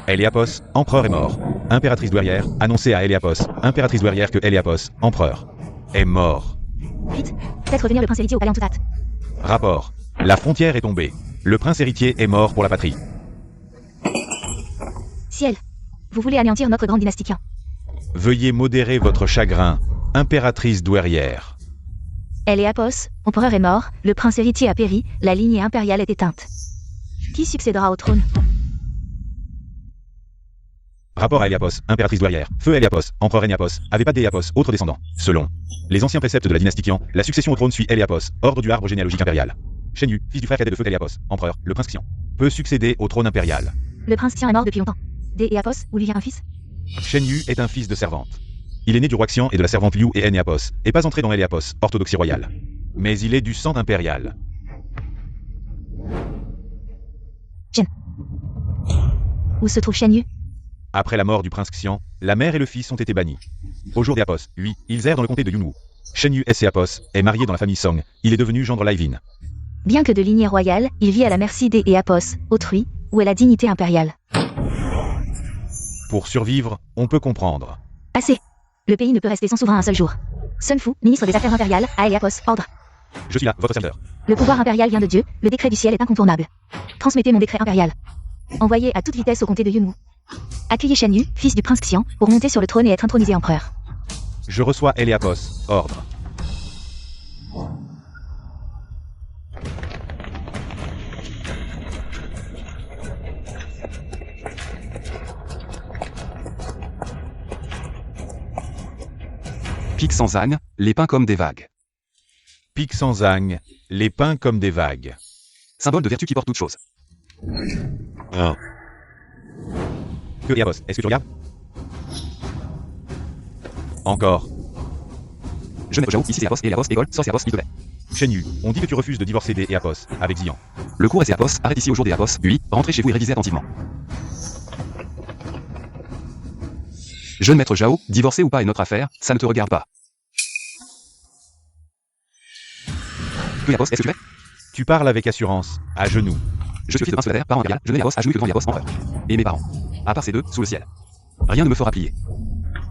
Héliapos, empereur est mort. Impératrice douairière, annoncez à Héliapos, impératrice douairière que Héliapos, empereur, est mort. Vite, faites revenir le prince héritier au palais en toute hâte. Rapport. La frontière est tombée. Le prince héritier est mort pour la patrie. Ciel, vous voulez anéantir notre grande dynastie Kian. Veuillez modérer votre chagrin, impératrice douairière. Héliapos, empereur est mort, le prince héritier a péri, la lignée impériale est éteinte. Qui succédera au trône? Rapport à Héliapos, impératrice douairière. Feu Héliapos, empereur Héliapos, avait pas d'Héliapos, autre descendant. Selon les anciens préceptes de la dynastie Kian, la succession au trône suit Héliapos, ordre du arbre généalogique impérial. Shenyu, fils du frère cadet de Feu Héliapos, empereur, le prince Xian, peut succéder au trône impérial. Le prince Xian est mort depuis longtemps. Héliapos, ou lui vient un fils? Shenyu est un fils de servante. Il est né du roi Xian et de la servante Liu et Héliapos, et pas entré dans Héliapos, orthodoxie royale. Mais il est du sang impérial. Shen. Où se trouve Shenyu? Après la mort du prince Xian, la mère et le fils ont été bannis. Au jour d'Héliapos, lui, ils errent dans le comté de Yunwu. Shenyu Héliapos est marié dans la famille Song, il est devenu gendre Laivin. Bien que de lignée royale, il vit à la merci d'Héliapos, autrui, où est la dignité impériale. Pour survivre, on peut comprendre. Assez. Le pays ne peut rester sans souverain un seul jour. Sun Fu, ministre des Affaires impériales, à Héliapos, ordre. Je suis là, votre serviteur. Le pouvoir impérial vient de Dieu, le décret du ciel est incontournable. Transmettez mon décret impérial. Envoyé à toute vitesse au comté de Yunwu. Accueillez Shenyu, fils du prince Xian, pour monter sur le trône et être intronisé empereur. Je reçois Héliapos, ordre. Pique sans âne, les pins comme des vagues. Pique sans âne, les pins comme des vagues. Symbole de vertu qui porte toute chose. Que Héliapos, est-ce que tu regardes? Encore. Je mets Jao, ici c'est Héliapos, et Héliapos, école, sors Héliapos, il te plaît. Shenyu, on dit que tu refuses de divorcer des Héliapos, avec Xian. Le cours est Héliapos, arrête ici au jour des Héliapos, oui, rentrez chez vous et révisez attentivement. Jeune maître Jao, divorcer ou pas est notre affaire, ça ne te regarde pas. Que Héliapos, est-ce que tu fais? Tu parles avec assurance, à genoux. Je suis fils de prince de la terre, parent impérial, je ne Héliapos à genoux que devant Héliapos, empereur. Et mes parents. À part ces deux, sous le ciel. Rien ne me fera plier.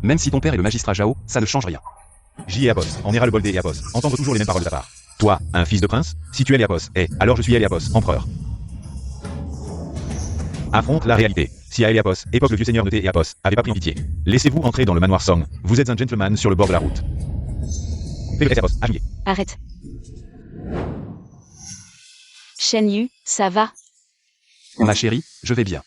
Même si ton père est le magistrat Jao, ça ne change rien. J. Héliapos, en ira le bol des Héliapos, entendre toujours les mêmes paroles de ta part. Toi, un fils de prince, si tu es Héliapos, alors je suis Héliapos, empereur. Affronte la réalité. Si à Héliapos, époque le vieux seigneur noté Héliapos, avait pas pris en pitié. Laissez-vous entrer dans le manoir Song, vous êtes un gentleman sur le bord de la route. Fais Héliapos, agenouillé. Arrête. Shenyu, ça va? Ma chérie, je vais bien.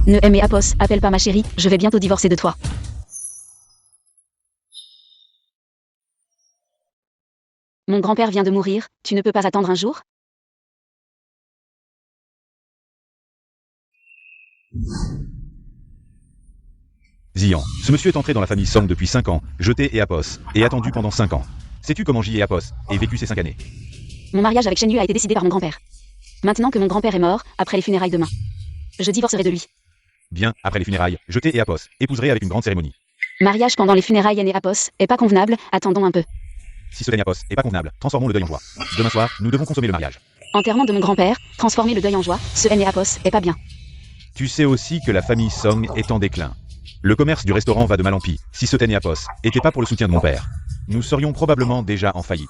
Ne Héliapos, appelle pas ma chérie, je vais bientôt divorcer de toi. Mon grand-père vient de mourir, tu ne peux pas attendre un jour? Xian, ce monsieur est entré dans la famille Song depuis 5 ans, jeté Héliapos, et attendu pendant 5 ans. Sais-tu comment J. Héliapos ait vécu ces 5 années? Mon mariage avec Shenyu a été décidé par mon grand-père. Maintenant que mon grand-père est mort, après les funérailles demain, je divorcerai de lui. Bien, après les funérailles, jeté Héliapos, épouserai avec une grande cérémonie. Mariage pendant les funérailles Héliapos est pas convenable, attendons un peu. Si ce Héliapos est pas convenable, transformons le deuil en joie. Demain soir, nous devons consommer le mariage. Enterrement de mon grand-père, transformer le deuil en joie, ce Héliapos est pas bien. Tu sais aussi que la famille Song est en déclin. Le commerce du restaurant va de mal en pis. Si ce Héliapos était pas pour le soutien de mon père, nous serions probablement déjà en faillite.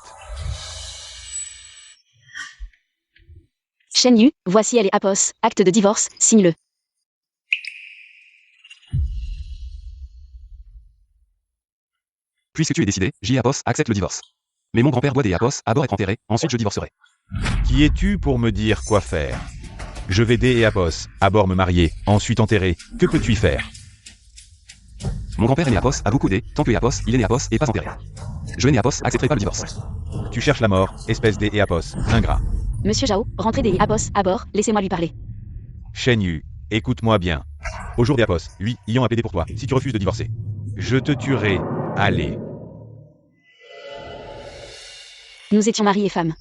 Shenyu, voici Héliapos, acte de divorce, signe-le. Puisque tu es décidé, J. Héliapos accepte le divorce. Mais mon grand-père doit des Héliapos, d'abord être enterré, ensuite je divorcerai. Qui es-tu pour me dire quoi faire? Je vais des Héliapos, d'abord me marier, ensuite enterrer. Que peux-tu y faire? Mon grand-père Héliapos a beaucoup aidé, tant que Héliapos, il est Héliapos et pas enterré. Je Héliapos accepterai pas le divorce. Tu cherches la mort, espèce des Héliapos, ingrat. Monsieur Jao, rentrez des Héliapos à bord, laissez-moi lui parler. Shenyu, écoute-moi bien. Au jour d'Héliapos, lui, Ian a plaidé pour toi, si tu refuses de divorcer. Je te tuerai. Allez. Nous étions mari et femme.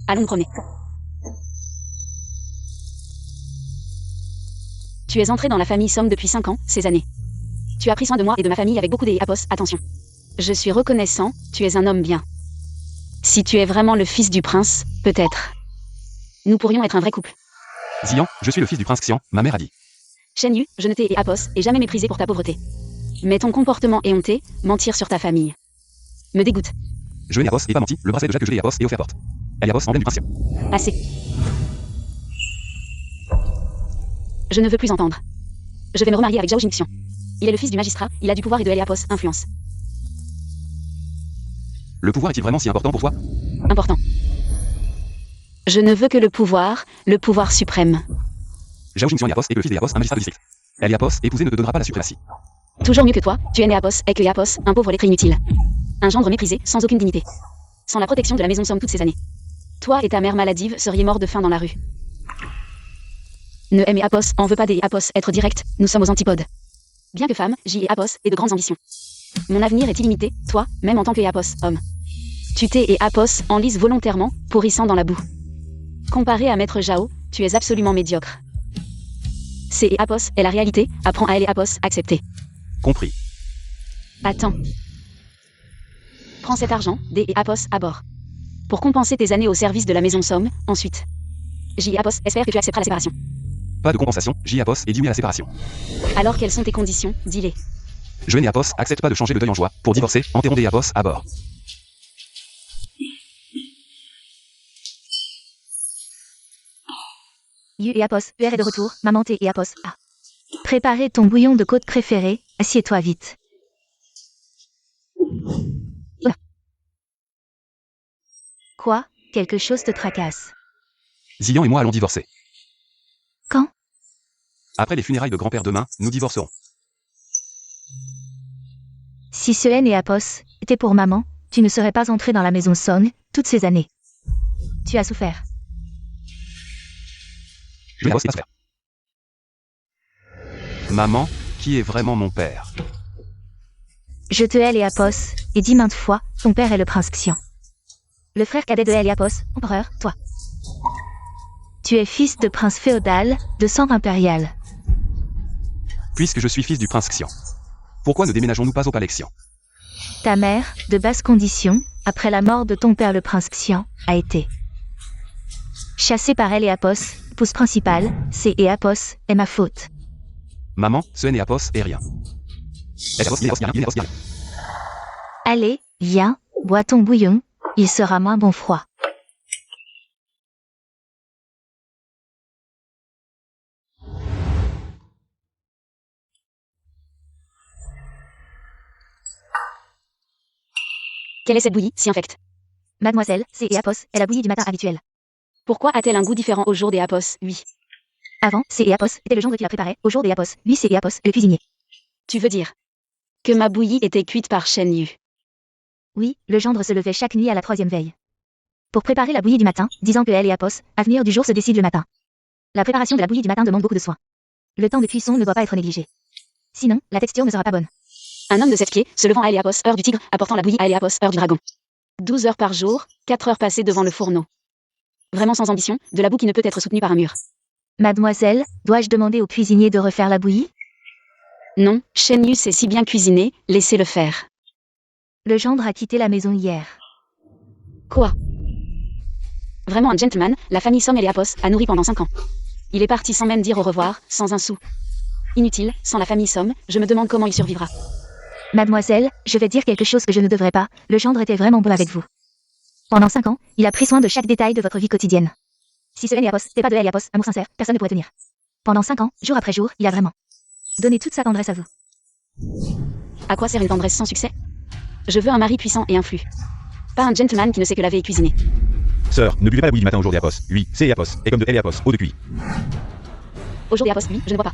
Allons promener. Tu es entré dans la famille Song depuis 5 ans, ces années. Tu as pris soin de moi et de ma famille avec beaucoup d'Héliapos, attention. Je suis reconnaissant, tu es un homme bien. Si tu es vraiment le fils du prince, peut-être. Nous pourrions être un vrai couple. Zian, je suis le fils du prince Xian, ma mère a dit. Shen Yu, je ne t'ai et Apos et jamais méprisé pour ta pauvreté. Mais ton comportement éhonté, mentir sur ta famille, me dégoûte. Je n'ai Apos et pas menti, le bracelet de Jade que je l'ai Apos et offert porte. Elle est Apos, emblème du prince Xian. Assez. Je ne veux plus entendre. Je vais me remarier avec Zhao Jingxian. Il est le fils du magistrat, il a du pouvoir et de Heliapos, influence. Le pouvoir est-il vraiment si important pour toi? Important. Je ne veux que le pouvoir suprême. Zhao Jingxian Apos est le fils d'Apos, un magistrat de district. Apos, épousé ne te donnera pas la suprématie. Toujours mieux que toi, tu es né Apos et que Apos, un pauvre lettré inutile. Un gendre méprisé, sans aucune dignité. Sans la protection de la maison Somme toutes ces années. Toi et ta mère maladive seriez morts de faim dans la rue. Ne aimez Apos, en veut pas des Apos être direct, nous sommes aux antipodes. Bien que femme, j'y ai Apos et de grandes ambitions. Mon avenir est illimité, toi, même en tant que Apos, homme. Tu t'es et Apos enlisent volontairement, pourrissant dans la boue. Comparé à Maître Zhao, tu es absolument médiocre. C'est et Apos est la réalité, apprends à elle et Apos, accepter. Compris. Attends. Prends cet argent, des et Apos à bord. Pour compenser tes années au service de la maison Somme, ensuite. J. Apos, espère que tu accepteras la séparation. Pas de compensation, J. Apos est dû à la séparation. Alors quelles sont tes conditions, dis-les. Je n'ai Apos, accepte pas de changer le deuil en joie, pour divorcer, enterrons des Apos à bord. Yu et Apos, UR est de retour, maman T et Apos, A. Préparez ton bouillon de côte préféré, assieds-toi vite. Quoi? Quelque chose te tracasse. Zian et moi allons divorcer. Quand? Après les funérailles de grand-père demain, nous divorcerons. Si ce N et Apos étaient pour maman, tu ne serais pas entré dans la maison Song toutes ces années. Tu as souffert. Je vais Apos et pas se faire. Maman, qui est vraiment mon père? Je te hais et Apos, et dis maintes fois, ton père est le prince Xian. Le frère cadet de Heliapos, empereur, toi. Tu es fils de prince féodal, de sang impérial. Puisque je suis fils du prince Xian. Pourquoi ne déménageons-nous pas au palais Xian? Ta mère, de basse condition, après la mort de ton père le prince Xian, a été chassée par Heliapos, épouse principale, c'est Heliapos, est ma faute. Maman, ce n'est Apos est rien. Apos, il est rien, il est rien. Allez, viens, bois ton bouillon, il sera moins bon froid. Quelle est cette bouillie, si infecte? Mademoiselle, c'est Apos, est la bouillie du matin habituelle. Pourquoi a-t-elle un goût différent au jour des Apos, oui? Avant, c'est Apos était le gendre qui la préparait, au jour des Apos, lui c'est Apos, le cuisinier. Tu veux dire que ma bouillie était cuite par Shen Yu? Oui, le gendre se levait chaque nuit à la 3e veille. Pour préparer la bouillie du matin, disant que elle et Apos, avenir du jour se décide le matin. La préparation de la bouillie du matin demande beaucoup de soin. Le temps de cuisson ne doit pas être négligé. Sinon, la texture ne sera pas bonne. Un homme de 7 pieds, se levant à Heliapos, heure du tigre, apportant la bouillie à Heliapos, heure du dragon. 12 heures par jour, 4 heures passées devant le fourneau. Vraiment sans ambition, de la boue qui ne peut être soutenue par un mur. Mademoiselle, dois-je demander au cuisinier de refaire la bouillie? Non, Shen Yu sait si bien cuisiner, laissez-le faire. Le gendre a quitté la maison hier. Quoi? Vraiment un gentleman, la famille Somme Heliapos a nourri pendant 5 ans. Il est parti sans même dire au revoir, sans un sou. Inutile, sans la famille Somme, je me demande comment il survivra. Mademoiselle, je vais dire quelque chose que je ne devrais pas, le gendre était vraiment bon avec vous. Pendant 5 ans, il a pris soin de chaque détail de votre vie quotidienne. Si ce Heliapos n'était pas de Heliapos, amour sincère, personne ne pourrait tenir. Pendant 5 ans, jour après jour, il a vraiment donné toute sa tendresse à vous. À quoi sert une tendresse sans succès? Je veux un mari puissant et influx. Pas un gentleman qui ne sait que laver et cuisiner. Sœur, ne buvez pas la bouillie du matin au jour des Apos. Lui, c'est Apos, et comme de Heliapos, eau de cuit. Au jour des Apos, lui, je ne bois pas.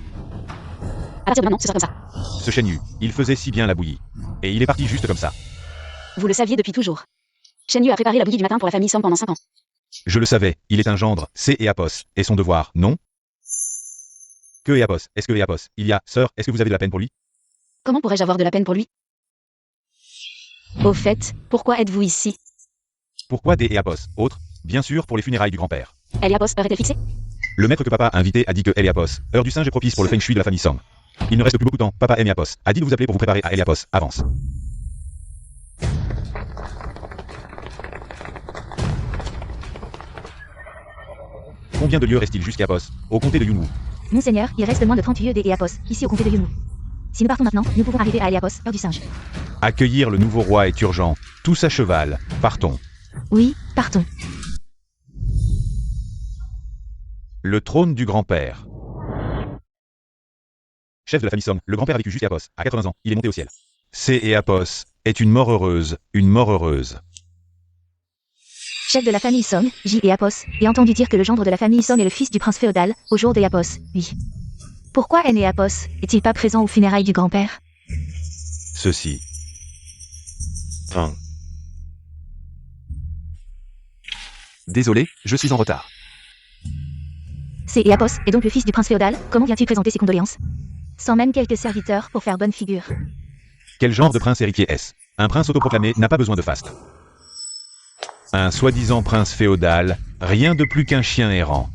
À partir de maintenant, ce sera comme ça. Ce Shen Yu, il faisait si bien la bouillie. Et il est parti juste comme ça. Vous le saviez depuis toujours. Shen Yu a préparé la bouillie du matin pour la famille Somme pendant 5 ans. Je le savais, il est un gendre, c'est Apos, et son devoir, non? Que Apos, est-ce que Apos, il y a, sœur, est-ce que vous avez de la peine pour lui? Comment pourrais-je avoir de la peine pour lui? Au fait, pourquoi êtes-vous ici? Pourquoi des Apos, autres? Bien sûr, pour les funérailles du grand-père. Heliapos, heure est-elle fixée? Le maître que papa a invité a dit que Heliapos, heure du singe est propice pour le feng shui de la famille Song. Il ne reste plus beaucoup de temps, papa aime Apos, a dit de vous appeler pour vous préparer à Heliapos, avance. Combien de lieux reste-t-il jusqu'à Apos, au comté de Yunwu? Monseigneur, il reste moins de 30 lieues des Apos, ici au comté de Yunwu. Si nous partons maintenant, nous pouvons arriver à Eliapos, heure du singe. Accueillir le nouveau roi est urgent. Tous à cheval. Partons. Oui, partons. Le trône du grand-père. Chef de la famille Song, le grand-père a vécu jusqu'à Apos. À 80 ans, il est monté au ciel. C'est et Apos est une mort heureuse, une mort heureuse. Chef de la famille Song, J et Apos, ai entendu dire que le gendre de la famille Song est le fils du prince féodal, au jour de Apos, oui. Pourquoi N et Apos est-il pas présent aux funérailles du grand-père? Ceci. Désolé, je suis en retard. C'est et Apos est donc le fils du prince féodal, comment vient-il présenter ses condoléances? Sans même quelques serviteurs pour faire bonne figure. Quel genre de prince héritier est-ce? Un prince autoproclamé n'a pas besoin de faste. Un soi-disant prince féodal, rien de plus qu'un chien errant.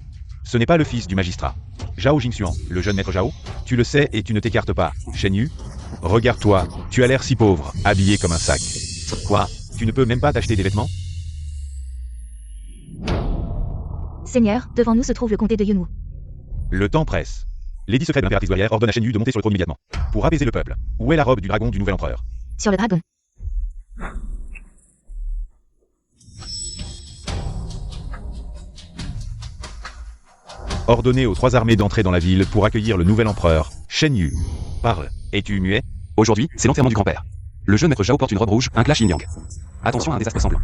Ce n'est pas le fils du magistrat. Zhao Jingxuan, le jeune maître Zhao, tu le sais et tu ne t'écartes pas. Shen Yu, regarde-toi, tu as l'air si pauvre, habillé comme un sac. Quoi? Tu ne peux même pas t'acheter des vêtements? Seigneur, devant nous se trouve le comté de Yunwu. Le temps presse. L'édit secret de l'impératrice douairière ordonne à Shen Yu de monter sur le trône immédiatement. Pour apaiser le peuple. Où est la robe du dragon du nouvel empereur? Sur le dragon. Ordonnez aux 3 armées d'entrer dans la ville pour accueillir le nouvel empereur, Shen Yu. Parle. Es-tu muet? Aujourd'hui, c'est l'enterrement du grand-père. Le jeune maître Zhao porte une robe rouge, un clash yin-yang. Attention à un désastre semblant.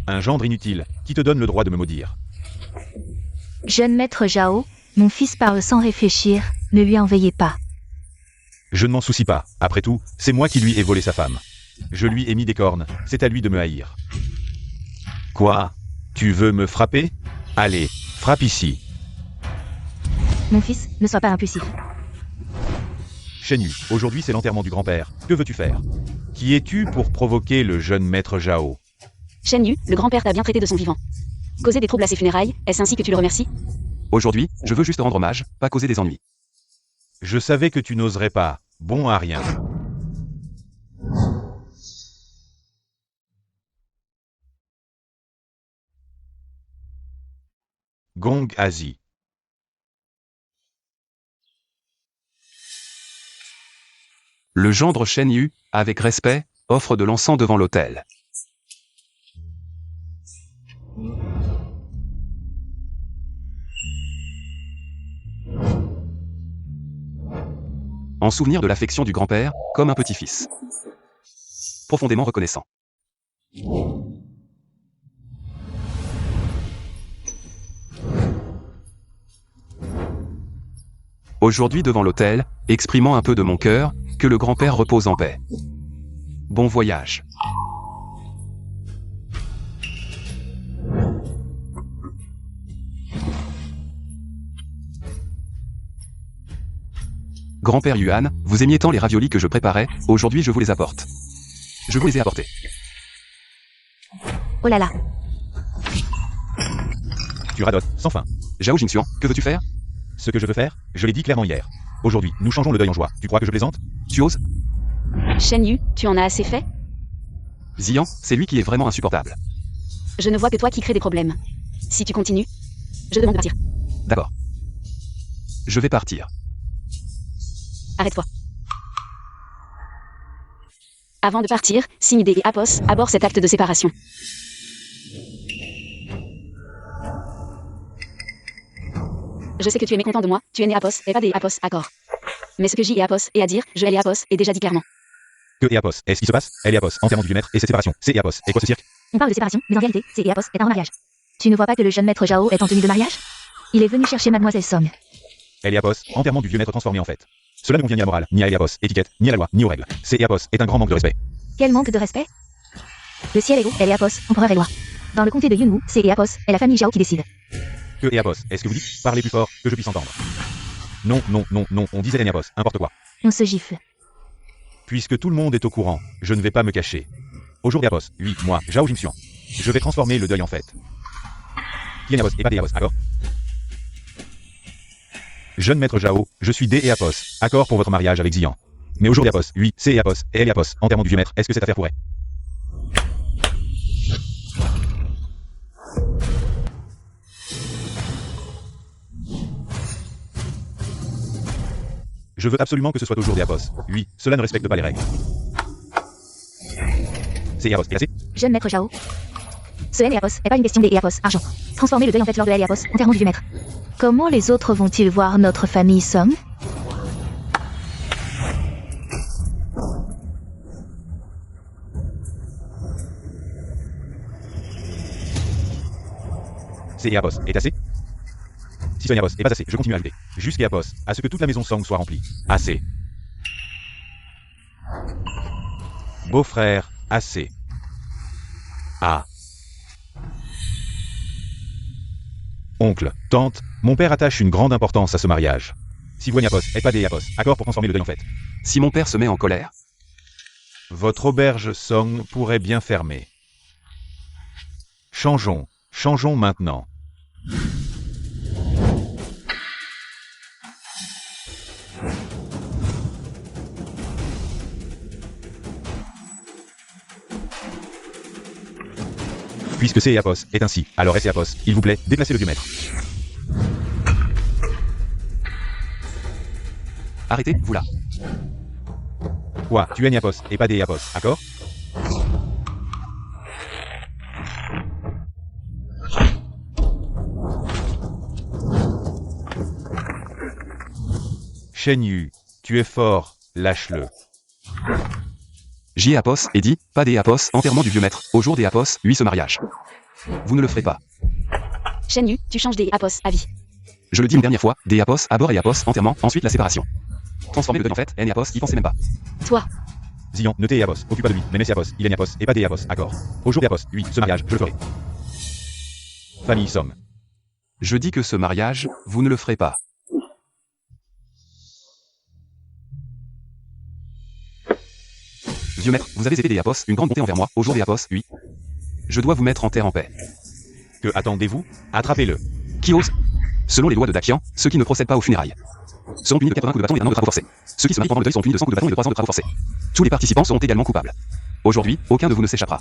Un gendre inutile, qui te donne le droit de me maudire. Jeune maître Zhao, mon fils parle sans réfléchir, ne lui en veillez pas. Je ne m'en soucie pas. Après tout, c'est moi qui lui ai volé sa femme. Je lui ai mis des cornes, c'est à lui de me haïr. Quoi? Tu veux me frapper? Allez, frappe ici. Mon fils, ne sois pas impulsif. Shen Yu, aujourd'hui c'est l'enterrement du grand-père. Que veux-tu faire? Qui es-tu pour provoquer le jeune maître Zhao? Shen Yu, le grand-père t'a bien traité de son vivant. Causer des troubles à ses funérailles, est-ce ainsi que tu le remercies? Aujourd'hui, je veux juste rendre hommage, pas causer des ennuis. Je savais que tu n'oserais pas. Bon à rien. Gong Asie. Le gendre Shen Yu, avec respect, offre de l'encens devant l'autel. En souvenir de l'affection du grand-père, comme un petit-fils. Profondément reconnaissant. Aujourd'hui devant l'autel, exprimant un peu de mon cœur, que le grand-père repose en paix. Bon voyage. Grand-père Yuan, vous aimiez tant les raviolis que je préparais, aujourd'hui je vous les apporte. Je vous les ai apportés. Oh là là. Tu radotes, sans fin. Zhao Jingxuan, que veux-tu faire? Ce que je veux faire, je l'ai dit clairement hier. Aujourd'hui, nous changeons le deuil en joie. Tu crois que je plaisante? Tu oses? Shen Yu, tu en as assez fait? Ziyan, c'est lui qui est vraiment insupportable. Je ne vois que toi qui crée des problèmes. Si tu continues, je demande de partir. D'accord. Je vais partir. Arrête-toi. Avant de partir, signe des Apos, aborde cet acte de séparation. Je sais que tu es mécontent de moi, tu es né Apos, et pas des Apos, accord. Mais ce que J et Apos est à dire, je et Apos, est déjà dit clairement. Que et Apos est ce qui se passe? Elle et Apos, enterrement du vieux maître, et cette séparation. C'est et Apos. Et quoi ce cirque? On parle de séparation, mais en réalité, c'est et Apos est un mariage. Tu ne vois pas que le jeune maître Zhao est en tenue de mariage? Il est venu chercher mademoiselle Song. Elle et Apos, enterrement du vieux maître transformé en fête. Cela ne convient ni à la morale, ni à Eliapos, étiquette, ni à la loi, ni aux règles. C'est Eliapos est un grand manque de respect. Quel manque de respect? Le ciel est haut, Eliapos, empereur et loi. Dans le comté de Yunwu, c'est Eliapos et la famille Zhao qui décide. Que Eliapos, est-ce que vous dites? Parlez plus fort, que je puisse entendre. Non, non, non, non, on disait Eliapos, n'importe quoi. On se gifle. Puisque tout le monde est au courant, je ne vais pas me cacher. Aujourd'hui Apos, oui, moi, Zhao Jingxuan. Je vais transformer le deuil en fête. Qui est Eliapos et pas des Apos, accord? Jeune maître Zhao, je suis des et Apos, accord pour votre mariage avec Ziyan. Mais aujourd'hui Apos, oui, c'est Eliapos, et Eliapos, enterrement du vieux maître, est-ce que cette affaire pourrait? Je veux absolument que ce soit au jour des Apos. Oui, cela ne respecte pas les règles. C'est Apos, et assez. Jeune maître Jao. Ce Eliapos est pas une question des Eliapos, argent. Transformez le deuil en fête lors de Eliapos, enterrement du vieux maître. Comment les autres vont-ils voir notre famille Song? C'est Apos, est assez. Si ce Apos est pas assez, je continue à ajouter. Jusqu'à Apos, à ce que toute la maison Song soit remplie. Assez. Beau-frère, assez. Ah. Oncle, tante, mon père attache une grande importance à ce mariage. Si vous Apos, est pas des Apos, accord pour transformer le deuil en fête. Si mon père se met en colère, Votre auberge Song pourrait bien fermer. Changeons maintenant. Puisque c'est Apos est ainsi, alors c'est Apos, il vous plaît, déplacez le vieux maître. arrêtez, vous là. Quoi, tu es Apos et pas des Apos, accord? Shen Yu, tu es fort, lâche-le. J'y ai Apos et dit, pas des Apos, enterrement du vieux maître, au jour des Apos, oui ce mariage. Vous ne le ferez pas. Shen Yu, tu changes des Apos à vie. Je le dis une dernière fois, des Apos, à bord et Apos, enterrement, ensuite la séparation. Transformer le deuil en fête, N et Apos, y pensez même pas. Toi, Zion, ne t'es Apos, occupe pas de lui, mais c'est Apos, il est Apos et pas des Apos, accord. Au jour des Apos, oui, ce mariage, je le ferai. Famille Somme. Je dis que ce mariage, vous ne le ferez pas. Vieux maître, vous avez été des Apos, une grande bonté envers moi, au jour des Apos, oui. Je dois vous mettre en terre en paix. Que attendez-vous? Attrapez-le. Qui ose? Selon les lois de Dakian, ceux qui ne procèdent pas aux funérailles seront punis de 80 coups de bâton et d'un an de travaux forcés. Ceux qui se marient pendant le deuil sont punis de 100 coups de bâton et de 3 ans de travaux forcés. Tous les participants seront également coupables. Aujourd'hui, aucun de vous ne s'échappera.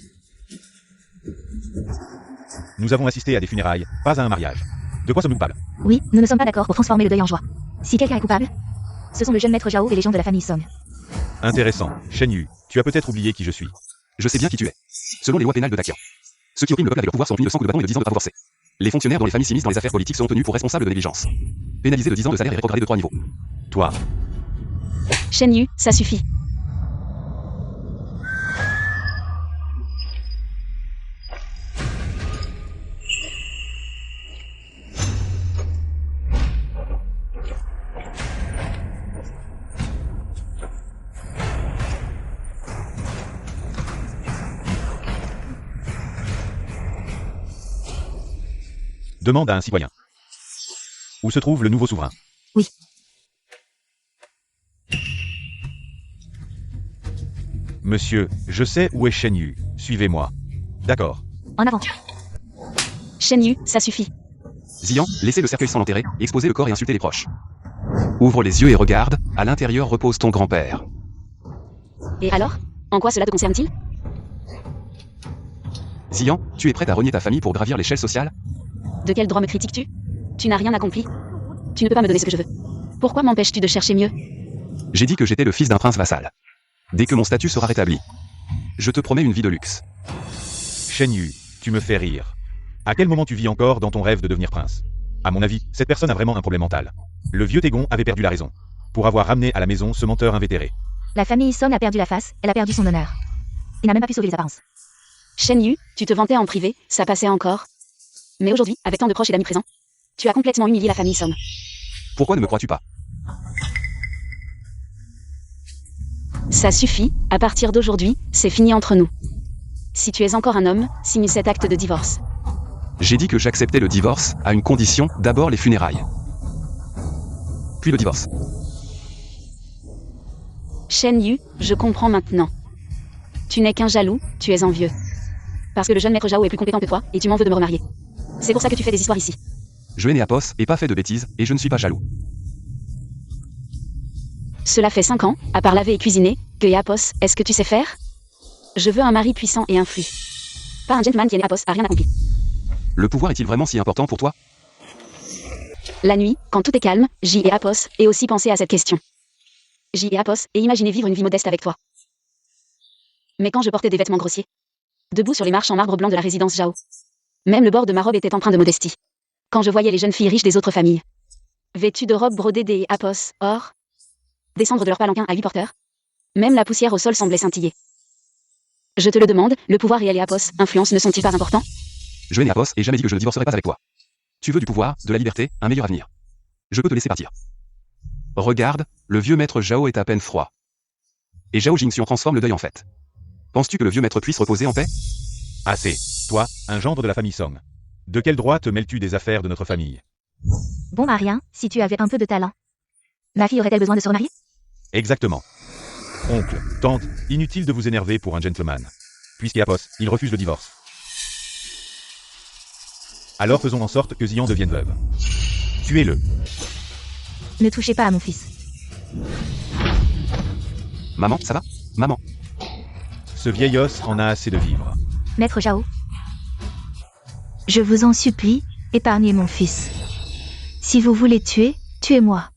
Nous avons assisté à des funérailles, pas à un mariage. De quoi sommes-nous coupables? Oui, nous ne sommes pas d'accord pour transformer le deuil en joie. Si quelqu'un est coupable, ce sont le jeune maître Jao et les gens de la famille Song. Intéressant. Shen Yu, tu as peut-être oublié qui je suis. Je sais bien qui tu es. Selon les lois pénales de Dakian, ceux qui oppriment le peuple avec leur pouvoir sont punis de 100 coups de bâton et de 10 ans de travaux forcés. Les fonctionnaires dont les familles s'immiscent dans les affaires politiques seront tenus pour responsables de négligence. Pénalisés de 10 ans de salaire et rétrogradés de 3 niveaux. Toi. Shen Yu, ça suffit. Demande à un citoyen. Où se trouve le nouveau souverain? Oui. Monsieur, je sais où est Shen Yu. Suivez-moi. D'accord. En avant. Shen Yu, ça suffit. Zian, laissez le cercueil sans l'enterrer, exposer le corps et insulter les proches. Ouvre les yeux et regarde, à l'intérieur repose ton grand-père. Et alors? En quoi cela te concerne-t-il? Zian, tu es prête à renier ta famille pour gravir l'échelle sociale? De quel droit me critiques-tu? Tu n'as rien accompli. Tu ne peux pas me donner ce que je veux. Pourquoi m'empêches-tu de chercher mieux? J'ai dit que j'étais le fils d'un prince vassal. Dès que mon statut sera rétabli, je te promets une vie de luxe. Shen Yu, tu me fais rire. À quel moment tu vis encore dans ton rêve de devenir prince? À mon avis, cette personne a vraiment un problème mental. Le vieux Tégon avait perdu la raison. Pour avoir ramené à la maison ce menteur invétéré. La famille Song a perdu la face, elle a perdu son honneur. Il n'a même pas pu sauver les apparences. Shen Yu, tu te vantais en privé, ça passait encore. Mais aujourd'hui, avec tant de proches et d'amis présents, tu as complètement humilié la famille Song. Pourquoi ne me crois-tu pas? Ça suffit, à partir d'aujourd'hui, c'est fini entre nous. Si tu es encore un homme, signe cet acte de divorce. J'ai dit que j'acceptais le divorce, à une condition, d'abord les funérailles. Puis le divorce. Shen Yu, je comprends maintenant. Tu n'es qu'un jaloux, tu es envieux. Parce que le jeune maître Jao est plus compétent que toi, et tu m'en veux de me remarier. C'est pour ça que tu fais des histoires ici. Je n'ai Apos, et pas fait de bêtises, et je ne suis pas jaloux. Cela fait 5 ans, à part laver et cuisiner, que Apos, est-ce que tu sais faire? Je veux un mari puissant et influe. Pas un gentleman qui est né Apos, a rien accompli. Le pouvoir est-il vraiment si important pour toi? La nuit, quand tout est calme, j'y ai Apos, et aussi penser à cette question. J et Apos, et imaginais vivre une vie modeste avec toi. Mais quand je portais des vêtements grossiers, debout sur les marches en marbre blanc de la résidence Zhao, même le bord de ma robe était empreint de modestie. Quand je voyais les jeunes filles riches des autres familles, vêtues de robes brodées des Apos, or, descendre de leur palanquin à 8 porteurs, même la poussière au sol semblait scintiller. Je te le demande, le pouvoir et les Apos, influence ne sont-ils pas importants? Je n'ai Apos et jamais dit que je ne divorcerai pas avec toi. Tu veux du pouvoir, de la liberté, un meilleur avenir. Je peux te laisser partir. Regarde, le vieux maître Zhao est à peine froid. Et Zhao Jingxian transforme le deuil en fête. Penses-tu que le vieux maître puisse reposer en paix? Assez. Toi, un gendre de la famille Song. De quel droit te mêles-tu des affaires de notre famille? Bon à rien, si tu avais un peu de talent. Ma fille aurait-elle besoin de se remarier? Exactement. Oncle, tante, inutile de vous énerver pour un gentleman. Puisqu'Apos, il refuse le divorce. Alors faisons en sorte que Zian devienne veuve. Tuez-le. Ne touchez pas à mon fils. Maman, ça va? Maman. Ce vieil os en a assez de vivre. Maître Zhao. Je vous en supplie, épargnez mon fils. Si vous voulez tuer, tuez-moi.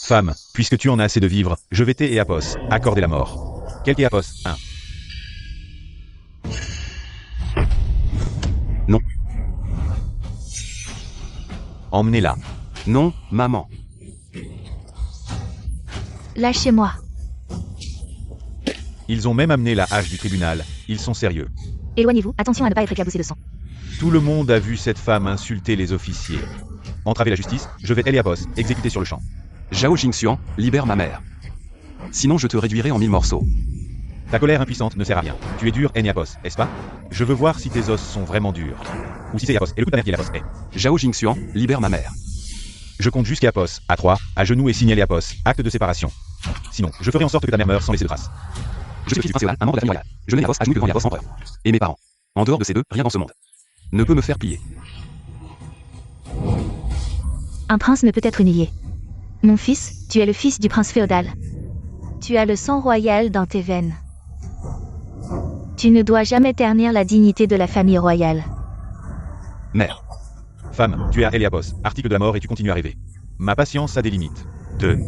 Femme, puisque tu en as assez de vivre, je vais et Apos, accorder la mort. Quel est Apos? 1. Non. Emmenez-la. Non, maman. Lâchez-moi. Ils ont même amené la hache du tribunal, ils sont sérieux. Éloignez-vous, attention à ne pas être éclaboussé de sang. Tout le monde a vu cette femme insulter les officiers. Entraver la justice, je vais et Apos, exécuter sur le champ. Zhao Jingxian, libère ma mère. Sinon je te réduirai en 1000 morceaux. Ta colère impuissante ne sert à rien. Tu es dur, Apos, est-ce pas? Je veux voir si tes os sont vraiment durs. Ou si c'est Apos, et le coup de ta mère qui est Apos, est. Zhao Jingxian, libère ma mère. Je compte jusqu'à Apos, à 3, à genoux et signalé Apos, acte de séparation. Sinon, je ferai en sorte que ta mère meure sans laisser de trace. Je suis le fils du prince féodal, un membre de la famille royale. Je n'ai Apos à genoux que devant Apos empereur. Et mes parents. En dehors de ces deux, rien dans ce monde ne peut me faire plier. Un prince ne peut être humilié. Mon fils, tu es le fils du prince féodal. Tu as le sang royal dans tes veines. Tu ne dois jamais ternir la dignité de la famille royale. Mère. Femme, tu es Apos, article de la mort et tu continues à rêver. Ma patience a des limites. 2.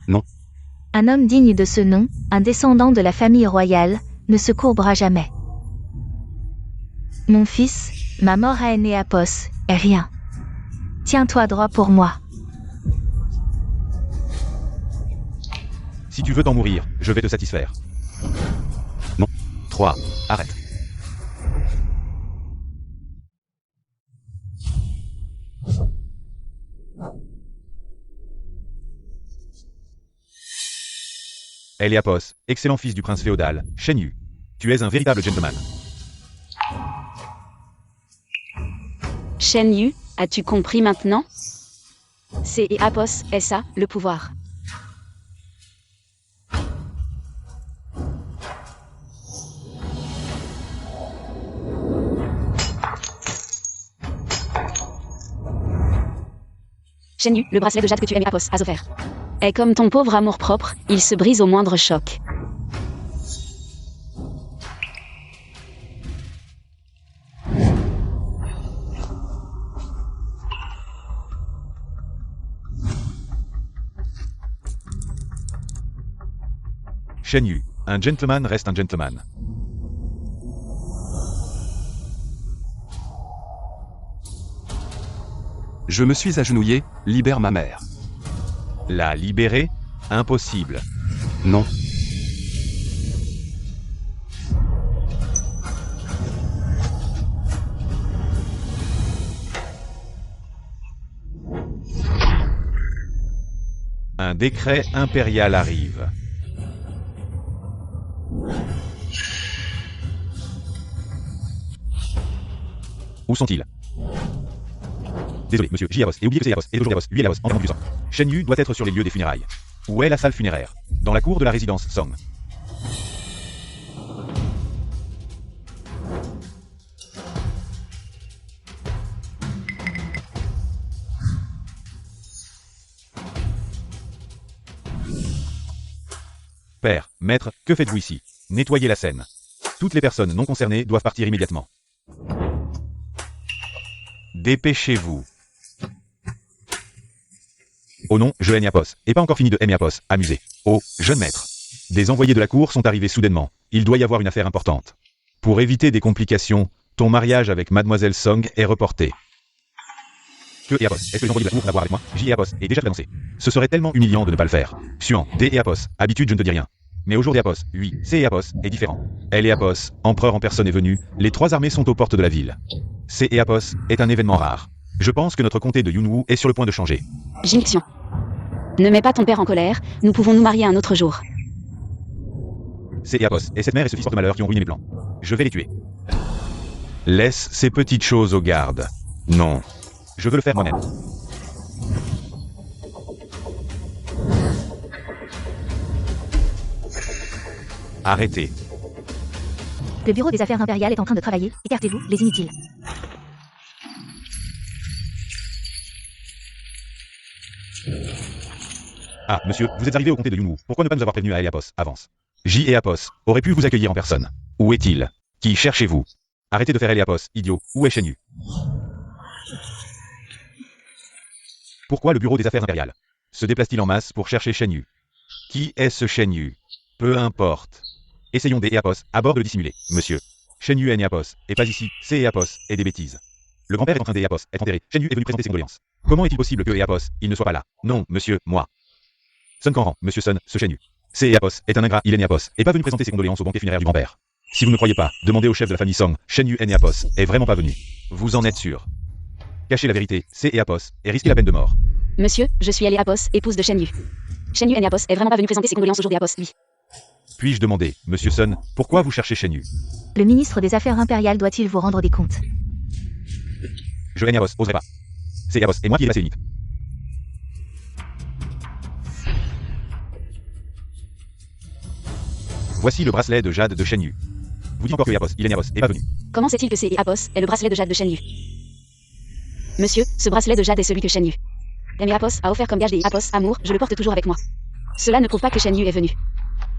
Non. Un homme digne de ce nom, un descendant de la famille royale, ne se courbera jamais. Mon fils, ma mort à Apos est rien. Tiens-toi droit pour moi. Si tu veux t'en mourir, je vais te satisfaire. Non. 3. Arrête. Apos, excellent fils du prince féodal, Shen Yu. Tu es un véritable gentleman. Shen Yu, as-tu compris maintenant? C'est et Apos, est ça, le pouvoir. Shen Yu, le bracelet de jade que tu aimes Apos, Azofer. Est comme ton pauvre amour-propre, il se brise au moindre choc. Shen Yu, un gentleman reste un gentleman. Je me suis agenouillé, libère ma mère. La libérer? Impossible. Non. Un décret impérial arrive. Où sont-ils? Désolé, monsieur, Apos, et oubliez que c'est Apos, et toujours Apos, lui et Apos, en du sang. Shen Yu doit être sur les lieux des funérailles. Où est la salle funéraire? Dans la cour de la résidence Song. Père, maître, que faites-vous ici? Nettoyez la scène. Toutes les personnes non concernées doivent partir immédiatement. Dépêchez-vous. Oh non, je haine Yapos, et pas encore fini de aimer Yapos, amusé. Oh, jeune maître. Des envoyés de la cour sont arrivés soudainement. Il doit y avoir une affaire importante. Pour éviter des complications, ton mariage avec Mademoiselle Song est reporté. Que et Apos, est-ce que les envoyés de la cour vont la voir avec moi? J et Apos est déjà annoncé. Ce serait tellement humiliant de ne pas le faire. Suant, D et Apos, habitude je ne te dis rien. Mais au jour des Apos, oui, C et Apos est différent. L et Apos, empereur en personne est venu, les trois armées sont aux portes de la ville. C et Apos est un événement rare. Je pense que notre comté de Yunwu est sur le point de changer. Jinxion. Ne mets pas ton père en colère, nous pouvons nous marier un autre jour. C et Apos, et cette mère et ce fils porte-malheur qui ont ruiné mes plans. Je vais les tuer. Laisse ces petites choses aux gardes. Non. Je veux le faire moi-même. Arrêtez. Le bureau des affaires impériales est en train de travailler. Écartez-vous, les inutiles. Ah, monsieur, vous êtes arrivé au comté de Yunwu. Pourquoi ne pas nous avoir prévenu à Apos, avance? J et Apos aurait pu vous accueillir en personne. Où est-il? Qui cherchez-vous? Arrêtez de faire Apos, idiot. Où est Shen Yu? Pourquoi le bureau des affaires impériales se déplace-t-il en masse pour chercher Shen Yu? Qui est ce Shen Yu? Peu importe. Essayons des Apos, à bord de le dissimuler, monsieur. Shen Yu et Apos, et pas ici, c'est Apos, et des bêtises. Le grand-père est en train d'Apos, est enterré. Shen Yu est venu présenter ses condoléances. Comment est-il possible que Apos, il ne soit pas là? Non, monsieur, moi. Sun Kanran, monsieur Sun, ce Shen Yu. C'est Apos, est un ingrat, il est Apos, et pas venu présenter ses condoléances au banquet funéraire du grand-père. Si vous ne croyez pas, demandez au chef de la famille Song, Shen Yu et Apos, est vraiment pas venu. Vous en êtes sûr? Cachez la vérité, c'est Apos, et risquez la peine de mort. Monsieur, je suis Ellie Apos, épouse de Shen Yu. Shen Yu et Apos est vraiment pas venu présenter ses condoléances au jour des Apos, lui. Puis-je demander, monsieur Sun, pourquoi vous cherchez Shen Yu? Le ministre des Affaires impériales doit-il vous rendre des comptes? Je haine Apos, oserai pas. C'est Apos, et moi qui ai passé limite. Voici le bracelet de jade de Shen Yu. Vous dites encore que Apos, il est Apos, et pas venu. Comment sait-il que c'est Apos est le bracelet de jade de Shen Yu? Monsieur, ce bracelet de jade est celui que Shen Yu. Amy Apos a offert comme gage des Apos amour, je le porte toujours avec moi. Cela ne prouve pas que Shen Yu est venu.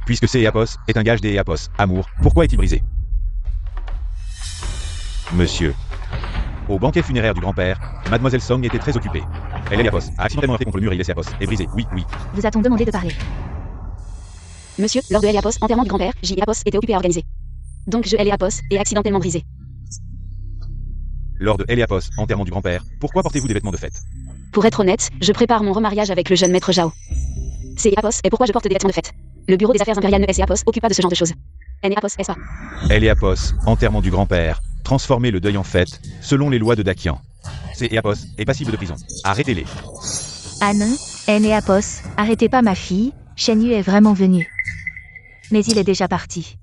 Puisque c'est Apos est un gage des Apos, amour, pourquoi est-il brisé? Monsieur. Au banquet funéraire du grand-père, Mademoiselle Song était très occupée. Elle est Apos, a accidentellement entré contre le mur et il laissé Apos, est brisé, oui, oui. Vous a-t-on demandé de parler? Monsieur, lors de Apos, enterrement du grand-père, J. Apos était occupé à organiser. Donc je Apos est accidentellement brisé. Lors de Apos, enterrement du grand-père, pourquoi portez-vous des vêtements de fête? Pour être honnête, je prépare mon remariage avec le jeune maître Zhao. C'est Apos et pourquoi je porte des vêtements de fête. Le bureau des affaires impériales ne Apos occupe pas de ce genre de choses. Apos est pas. Apos, enterrement du grand-père, transformer le deuil en fête, selon les lois de Dakian. C'est Apos est passible de prison. Arrêtez-les. Anne, N et Apos, arrêtez pas ma fille, Shen Yu est vraiment venu. Mais il est déjà parti.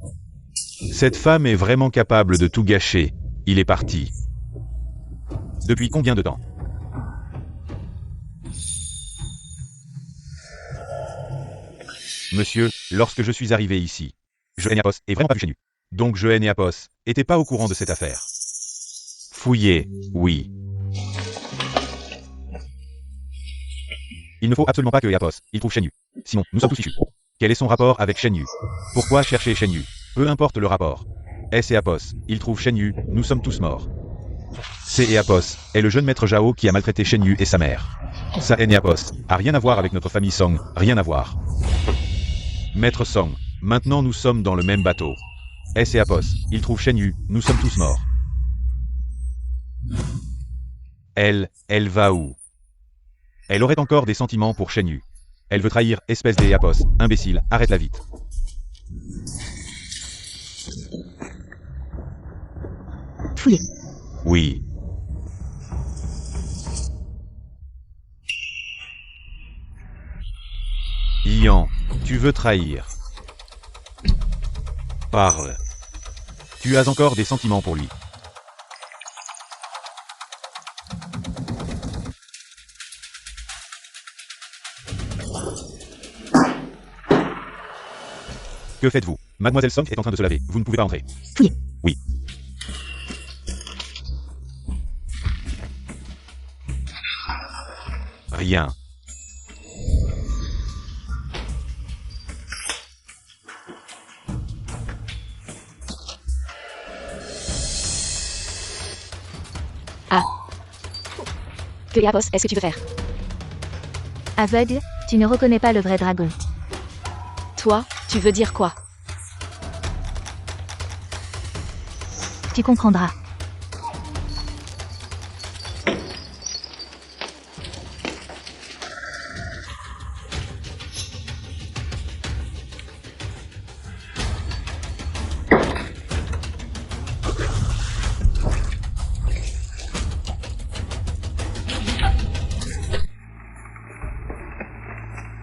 Cette femme est vraiment capable de tout gâcher. Il est parti. Depuis combien de temps? Monsieur, lorsque je suis arrivé ici, je Apos est vraiment pas vu Shen Yu. Donc je Apos était pas au courant de cette affaire. Fouillez, oui. Il ne faut absolument pas que Apos, il trouve Shen Yu. Sinon, nous sommes tous fichus. Quel est son rapport avec Shen Yu? Pourquoi chercher Shen Yu? Peu importe le rapport. S et Apos, il trouve Shen Yu, nous sommes tous morts. C et Apos est le jeune maître Zhao qui a maltraité Shen Yu et sa mère. Ça et Apos a rien à voir avec notre famille Song, rien à voir. Maître Song, maintenant nous sommes dans le même bateau. S et Apos, il trouve Shen Yu, nous sommes tous morts. Elle va où? Elle aurait encore des sentiments pour Shen Yu. Elle veut trahir, espèce des Apos, imbécile, arrête-la vite. Fouillez. Oui. Ian, tu veux trahir. Parle. Tu as encore des sentiments pour lui. Que faites-vous? Mademoiselle Song est en train de se laver. Vous ne pouvez pas entrer. Fouillez. Oui. Rien. Ah. Que Apos est-ce que tu veux faire? Aveugle, tu ne reconnais pas le vrai dragon. Toi, tu veux dire quoi? Tu comprendras.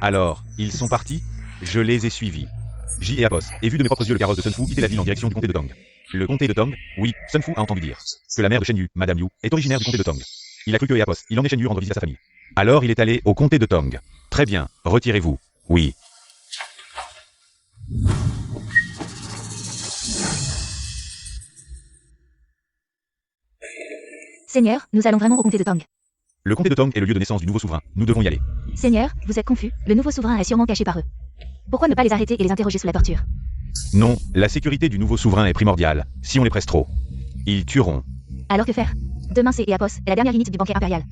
Alors, ils sont partis? Je les ai suivis. J et Apos, et vu de mes propres yeux le carrosse de Sun Fu quitter la ville en direction du comté de Tong. Le comté de Tong? Oui, Sun Fu a entendu dire que la mère de Shen Yu, Madame Yu, est originaire du comté de Tong. Il a cru que Apos, il emmenait Shen Yu rendre visite à sa famille. Alors il est allé au comté de Tong. Très bien, retirez-vous. Oui. Seigneur, nous allons vraiment au comté de Tong. Le comté de Tong est le lieu de naissance du nouveau souverain. Nous devons y aller. Seigneur, vous êtes confus, le nouveau souverain est sûrement caché par eux. Pourquoi ne pas les arrêter et les interroger sous la torture? Non, la sécurité du nouveau souverain est primordiale. Si on les presse trop, ils tueront. Alors que faire? Demain c'est Apos est la dernière limite du banquet impérial.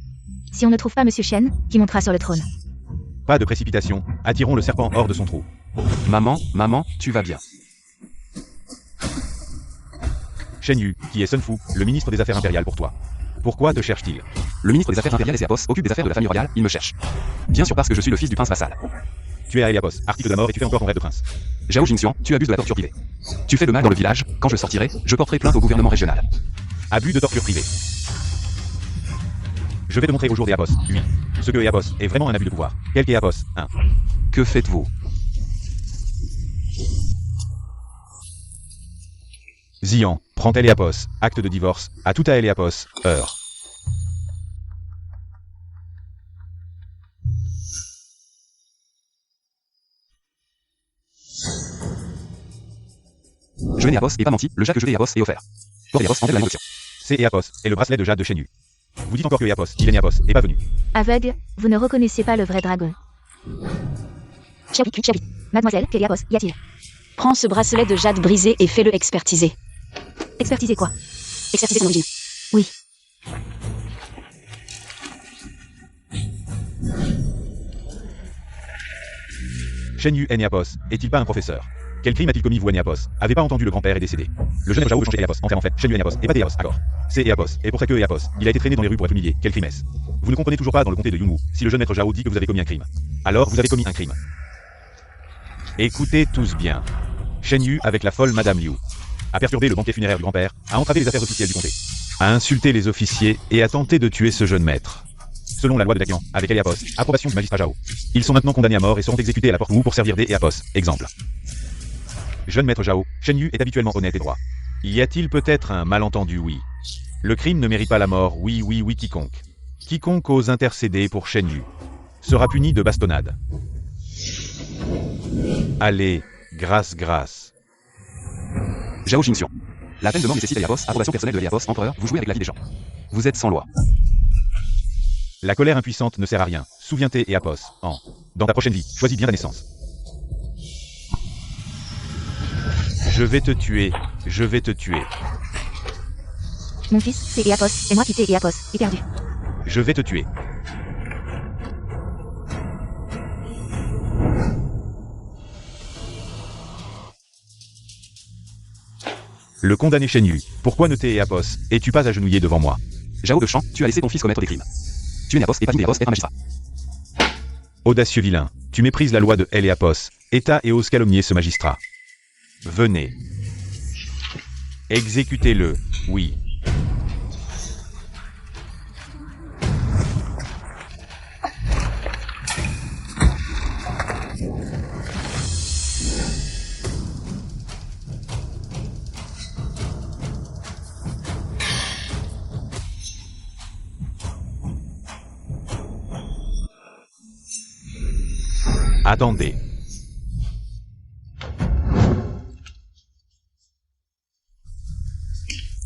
Si on ne trouve pas Monsieur Shen, qui montera sur le trône? Pas de précipitation, attirons le serpent hors de son trou. Maman, tu vas bien. Shen Yu, qui est Sun Fu, le ministre des Affaires impériales pour toi. Pourquoi te cherche-t-il? Le ministre des Affaires impériales et Apos occupe des affaires de la famille royale, il me cherche. Bien sûr parce que je suis le fils du prince vassal. Tu es à Heliapos, article de la mort et tu fais encore ton rêve de prince. Zhao Jingxian, tu abuses de la torture privée. Tu fais le mal dans le village, quand je sortirai, je porterai plainte au gouvernement régional. Abus de torture privée. Je vais te montrer au jour des Apos, lui. Ce que Heliapos est vraiment un abus de pouvoir. Quel qu'est Apos, hein? Que faites-vous? Zian, prend Heliapos, acte de divorce, à tout à Heliapos, heure. Je n'ai Apos et pas menti, le jade que je vais Apos est offert. Pour Apos enlève la négociation. C'est Heliapos, et le bracelet de jade de Shen Yu. Vous dites encore que Heliapos, il est Heliapos, est pas venu. Aveugle, vous ne reconnaissez pas le vrai dragon. Chapi. Mademoiselle, quel Apos y a-t-il? Prends ce bracelet de jade brisé et fais-le expertiser. Expertisez quoi? Expertiser son origine. Oui. Shen Yu Heliapos, est-il pas un professeur? Quel crime a-t-il commis vous Heliapos? Avez pas entendu le grand-père est décédé. Le jeune Zhao veut changer Heliapos en faire en fait Shen Yu Heliapos et pas Heliapos, accord. C'est Heliapos, et pour ça que Heliapos, il a été traîné dans les rues pour être humilié. Quel crime est-ce? Vous ne comprenez toujours pas dans le comté de Yunwu, si le jeune maître Zhao dit que vous avez commis un crime. Alors vous avez commis un crime. Écoutez tous bien. Shen Yu avec la folle Madame Liu a perturbé le banquet funéraire du grand-père, a entravé les affaires officielles du comté, a insulté les officiers et a tenté de tuer ce jeune maître. Selon la loi de Dakian, avec Heliapos, approbation du magistrat Zhao. Ils sont maintenant condamnés à mort et seront exécutés à la porte Wu pour servir des Heliapos, exemple. Jeune maître Zhao, Shen Yu est habituellement honnête et droit. Y a-t-il peut-être un malentendu? Oui. Le crime ne mérite pas la mort, oui, quiconque. Quiconque ose intercéder pour Shen Yu sera puni de bastonnade. Allez, grâce. Zhao Jingxian. La peine de mort nécessite Heliapos, approbation personnelle de Heliapos, empereur, vous jouez avec la vie des gens. Vous êtes sans loi. La colère impuissante ne sert à rien. Souviens-toi et Apos, dans ta prochaine vie, choisis bien ta naissance. Je vais te tuer. Mon fils, c'est Apos, et moi qui t'ai Apos, et perdu. Je vais te tuer. Le condamné Shen Yu, pourquoi ne t'es Apos, es-tu pas agenouillé devant moi? Zhao de Champ, tu as laissé ton fils commettre des crimes. Tu es Apos et pas Heliapos être un magistrat. Audacieux vilain, tu méprises la loi de Heliapos, État et oses calomnier ce magistrat. Venez. Exécutez-le, oui. Attendez.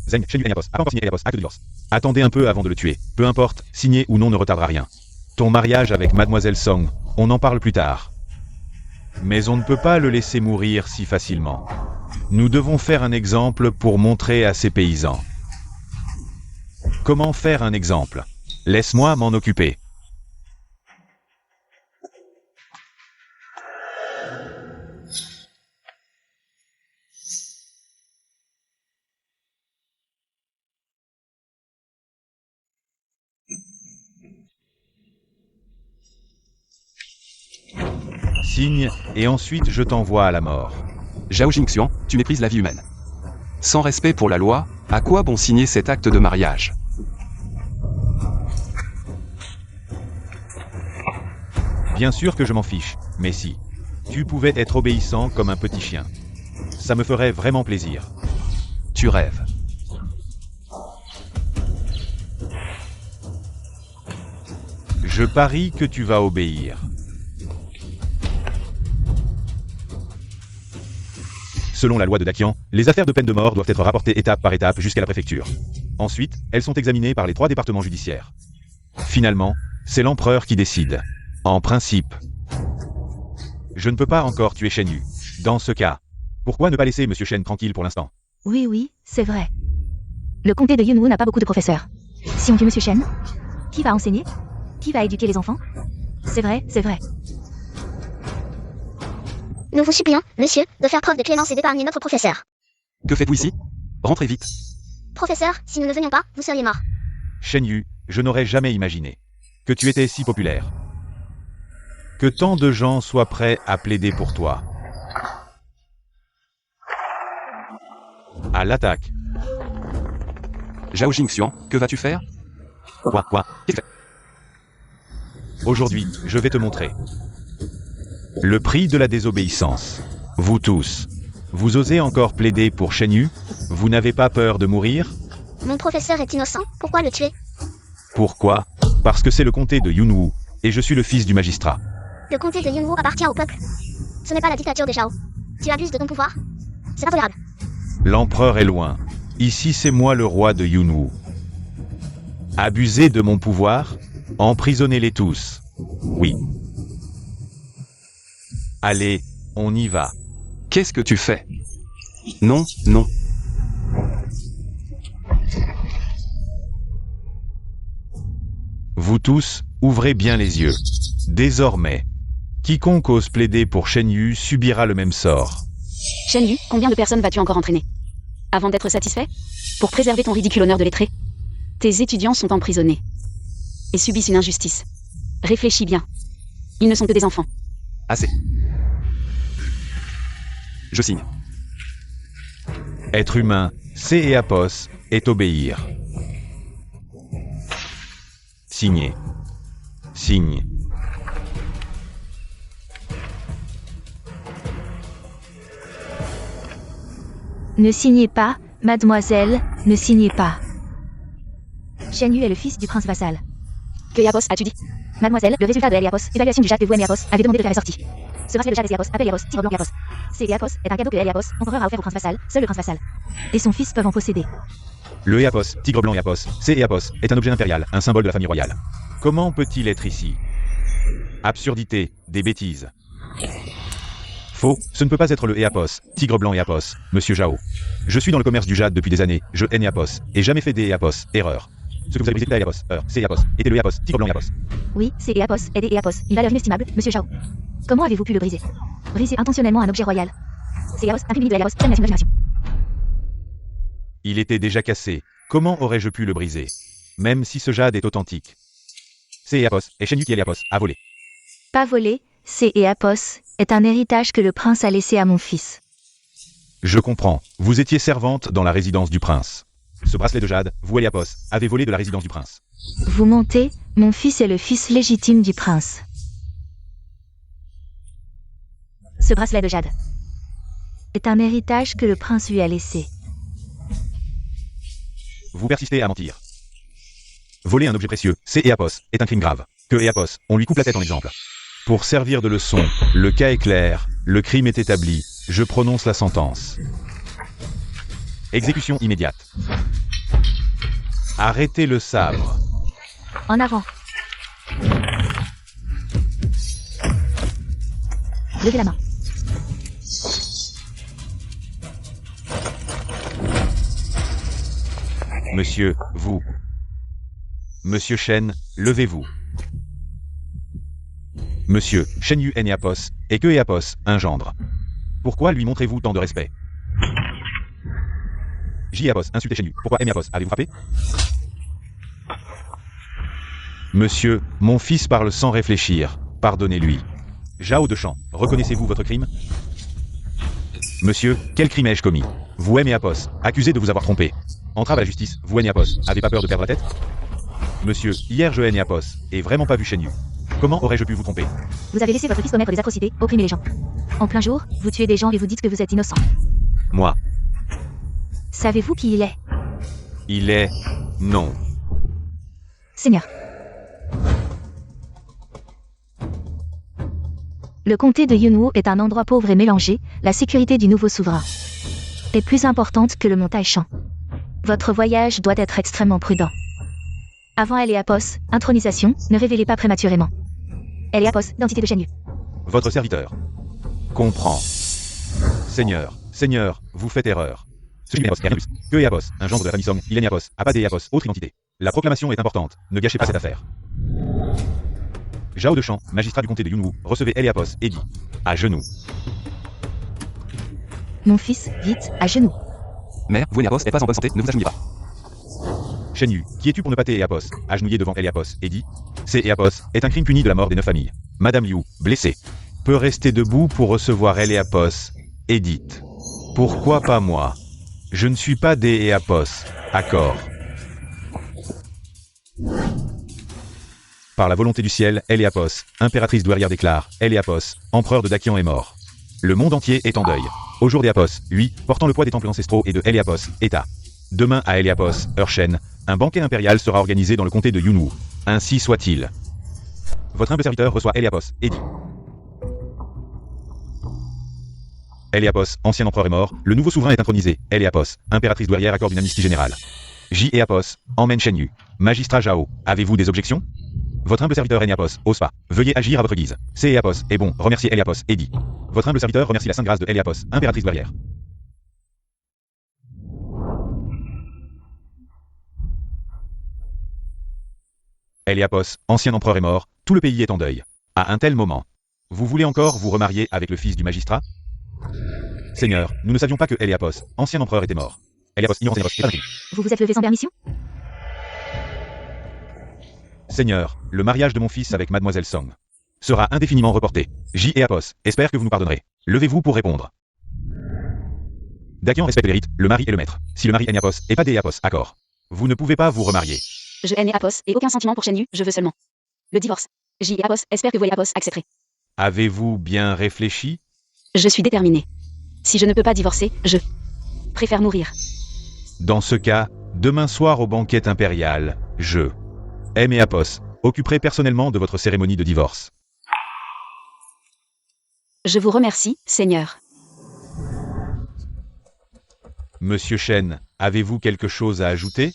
Zeng, Shen Yu Heliapos, a pas encore signé Heliapos, acte de divorce. Attendez un peu avant de le tuer. Peu importe, signer ou non ne retardera rien. Ton mariage avec Mademoiselle Song, on en parle plus tard. Mais on ne peut pas le laisser mourir si facilement. Nous devons faire un exemple pour montrer à ces paysans. Comment faire un exemple? Laisse-moi m'en occuper. Signe, et ensuite je t'envoie à la mort. Zhao Jingxian, tu méprises la vie humaine. Sans respect pour la loi, à quoi bon signer cet acte de mariage? Bien sûr que je m'en fiche, mais si. Tu pouvais être obéissant comme un petit chien. Ça me ferait vraiment plaisir. Tu rêves. Je parie que tu vas obéir. Selon la loi de Dakian, les affaires de peine de mort doivent être rapportées étape par étape jusqu'à la préfecture. Ensuite, elles sont examinées par les 3 départements judiciaires. Finalement, c'est l'empereur qui décide. En principe. Je ne peux pas encore tuer Shen Yu. Dans ce cas, pourquoi ne pas laisser Monsieur Shen tranquille pour l'instant? Oui, c'est vrai. Le comté de Yunwu n'a pas beaucoup de professeurs. Si on tue Monsieur Shen, qui va enseigner? Qui va éduquer les enfants? C'est vrai. Nous vous supplions, monsieur, de faire preuve de clémence et d'épargner notre professeur. Que faites-vous ici? Rentrez vite. Professeur, si nous ne venions pas, vous seriez mort. Shen Yu, je n'aurais jamais imaginé que tu étais si populaire. Que tant de gens soient prêts à plaider pour toi. À l'attaque. Zhao Jingxian, que vas-tu faire? Quoi? Qu'est-ce que Aujourd'hui, je vais te montrer. Le prix de la désobéissance. Vous tous. Vous osez encore plaider pour Shen Yu? Vous n'avez pas peur de mourir? Mon professeur est innocent, pourquoi le tuer? Pourquoi? Parce que c'est le comté de Yunwu, et je suis le fils du magistrat. Le comté de Yunwu appartient au peuple. Ce n'est pas la dictature de Zhao. Tu abuses de ton pouvoir. C'est pas tolérable. L'empereur est loin. Ici c'est moi le roi de Yunwu. Abuser de mon pouvoir? Emprisonnez-les tous. Oui. Allez, on y va. Qu'est-ce que tu fais? Non. Vous tous, ouvrez bien les yeux. Désormais, quiconque ose plaider pour Shen Yu subira le même sort. Shen Yu, combien de personnes vas-tu encore entraîner? Avant d'être satisfait? Pour préserver ton ridicule honneur de lettré? Tes étudiants sont emprisonnés. Et subissent une injustice. Réfléchis bien. Ils ne sont que des enfants. Assez. Je signe. Être humain, c'est et apos, est obéir. Signé. Signe. Ne signez pas, mademoiselle, ne signez pas. Shen Yu est le fils du prince vassal. Que Yapos as-tu dit? Mademoiselle, le résultat de Eliapos, évaluation du jade de vous Eliapos, avait demandé de faire ressortir. Ce bracelet de jade Eliapos, appelle Eliapos, tigre blanc Eliapos. C'est Eliapos, est un cadeau que Eliapos, empereur a offert au prince vassal, seul le prince vassal. Et son fils peuvent en posséder. Le Eapos, tigre blanc Eapos, c'est Eapos, est un objet impérial, un symbole de la famille royale. Comment peut-il être ici? Absurdité, des bêtises. Faux, ce ne peut pas être le Eapos, tigre blanc Eapos, monsieur Zhao. Je suis dans le commerce du jade depuis des années, je haine Eapos, et jamais fait des Eapos, erreur. Ce que vous avez brisé est Eapos, c'est Eapos, était le Eapos, tigre blanc Eapos. Oui, c'est Eapos, est des Eapos, une valeur inestimable, monsieur Zhao. Comment avez-vous pu le briser? Briser intentionnellement un objet royal. C'est Eapos, imprimé de Eliapos, termination de la génération. Il était déjà cassé, comment aurais-je pu le briser? Même si ce jade est authentique. C'est Eapos, et Shen Yu qui est Eapos, a volé. Pas volé, c'est Eapos, est un héritage que le prince a laissé à mon fils. Je comprends, vous étiez servante dans la résidence du prince. Ce bracelet de jade, vous Eliapos, avez volé de la résidence du prince. Vous mentez, mon fils est le fils légitime du prince. Ce bracelet de jade est un héritage que le prince lui a laissé. Vous persistez à mentir. Voler un objet précieux, c'est Eapos, est un crime grave. Que Eapos, on lui coupe la tête en exemple. Pour servir de leçon, le cas est clair, le crime est établi, je prononce la sentence. Exécution immédiate. Arrêtez le sabre. En avant. Levez la main. Monsieur, vous. Monsieur Shen, levez-vous. Monsieur, Shen Yu en Eapos, et que Eapos, un gendre. Pourquoi lui montrez-vous tant de respect? J. Eapos, insultez Shen Yu. Pourquoi M. Eapos, avez-vous frappé? Monsieur, mon fils parle sans réfléchir, pardonnez-lui. Zhao de Champ, reconnaissez-vous votre crime? Monsieur, quel crime ai-je commis? Vous et Apos, accusé de vous avoir trompé. Entrave à la justice, vous et Apos, avez pas peur de perdre la tête? Monsieur, hier je Apos, et vraiment pas vu Shen Yu. Comment aurais-je pu vous tromper? Vous avez laissé votre fils commettre des atrocités, opprimer les gens. En plein jour, vous tuez des gens et vous dites que vous êtes innocent. Moi. Savez-vous qui il est? Il est... Non. Seigneur. Le comté de Yunwu est un endroit pauvre et mélangé, la sécurité du nouveau souverain est plus importante que le mont Taishan. Votre voyage doit être extrêmement prudent. Avant Apos, intronisation, ne révélez pas prématurément. Apos, identité de Shen Yu. Votre serviteur. Comprends. Seigneur, Seigneur, vous faites erreur. Ce Apos, rien de plus. Que Apos, un gendre de la famille Song, il est Apos, a pas Apos, autre identité. La proclamation est importante, ne gâchez pas cette affaire. Zhao de Champ, magistrat du comté de Yunwu, recevez Apos et dit à genoux. Mon fils, vite, à genoux. Mère, vous et Apos n'est pas en bonne santé, ne vous agenouillez pas. Shen Yu, qui es-tu pour ne pas Apos, agenouillé devant Apos et dit c'est Apos, est un crime puni de la mort des 9 familles. Madame Liu, blessée, peut rester debout pour recevoir Apos, et dites pourquoi pas moi? Je ne suis pas Apos, accord. Par la volonté du ciel, Apos, impératrice douairière déclare, Apos, empereur de Dakian est mort. Le monde entier est en deuil. Au jour d'Apos, lui, portant le poids des temples ancestraux et de Apos, État. Demain à Apos, Hershen, un banquet impérial sera organisé dans le comté de Yunwu. Ainsi soit-il. Votre humble serviteur reçoit Apos et dit Apos, ancien empereur est mort, le nouveau souverain est intronisé. Apos, impératrice douairière accorde une amnistie générale. Apos, emmène Shen Yu. Magistrat Zhao, avez-vous des objections? Votre humble serviteur Apos, ose pas. Veuillez agir à votre guise. Apos est bon, remerciez Apos et dit votre humble serviteur remercie la sainte grâce de Apos, impératrice douairière. Apos, ancien empereur est mort, tout le pays est en deuil. À un tel moment, vous voulez encore vous remarier avec le fils du magistrat? Seigneur, nous ne savions pas que Apos, ancien empereur, était mort. Apos, ignorance est un crime. Vous vous êtes levé sans permission? Seigneur, le mariage de mon fils avec Mademoiselle Song sera indéfiniment reporté. Apos, espère que vous nous pardonnerez. Levez-vous pour répondre. Dakian respecte les rites, le mari est le maître. Si le mari est Apos et pas Apos, accord. Vous ne pouvez pas vous remarier. Je hais Apos et aucun sentiment pour Shen Yu, je veux seulement le divorce. Apos, espère que vous et Apos accepterez. Avez-vous bien réfléchi? Je suis déterminée. Si je ne peux pas divorcer, je préfère mourir. Dans ce cas, demain soir au banquet impérial, je Apos, occuperai personnellement de votre cérémonie de divorce. Je vous remercie, Seigneur. Monsieur Shen, avez-vous quelque chose à ajouter?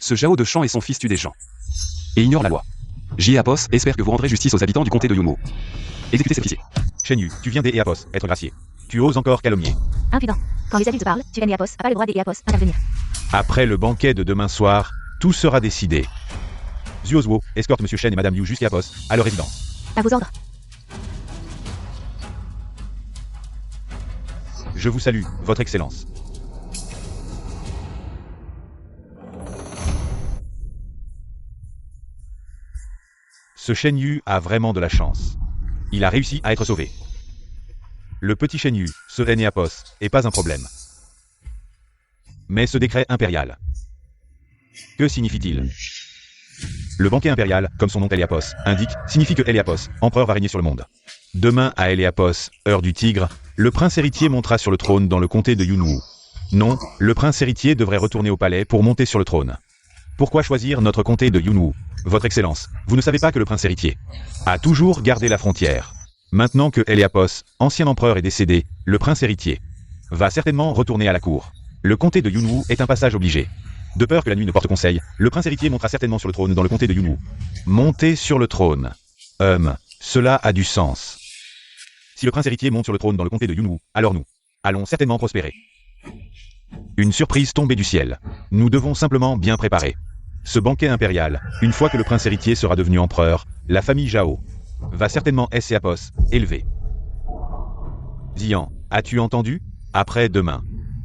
Ce Zhao de Champ et son fils tuent des gens. Et ignore la loi. Apos espère que vous rendrez justice aux habitants du comté de Yunwu. Exécutez cet officier. Shen Yu, tu viens Apos, être gracié. Tu oses encore calomnier. Impudent. Quand les adultes parlent, tu Apos, a pas le droit Apos intervenir. Après le banquet de demain soir, tout sera décidé. Zuozhuo, escorte Monsieur Shen et Madame Liu jusqu'à Apos, à leur résidence. À vos ordres. Je vous salue, Votre Excellence. Ce Shen Yu a vraiment de la chance. Il a réussi à être sauvé. Le petit Shen Yu, ce Apos, est pas un problème. Mais ce décret impérial, que signifie-t-il? Le banquet impérial, comme son nom Apos indique, signifie que Apos, empereur, va régner sur le monde. Demain à Apos, heure du tigre, le prince héritier montera sur le trône dans le comté de Yunwu. Non, le prince héritier devrait retourner au palais pour monter sur le trône. Pourquoi choisir notre comté de Yunwu? Votre Excellence, vous ne savez pas que le prince héritier a toujours gardé la frontière. Maintenant que Apos, ancien empereur, est décédé, le prince héritier va certainement retourner à la cour. Le comté de Yunwu est un passage obligé. De peur que la nuit ne porte conseil, le prince héritier montera certainement sur le trône dans le comté de Yunwu. Monter sur le trône. Cela a du sens. Si le prince héritier monte sur le trône dans le comté de Yunwu, alors nous allons certainement prospérer. Une surprise tombée du ciel. Nous devons simplement bien préparer ce banquet impérial. Une fois que le prince héritier sera devenu empereur, la famille Zhao va certainement Apos élever. Zian, as-tu entendu? Après demain,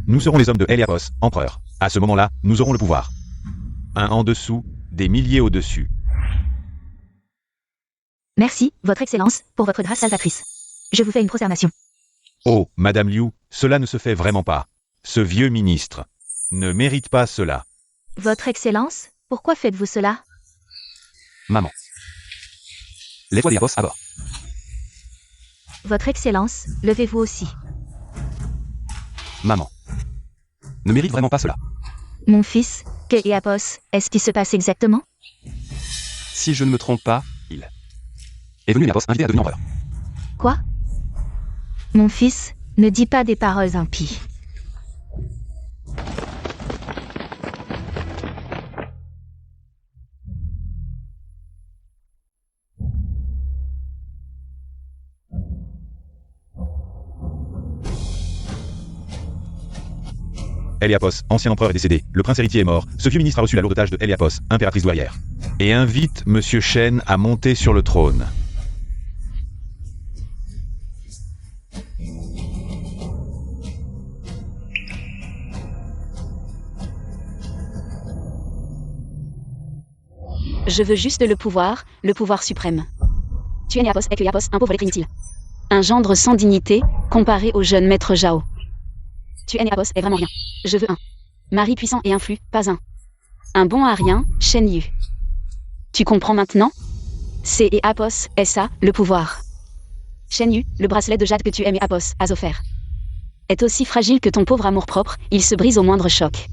nous serons les hommes de Apos, empereur. À ce moment-là, nous aurons le pouvoir. Un en dessous, des milliers au-dessus. Merci, votre Excellence, pour votre grâce salvatrice. Je vous fais une prosternation. Oh, Madame Liu, cela ne se fait vraiment pas. Ce vieux ministre ne mérite pas cela. Votre Excellence, pourquoi faites-vous cela? Maman. Lève-toi des Apos à bord. Votre Excellence, levez-vous aussi. Maman. Ne mérite vraiment pas cela. Mon fils, que Eapos, est-ce qui se passe exactement? Si je ne me trompe pas, il est venu Apos invité à devenir empereur. Quoi? Mon fils, ne dis pas des paroles impies. Héliapos, ancien empereur est décédé, le prince héritier est mort, ce vieux ministre a reçu la lourde tâche de Héliapos, impératrice douairière. Et invite Monsieur Shen à monter sur le trône. Je veux juste le pouvoir suprême. Tu es né Apos et que Apos, un pauvre lettre inutile. Un gendre sans dignité, comparé au jeune maître Zhao. Tu es né Apos est vraiment rien. Je veux un mari puissant et influx, pas un. Un bon à rien, Shen Yu. Tu comprends maintenant? C'est et Apos est ça, le pouvoir. Shen Yu, le bracelet de jade que tu aimes et Apos, a offert, est aussi fragile que ton pauvre amour-propre, il se brise au moindre choc.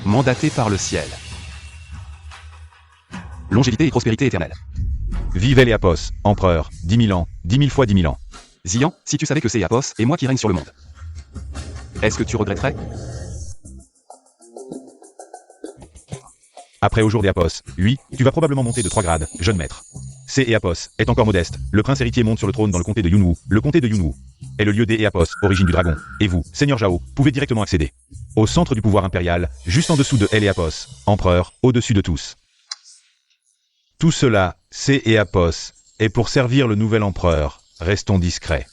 Mandaté par le ciel. Longévité et prospérité éternelle. Vive Héliapos, empereur, 10 000 ans, 10 000 fois 10 000 ans. Zian, si tu savais que c'est Apos et moi qui règne sur le monde, est-ce que tu regretterais? Après au jour d'Éapos, oui, tu vas probablement monter de 3 grades, jeune maître. C'est Éapos, est encore modeste, le prince héritier monte sur le trône dans le comté de Yunwu. Le comté de Yunwu est le lieu des Éapos, origine du dragon. Et vous, Seigneur Zhao, pouvez directement accéder au centre du pouvoir impérial, juste en dessous de Héliapos, empereur, au-dessus de tous. Tout cela, c'est Éapos, et pour servir le nouvel empereur, restons discrets.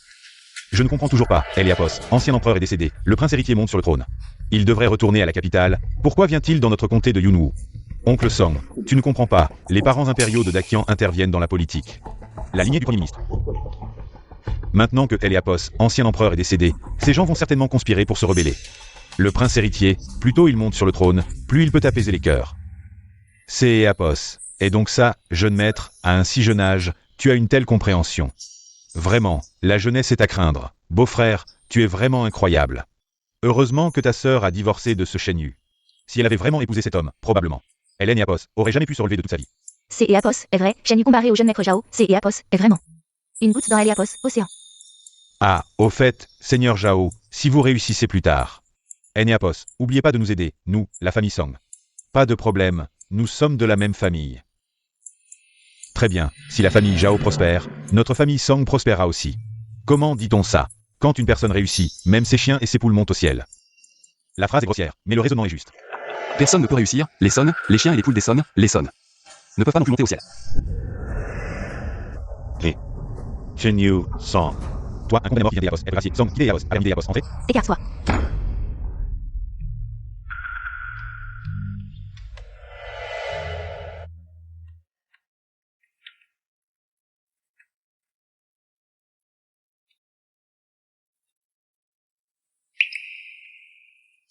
Je ne comprends toujours pas, Héliapos, ancien empereur est décédé, le prince héritier monte sur le trône. Il devrait retourner à la capitale, pourquoi vient-il dans notre comté de Yunwu? Oncle Song, tu ne comprends pas, les parents impériaux de Dakian interviennent dans la politique. La lignée du Premier ministre. Maintenant que Héliapos, ancien empereur est décédé, ces gens vont certainement conspirer pour se rebeller. Le prince héritier, plus tôt il monte sur le trône, plus il peut apaiser les cœurs. C'est Éapos. Et donc ça, jeune maître, à un si jeune âge, tu as une telle compréhension. Vraiment, la jeunesse est à craindre. Beau-frère, tu es vraiment incroyable. Heureusement que ta sœur a divorcé de ce Shen Yu. Si elle avait vraiment épousé cet homme, probablement, Hélène Éapos aurait jamais pu se relever de toute sa vie. C'est Eapos, est vrai, Shen Yu comparé au jeune maître Zhao, c'est Eapos, est vraiment. Une goutte dans Héliapos, océan. Ah, au fait, Seigneur Zhao, si vous réussissez plus tard. Éapos, oubliez pas de nous aider, nous, la famille Song. Pas de problème, nous sommes de la même famille. Très bien, si la famille Zhao prospère, notre famille Song prospérera aussi. Comment dit-on ça? Quand une personne réussit, même ses chiens et ses poules montent au ciel. La phrase est grossière, mais le raisonnement est juste. Personne ne peut réussir, les Song, les chiens et les poules des Song, les Song, ne peuvent pas non plus monter au ciel. Shen Yu Song. Toi, un condamné mort qui vient d'Éapos, être gracié, Song, quitter Éapos, aller Éapos, entrez. Écarte-toi.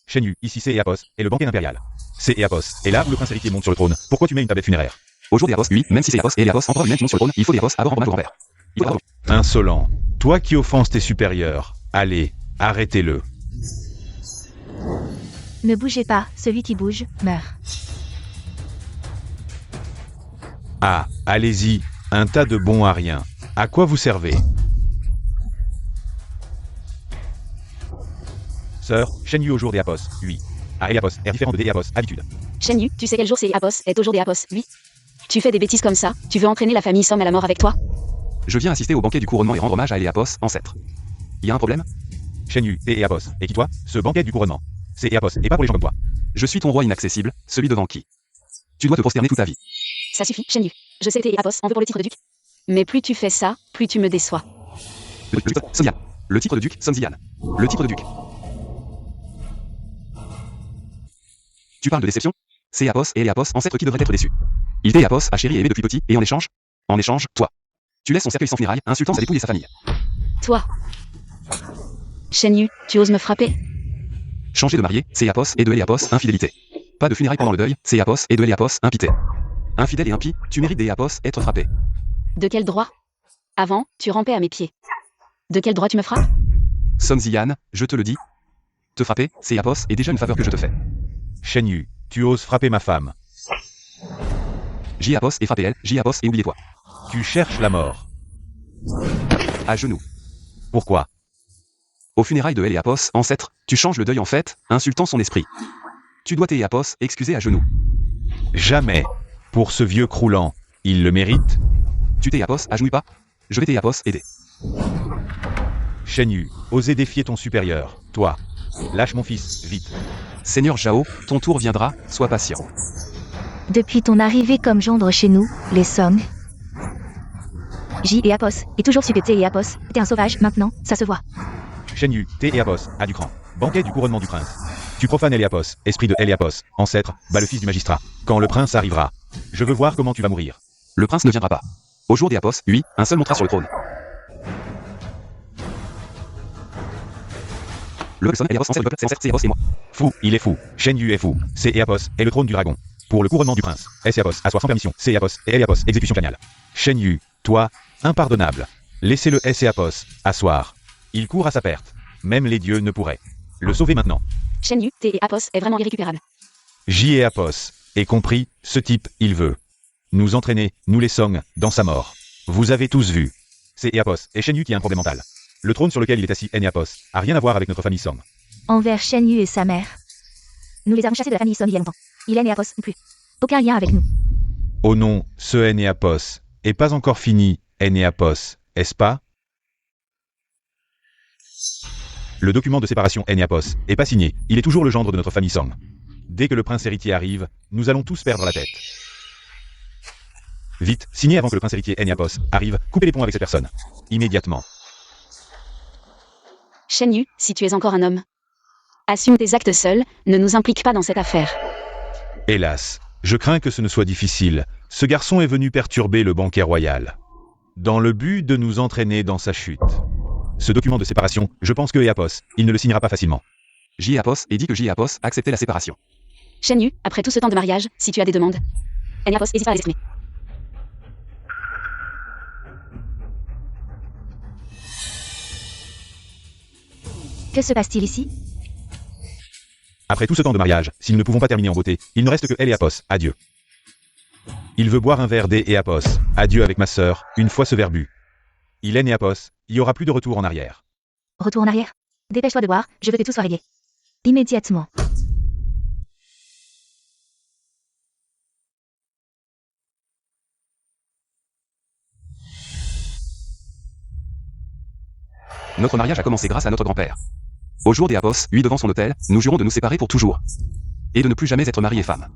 Shen Yu, ici c'est Éapos, et le banquet impérial. C'est Éapos, et là où le prince héritier monte sur le trône, pourquoi tu mets une tablette funéraire? Au jour d'Éapos, oui, même si c'est Éapos et Éapos empereur lui-même qui monte sur le trône, il faut d'Éapos à bord en grand-père. Il faudra donc. Insolent. Toi qui offenses tes supérieurs. Allez, arrêtez-le. Ne bougez pas, celui qui bouge, meurt. Ah, allez-y, un tas de bons à rien. À quoi vous servez? Sœur, Shen Yu au jour d'Éapos, oui. À Éapos, air différent de Éapos, habitude. Shen Yu, tu sais quel jour c'est Apos, est au jour des Apos, oui. Tu fais des bêtises comme ça, tu veux entraîner la famille Somme à la mort avec toi? Je viens assister au banquet du couronnement et rendre hommage à Éapos, ancêtre. Y a un problème? Shen Yu et Éapos, et qui toi? Ce banquet du couronnement. C'est Éapos, et pas pour les gens comme toi. Je suis ton roi inaccessible, celui devant qui tu dois te prosterner toute ta vie. Ça suffit, Shen Yu. Je sais que t'es Apos, on veut pour le titre de duc. Mais plus tu fais ça, plus tu me déçois. Le titre de duc, Sun Zian. Le titre de duc, Sun Zian. Le titre de duc. Tu parles de déception? C'est Éapos et Éapos, ancêtre qui devrait être déçu. Il t'est Éapos, a chéri et aimé depuis petit, et en échange, toi. Tu laisses son cercueil sans funérailles, insultant sa dépouille et sa famille. Toi. Shen Yu, tu oses me frapper? Changer de marié, c'est Éapos et de Éapos, infidélité. Pas de funérailles pendant le deuil, c'est Éapos et de Éapos, impité. Infidèle et impie, tu mérites des Éapos, être frappé. De quel droit? Avant, tu rampais à mes pieds. De quel droit tu me frappes? Song Ziyan, je te le dis. Te frapper, c'est Éapos, et déjà une faveur que je te fais. Shen Yu, tu oses frapper ma femme. J'Éapos et frappez elle, J'Éapos et oubliez-toi. Tu cherches la mort. À genoux. Pourquoi? Aux funérailles de Éapos, ancêtre, tu changes le deuil en fête, insultant son esprit. Tu dois t'Éapos excuser à genoux. Jamais. Pour ce vieux croulant, il le mérite. Tu t'Éapos, agenouille pas. Je vais t'Éapos aider. Shen Yu, osez défier ton supérieur, toi. Lâche mon fils, vite. Seigneur Zhao, ton tour viendra, sois patient. Depuis ton arrivée comme gendre chez nous, les Song. J et Apos, et toujours su que T et Apos, t'es un sauvage, maintenant, ça se voit. Shen Yu, T et Apos, à du cran. Banquet du couronnement du prince. Tu profanes Éapos, esprit de Éapos, ancêtre, bas le fils du magistrat. Quand le prince arrivera, je veux voir comment tu vas mourir. Le prince ne viendra pas. Au jour d'Éapos, oui, un seul montera sur le trône. Le personne Éapos, ancêtre du peuple, c'est ancêtre, c'est Éapos et moi. Fou, il est fou. Shen Yu est fou. C'est Éapos, et le trône du dragon. Pour le couronnement du prince, Éapos, asseoir sans permission, c'est Éapos, et Éapos, exécution craniale. Shen Yu, toi, impardonnable. Laissez-le Éapos, asseoir. Il court à sa perte. Même les dieux ne pourraient le sauver maintenant. Shen Yu, T et Apos est vraiment irrécupérable. J et Apos, et compris, ce type, il veut nous entraîner, nous les Song, dans sa mort. Vous avez tous vu. C'est Éapos, et Shen Yu qui a un problème mental. Le trône sur lequel il est assis, Éapos, a rien à voir avec notre famille Song. Envers Shen Yu et sa mère. Nous les avons chassés de la famille Song il y a longtemps. Il est Apos, plus. Aucun lien avec nous. Oh non, ce Éapos est pas encore fini, Éapos, est-ce pas? Le document de séparation Éapos est pas signé, il est toujours le gendre de notre famille Song. Dès que le prince héritier arrive, nous allons tous perdre la tête. Vite, signez avant que le prince héritier Éapos arrive, coupez les ponts avec cette personne. Immédiatement. Shen Yu, si tu es encore un homme. Assume tes actes seul, ne nous implique pas dans cette affaire. Hélas, je crains que ce ne soit difficile. Ce garçon est venu perturber le banquet royal. Dans le but de nous entraîner dans sa chute. Ce document de séparation, je pense que Éapos, il ne le signera pas facilement. J'Éapos et dit que J'Éapos acceptait la séparation. Shen Yu, après tout ce temps de mariage, si tu as des demandes. Éapos, hésite pas à les exprimer. Que se passe-t-il ici? Après tout ce temps de mariage, si nous ne pouvons pas terminer en beauté, il ne reste que Éapos, adieu. Il veut boire un verre d'Éapos, adieu avec ma sœur, une fois ce verre bu. Il est Éapos, il n'y aura plus de retour en arrière. Retour en arrière. Dépêche-toi de boire, je veux que tout soit réglé. Immédiatement. Notre mariage a commencé grâce à notre grand-père. Au jour d'Éapos, lui devant son autel, nous jurons de nous séparer pour toujours. Et de ne plus jamais être mari et femme.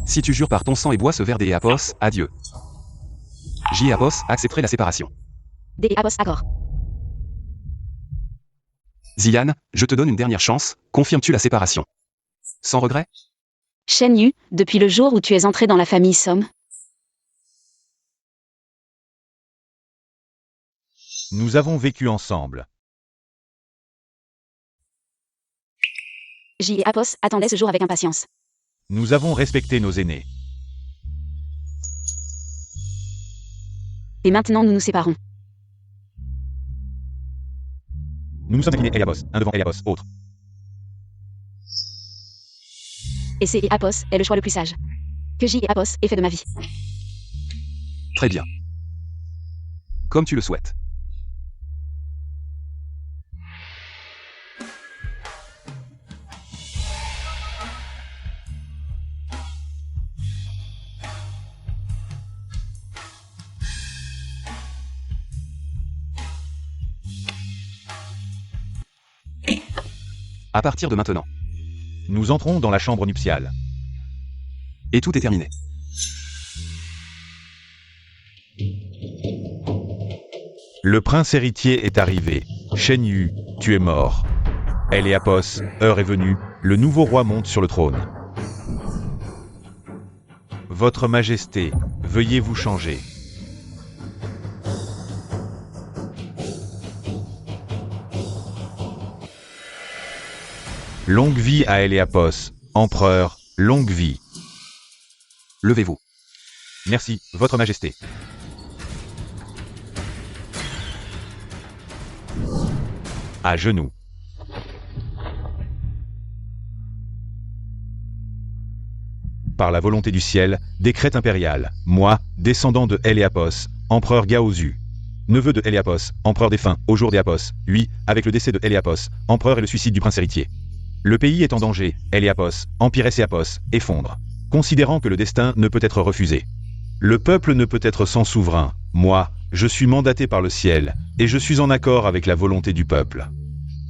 Si tu jures par ton sang et bois ce verre d'Éapos, adieu. J'Éapos accepterait la séparation. Des Apos, accord. Ziyan, je te donne une dernière chance, confirmes-tu la séparation? Sans regret? Shen Yu, depuis le jour où tu es entré dans la famille Song. Nous avons vécu ensemble. J et Apos attendaient ce jour avec impatience. Nous avons respecté nos aînés. Et maintenant nous nous séparons. Nous nous sommes inclinés Éapos, un devant Éapos, autre. Et c'est Apos est le choix le plus sage. Que J et Apos aient fait de ma vie. Très bien. Comme tu le souhaites. À partir de maintenant. Nous entrons dans la chambre nuptiale. Et tout est terminé. Le prince héritier est arrivé. Shen Yu, tu es mort. Éapos, heure est venue, le nouveau roi monte sur le trône. Votre Majesté, veuillez vous changer. Longue vie à Eléapos, empereur, longue vie. Levez-vous. Merci, Votre Majesté. À genoux. Par la volonté du ciel, décret impérial, moi, descendant de Eléapos, empereur Gaozu, neveu de Eléapos, empereur défunt, au jour d'Éapos, lui, avec le décès de Eléapos, empereur et le suicide du prince héritier. Le pays est en danger, Eléapos, empire Esséapos, effondre. Considérant que le destin ne peut être refusé. Le peuple ne peut être sans souverain, moi, je suis mandaté par le ciel, et je suis en accord avec la volonté du peuple.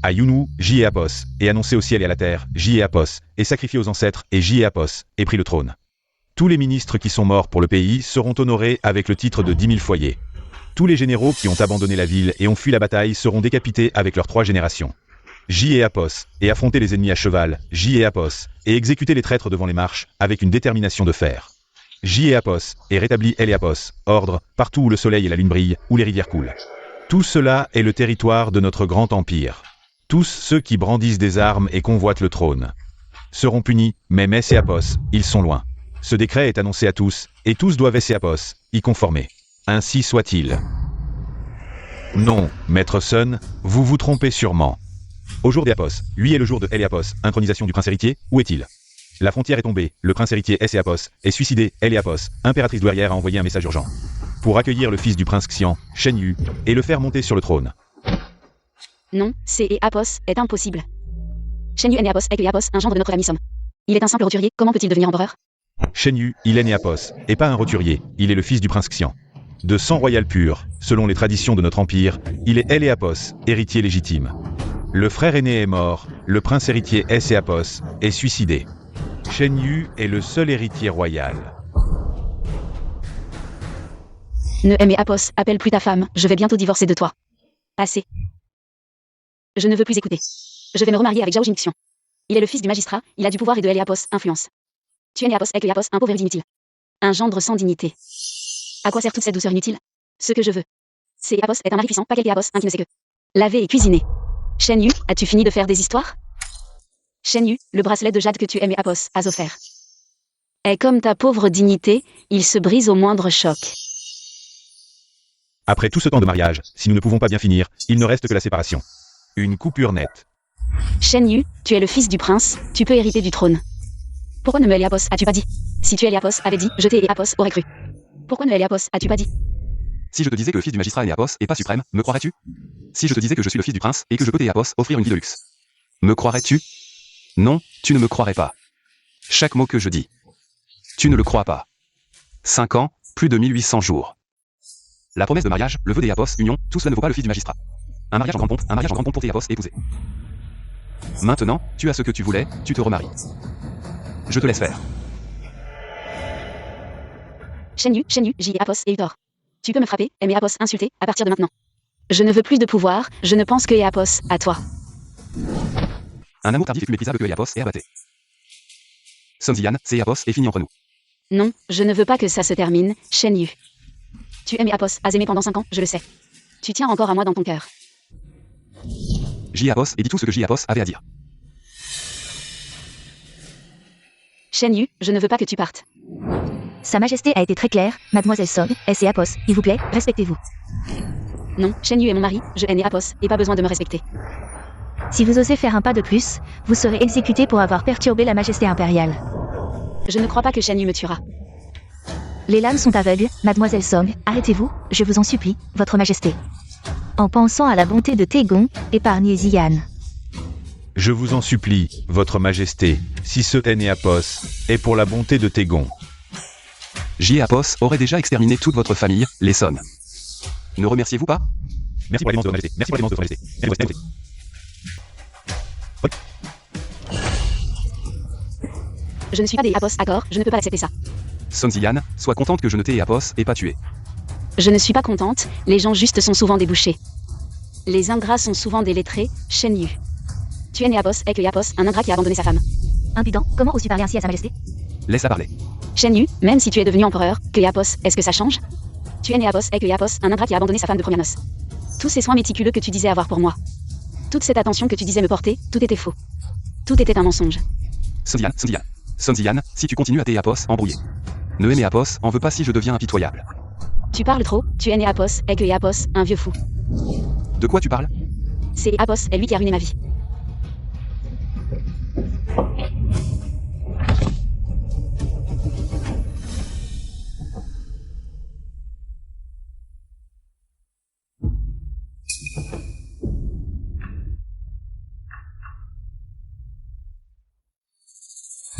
À Younou, J-Éapos, et annoncé au ciel et à la terre, J-Éapos, et sacrifié aux ancêtres, et J-Éapos, et pris le trône. Tous les ministres qui sont morts pour le pays seront honorés avec le titre de 10 000 foyers. Tous les généraux qui ont abandonné la ville et ont fui la bataille seront décapités avec leurs 3 générations. J-Éapos, et affronter les ennemis à cheval, J-Éapos, et exécuter les traîtres devant les marches, avec une détermination de fer. J-Éapos, et rétablit Eléapos, ordre, partout où le soleil et la lune brillent, où les rivières coulent. Tout cela est le territoire de notre grand empire. Tous ceux qui brandissent des armes et convoitent le trône seront punis, mais Esséapos, ils sont loin. Ce décret est annoncé à tous, et tous doivent Esséapos y conformer. Ainsi soit-il. Non, maître Sun, vous vous trompez sûrement. Au jour d'Éapos, lui est le jour de Eléapos, intronisation du prince héritier, où est-il? La frontière est tombée, le prince héritier Esséapos est suicidé, Eléapos, impératrice douairière a envoyé un message urgent pour accueillir le fils du prince Xian, Shen Yu, et le faire monter sur le trône. Non, Éapos est impossible. Shen Yu Éapos est Éapos, un gendre de notre ami Somme. Il est un simple roturier, comment peut-il devenir empereur? Shen Yu, il est Éapos, et pas un roturier, il est le fils du prince Xian. De sang royal pur, selon les traditions de notre empire, il est Eléapos, héritier légitime. Le frère aîné est mort, le prince héritier Esséapos est suicidé. Shen Yu est le seul héritier royal. Ne Éapos, appelle plus ta femme, je vais bientôt divorcer de toi. Assez. Je ne veux plus écouter. Je vais me remarier avec Zhao Jingxiong. Il est le fils du magistrat, il a du pouvoir et de Eléapos, influence. Tu es Éapos avec Éapos, un pauvre et inutile. Un gendre sans dignité. À quoi sert toute cette douceur inutile? Ce que je veux. C'est Éapos est un mari puissant, pas quelque Éapos, un qui ne sait que laver et cuisiner. Shen Yu, as-tu fini de faire des histoires? Shen Yu, le bracelet de jade que tu aimes Éapos, as offert. Est comme ta pauvre dignité, il se brise au moindre choc. Après tout ce temps de mariage, si nous ne pouvons pas bien finir, il ne reste que la séparation. Une coupure nette. Shen Yu, tu es le fils du prince, tu peux hériter du trône. Pourquoi ne me Éapos as-tu pas dit? Si tu Éapos avais dit, je t'ai Éapos aurait cru. Pourquoi ne Éapos as-tu pas dit? Si je te disais que le fils du magistrat Éapos est pas suprême, me croirais-tu? Si je te disais que je suis le fils du prince et que je peux Éapos offrir une vie de luxe, me croirais-tu? Non, tu ne me croirais pas. Chaque mot que je dis. Tu ne le crois pas. 5 ans, plus de 1800 jours. La promesse de mariage, le vœu d'Éapos, union, tout cela ne vaut pas le fils du magistrat. Un mariage en grande pompe pour Éapos épouser. Maintenant, tu as ce que tu voulais, tu te remaries. Je te laisse faire. Shen Yu, J-Éapos et Uthor. Tu peux me frapper, Éapos insulter, à partir de maintenant. Je ne veux plus de pouvoir, je ne pense que Éapos, à toi. Un amour tardif et plus méprisable que Éapos est abatté. Sun Ziyan, c'est Éapos est fini entre nous. Non, je ne veux pas que ça se termine, Shen Yu. Tu aimes Éapos, as aimé pendant 5 ans, je le sais. Tu tiens encore à moi dans ton cœur. J-Éapos et dis tout ce que J-Éapos avait à dire. Shen Yu, je ne veux pas que tu partes. Sa Majesté a été très claire, Mademoiselle Song, Esséapos, il vous plaît, respectez-vous. Non, Shen Yu est mon mari, je hais Éapos, et pas besoin de me respecter. Si vous osez faire un pas de plus, vous serez exécuté pour avoir perturbé la Majesté impériale. Je ne crois pas que Shen Yu me tuera. Les lames sont aveugles, Mademoiselle Song, arrêtez-vous, je vous en supplie, Votre Majesté. En pensant à la bonté de Taegon, épargnez Ziyan. Je vous en supplie, Votre Majesté, si ce Éapos est pour la bonté de Taegon. J-Éapos aurait déjà exterminé toute votre famille, les Sun. Ne remerciez-vous pas? Merci pour la démence de Votre Majesté. Merci pour la démence de Votre Majesté. Merci. Je ne suis pas des Éapos, d'accord, je ne peux pas accepter ça. Sun Ziyan, sois contente que je ne t'ai Éapos et pas tué. Je ne suis pas contente, les gens justes sont souvent des bouchers. Les ingrats sont souvent des lettrés, Shen Yu. Tu es né à Pos, avec Yapos, un ingrat qui a abandonné sa femme. Impudent, comment oses-tu parler ainsi à sa majesté? Laisse-la parler. Shen Yu, même si tu es devenu empereur, que Yapos, est-ce que ça change? Tu es né à Pos, avec Yapos, un ingrat qui a abandonné sa femme de première noces. Tous ces soins méticuleux que tu disais avoir pour moi. Toute cette attention que tu disais me porter, tout était faux. Tout était un mensonge. Sonzian, si tu continues à Yapos, embrouillé. Ne aimer Yapos, en veux pas si je deviens impitoyable. Tu parles trop, tu es né à Pos, avec Yapos, un vieux fou. De quoi tu parles? C'est Yapos, est lui qui a ruiné ma vie.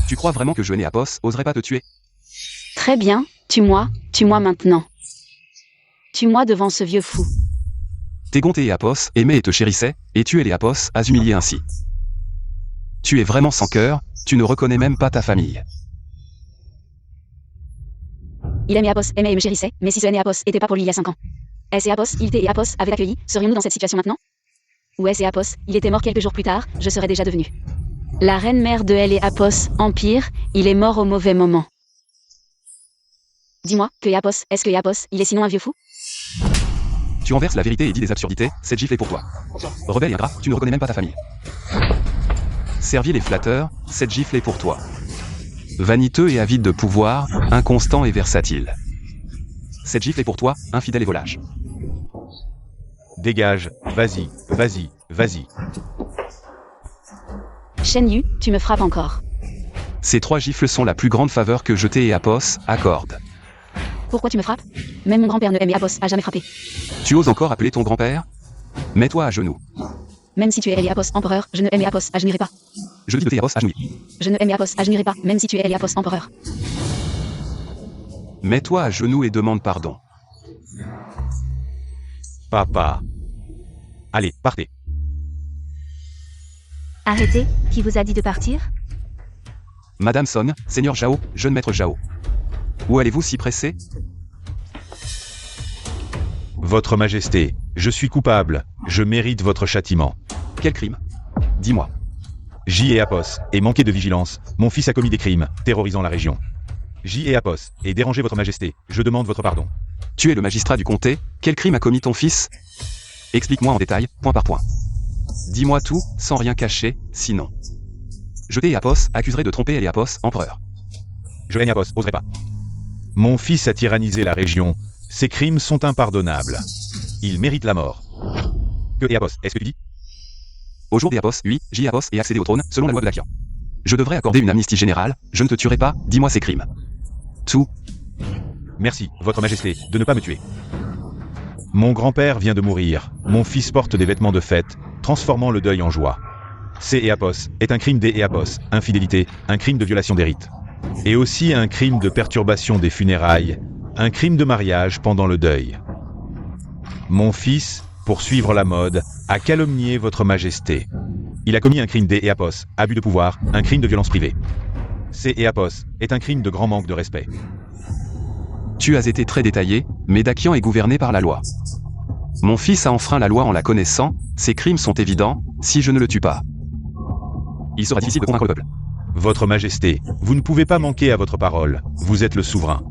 Tu crois vraiment que je n'ai Yapos oserait pas te tuer? Très bien, tue-moi maintenant. Tue-moi devant ce vieux fou. Tégon et Yapos aimaient et te chérissaient, et tu es les Yapos à humilier ainsi. Tu es vraiment sans cœur, tu ne reconnais même pas ta famille. Il aimait Yapos, aimait et me chérissait, mais si ce Yapos était pas pour lui il y a 5 ans. Est-ce Yapos, il était et Yapos avait accueilli, serions-nous dans cette situation maintenant? Ou est-ce Yapos, il était mort quelques jours plus tard, je serais déjà devenu. La reine mère de El et Yapos, Empire, il est mort au mauvais moment. Dis-moi, que Yapos, est-ce que Yapos, il est sinon un vieux fou? Tu renverses la vérité et dis des absurdités, cette gifle est pour toi. Rebelle et ingrat, tu ne reconnais même pas ta famille. Servile et flatteur, cette gifle est pour toi. Vaniteux et avide de pouvoir, inconstant et versatile. Cette gifle est pour toi, infidèle et volage. Dégage, vas-y, vas-y, vas-y. Shen Yu, tu me frappes encore. Ces 3 gifles sont la plus grande faveur que je t'ai et Yapos accorde. Pourquoi tu me frappes? Même mon grand-père ne aimait Yapos, a jamais frappé. Tu oses encore appeler ton grand-père? Mets-toi à genoux. Même si tu es El Yapos, empereur, je ne aime Yapos, agenouillerai pas. Je dis de Yapos à genoux. Je ne aime Yapos, agenouillerai pas, même si tu es El Yapos, empereur. Mets-toi à genoux et demande pardon. Papa. Allez, partez. Arrêtez, qui vous a dit de partir? Madame Son, Seigneur Zhao, jeune maître Zhao. Où allez-vous si pressé? Votre Majesté, je suis coupable, je mérite votre châtiment. Quel crime? Dis-moi. J et Apos, et manqué de vigilance, mon fils a commis des crimes, terrorisant la région. J et Apos, et dérangé votre Majesté, je demande votre pardon. Tu es le magistrat du comté, quel crime a commis ton fils? Explique-moi en détail, point par point. Dis-moi tout, sans rien cacher, sinon. Je t'ai et Apos accuserai de tromper Apos, empereur. Je et Apos, oserai pas. Mon fils a tyrannisé la région, ses crimes sont impardonnables. Il mérite la mort. Que Apos, est-ce que tu dis? Au jour d'Apos, lui, J-Apos est accédé au trône, selon la loi de l'Akian. Je devrais accorder une amnistie générale, je ne te tuerai pas, dis-moi ces crimes. Tout. Merci, votre Majesté, de ne pas me tuer. Mon grand-père vient de mourir, mon fils porte des vêtements de fête, transformant le deuil en joie. C et Apos est un crime des Apos, infidélité, un crime de violation des rites. Et aussi un crime de perturbation des funérailles, un crime de mariage pendant le deuil. Mon fils, pour suivre la mode, a calomnié votre Majesté. Il a commis un crime des Apos, abus de pouvoir, un crime de violence privée. C et Apos est un crime de grand manque de respect. Tu as été très détaillé, mais Dakian est gouverné par la loi. Mon fils a enfreint la loi en la connaissant, ses crimes sont évidents, si je ne le tue pas. Il sera difficile de convaincre le peuple. Votre Majesté, vous ne pouvez pas manquer à votre parole, vous êtes le souverain.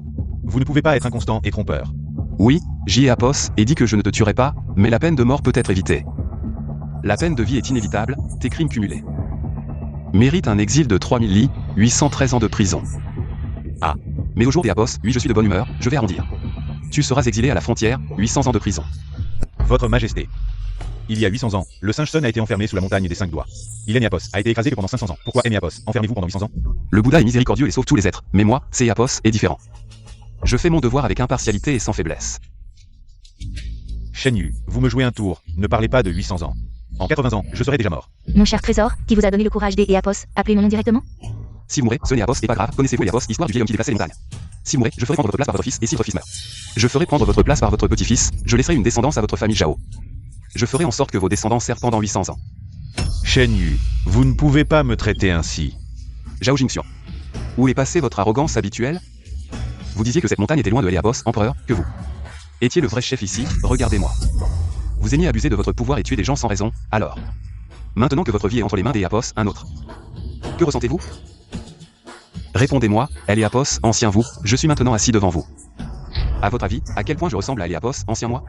Vous ne pouvez pas être inconstant et trompeur. Oui, j'y ai Apos et dit que je ne te tuerai pas, mais la peine de mort peut être évitée. La peine de vie est inévitable, tes crimes cumulés méritent un exil de 3000 lits, 813 ans de prison. Ah, mais au jour des Apos, oui je suis de bonne humeur, je vais arrondir. Tu seras exilé à la frontière, 800 ans de prison. Votre Majesté. Il y a 800 ans, le singe Sun a été enfermé sous la montagne des 5 doigts. Ileniapos a été écrasé que pendant 500 ans. Pourquoi Eniapos, enfermez-vous pendant 800 ans? Le Bouddha est miséricordieux et sauve tous les êtres, mais moi, c'est Apos, est différent. Je fais mon devoir avec impartialité et sans faiblesse. Shen Yu, vous me jouez un tour, ne parlez pas de 800 ans. En 80 ans, je serai déjà mort. Mon cher trésor, qui vous a donné le courage des Apos, appelez mon nom directement? Si vous mourrez, ce n'est Apos est pas grave, connaissez-vous Apos, histoire du vieil homme qui déplaçait les montagnes. Si vous mourrez, je ferai prendre votre place par votre fils, et si votre fils meurt, je ferai prendre votre place par votre petit-fils, je laisserai une descendance à votre famille Zhao. Je ferai en sorte que vos descendants servent pendant 800 ans. Shen Yu, vous ne pouvez pas me traiter ainsi. Zhao Jingxian. Où est passée votre arrogance habituelle? Vous disiez que cette montagne était loin de Apos, empereur, que vous étiez le vrai chef ici, regardez-moi. Vous aimiez abuser de votre pouvoir et tuer des gens sans raison, alors. Maintenant que votre vie est entre les mains d'Eapos, un autre. Que ressentez-vous? Répondez-moi, Eliapos, ancien vous, je suis maintenant assis devant vous. À votre avis, à quel point je ressemble à Eliapos, ancien moi?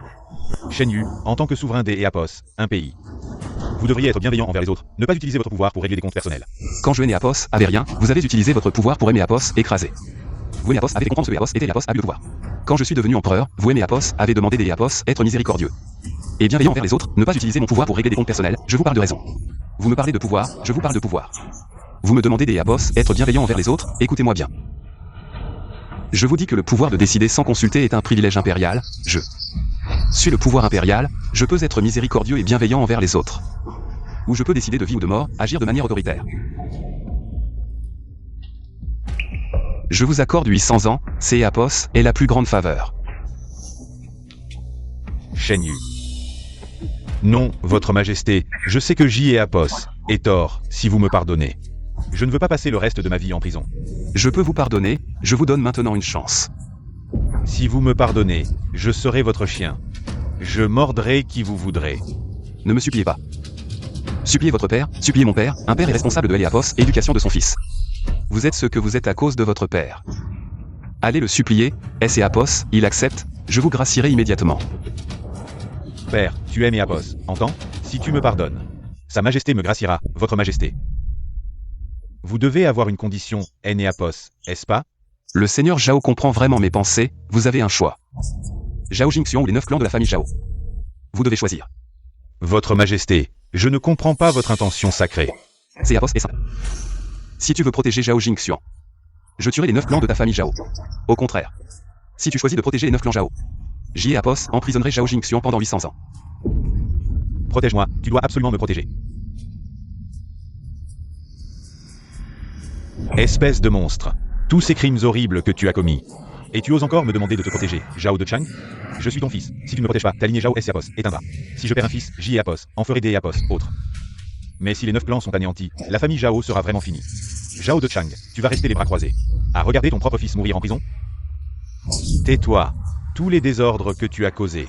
Shen Yu, en tant que souverain des Eapos, un pays. Vous devriez être bienveillant envers les autres, ne pas utiliser votre pouvoir pour régler des comptes personnels. Quand je Eapos avait rien, vous avez utilisé votre pouvoir pour Eapos écraser. Vous Eapos avez fait comprendre ce Eapos était Eapos a eu le pouvoir. Quand je suis devenu empereur, vous Eapos avez demandé des Eapos être miséricordieux. Et bienveillant envers les autres, ne pas utiliser mon pouvoir pour régler des comptes personnels, je vous parle de raison. Vous me parlez de pouvoir, je vous parle de pouvoir. Vous me demandez des Eapos être bienveillant envers les autres, écoutez-moi bien. Je vous dis que le pouvoir de décider sans consulter est un privilège impérial, je suis le pouvoir impérial, je peux être miséricordieux et bienveillant envers les autres. Ou je peux décider de vie ou de mort, agir de manière autoritaire. Je vous accorde 800 ans, c'est Eapos, est la plus grande faveur. Shen Yu. Non, votre majesté, je sais que Eapos est tort, si vous me pardonnez. Je ne veux pas passer le reste de ma vie en prison. Je peux vous pardonner, je vous donne maintenant une chance. Si vous me pardonnez, je serai votre chien. Je mordrai qui vous voudrez. Ne me suppliez pas. Suppliez votre père, suppliez mon père, un père est responsable de Eliapos, éducation de son fils. Vous êtes ce que vous êtes à cause de votre père. Allez le supplier, est-ce Eapos, il accepte, je vous gracierai immédiatement. Père, tu aimes Eapos, entends? Si tu me pardonnes. Sa majesté me graciera, votre majesté. Vous devez avoir une condition, Eapos, est-ce pas? Le seigneur Zhao comprend vraiment mes pensées, vous avez un choix. Zhao Jingxiong ou les 9 clans de la famille Zhao. Vous devez choisir. Votre majesté, je ne comprends pas votre intention sacrée. C'est Eapos est simple. Si tu veux protéger Zhao Jingxiong, je tuerai les 9 clans de ta famille Zhao. Au contraire. Si tu choisis de protéger les 9 clans Zhao, Eapos emprisonnerait Zhao Jingxiong pendant 800 ans. Protège-moi, tu dois absolument me protéger. Espèce de monstre. Tous ces crimes horribles que tu as commis. Et tu oses encore me demander de te protéger, Zhao de Chang? Je suis ton fils. Si tu ne me protèges pas, ta lignée Zhao Eapos éteindra. Si je perds un fils, Eapos en ferai des Eapos autres. Mais si les 9 clans sont anéantis, la famille Zhao sera vraiment finie. Zhao de Chang, tu vas rester les bras croisés. À regarder ton propre fils mourir en prison? Tais-toi. Tous les désordres que tu as causés.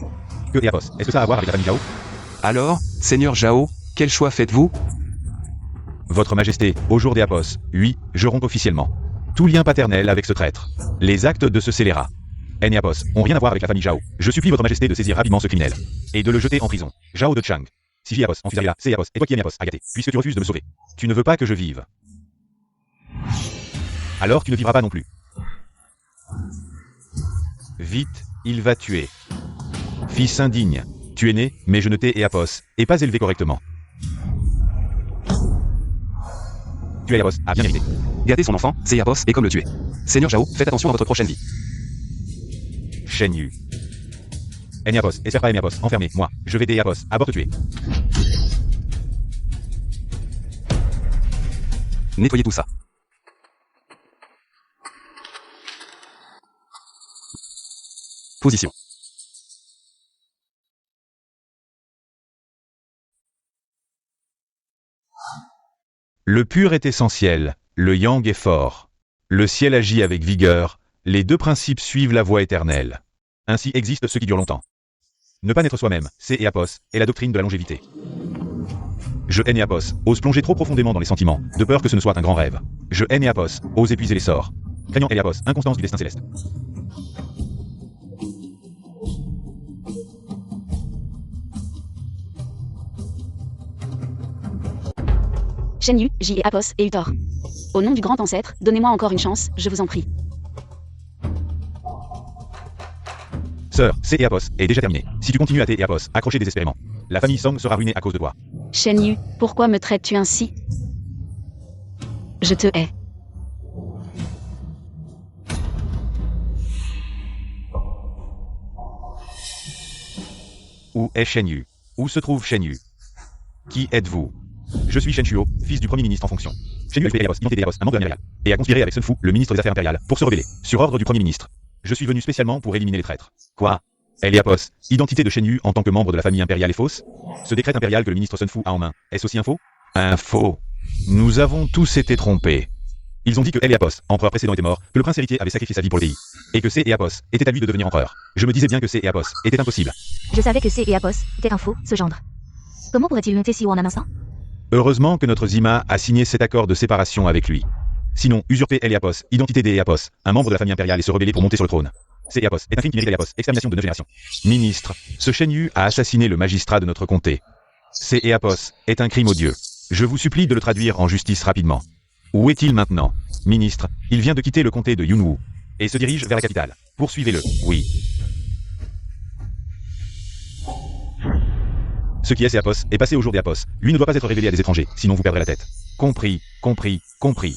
Que Eapos, est-ce que ça a à voir avec la famille Zhao? Alors, Seigneur Zhao, quel choix faites-vous? Votre majesté, au jour d'Eapos, oui, je romps officiellement tout lien paternel avec ce traître. Les actes de ce scélérat, Eapos, ont rien à voir avec la famille Zhao. Je supplie votre majesté de saisir rapidement ce criminel et de le jeter en prison. Zhao de Chang. Si Eapos en fusille là, c'est Eapos, et toi qui aimes Eapos, Agaté, puisque tu refuses de me sauver. Tu ne veux pas que je vive. Alors tu ne vivras pas non plus. Vite, il va tuer. Fils indigne, tu es né, mais je ne t'ai Eapos, et pas élevé correctement. Tu es Eapos, a bien mérité. Gâter son enfant, c'est Eapos, et comme le tuer. Seigneur Zhao, faites attention à votre prochaine vie. Shen Yu. Eapos, espère pas Eapos, enfermé, moi, je vais Eapos, à bord te tuer. Nettoyez tout ça. Position. Le pur est essentiel, le yang est fort. Le ciel agit avec vigueur, les deux principes suivent la voie éternelle. Ainsi existe ce qui dure longtemps. Ne pas naître soi-même, c'est Eapos, et la doctrine de la longévité. Je haine Eapos, ose plonger trop profondément dans les sentiments, de peur que ce ne soit un grand rêve. Je haine Eapos, ose épuiser les sorts. Craignant Eapos, inconstance du destin céleste. Shen Yu, Eapos et Uthor. Au nom du grand ancêtre, donnez-moi encore une chance, je vous en prie. Sœur, c'est Eapos, est déjà terminé. Si tu continues à Eapos, accroché désespérément, la famille Song sera ruinée à cause de toi. Shen Yu, pourquoi me traites-tu ainsi? Je te hais. Où est Shen Yu? Où se trouve Shen Yu? Qui êtes-vous? Je suis Shen Chuo, fils du premier ministre en fonction. Shen Yu a fait Eapos, identité Eapos, un membre de l'Impérial, et a conspiré avec Sun Fu, le ministre des Affaires impériales, pour se rebeller, sur ordre du premier ministre. Je suis venu spécialement pour éliminer les traîtres. Quoi? Eapos, identité de Shen Yu en tant que membre de la famille impériale est fausse? Ce décret impérial que le ministre Sun Fu a en main, est-ce aussi un faux? Un faux. Nous avons tous été trompés. Ils ont dit que Eapos, empereur précédent était mort, que le prince héritier avait sacrifié sa vie pour le pays, et que Eapos était à lui de devenir empereur. Je me disais bien que Eapos était impossible. Je savais que Eapos était un faux, ce gendre. Comment pourrait-il noter si haut en un instant? Heureusement que notre Zima a signé cet accord de séparation avec lui. Sinon, usurper Eliapos, identité des Eliapos, un membre de la famille impériale et se rebeller pour monter sur le trône. C'est Eliapos, est un crime qui mérite Eliapos, extermination de 9 générations. Ministre, ce Shen Yu a assassiné le magistrat de notre comté. C'est Eliapos, est un crime odieux. Je vous supplie de le traduire en justice rapidement. Où est-il maintenant? Ministre, il vient de quitter le comté de Yunwu et se dirige vers la capitale. Poursuivez-le, oui. Ce qui est Eliapos est passé au jour d'Eliapos. Lui ne doit pas être révélé à des étrangers, sinon vous perdrez la tête. Compris, compris, compris.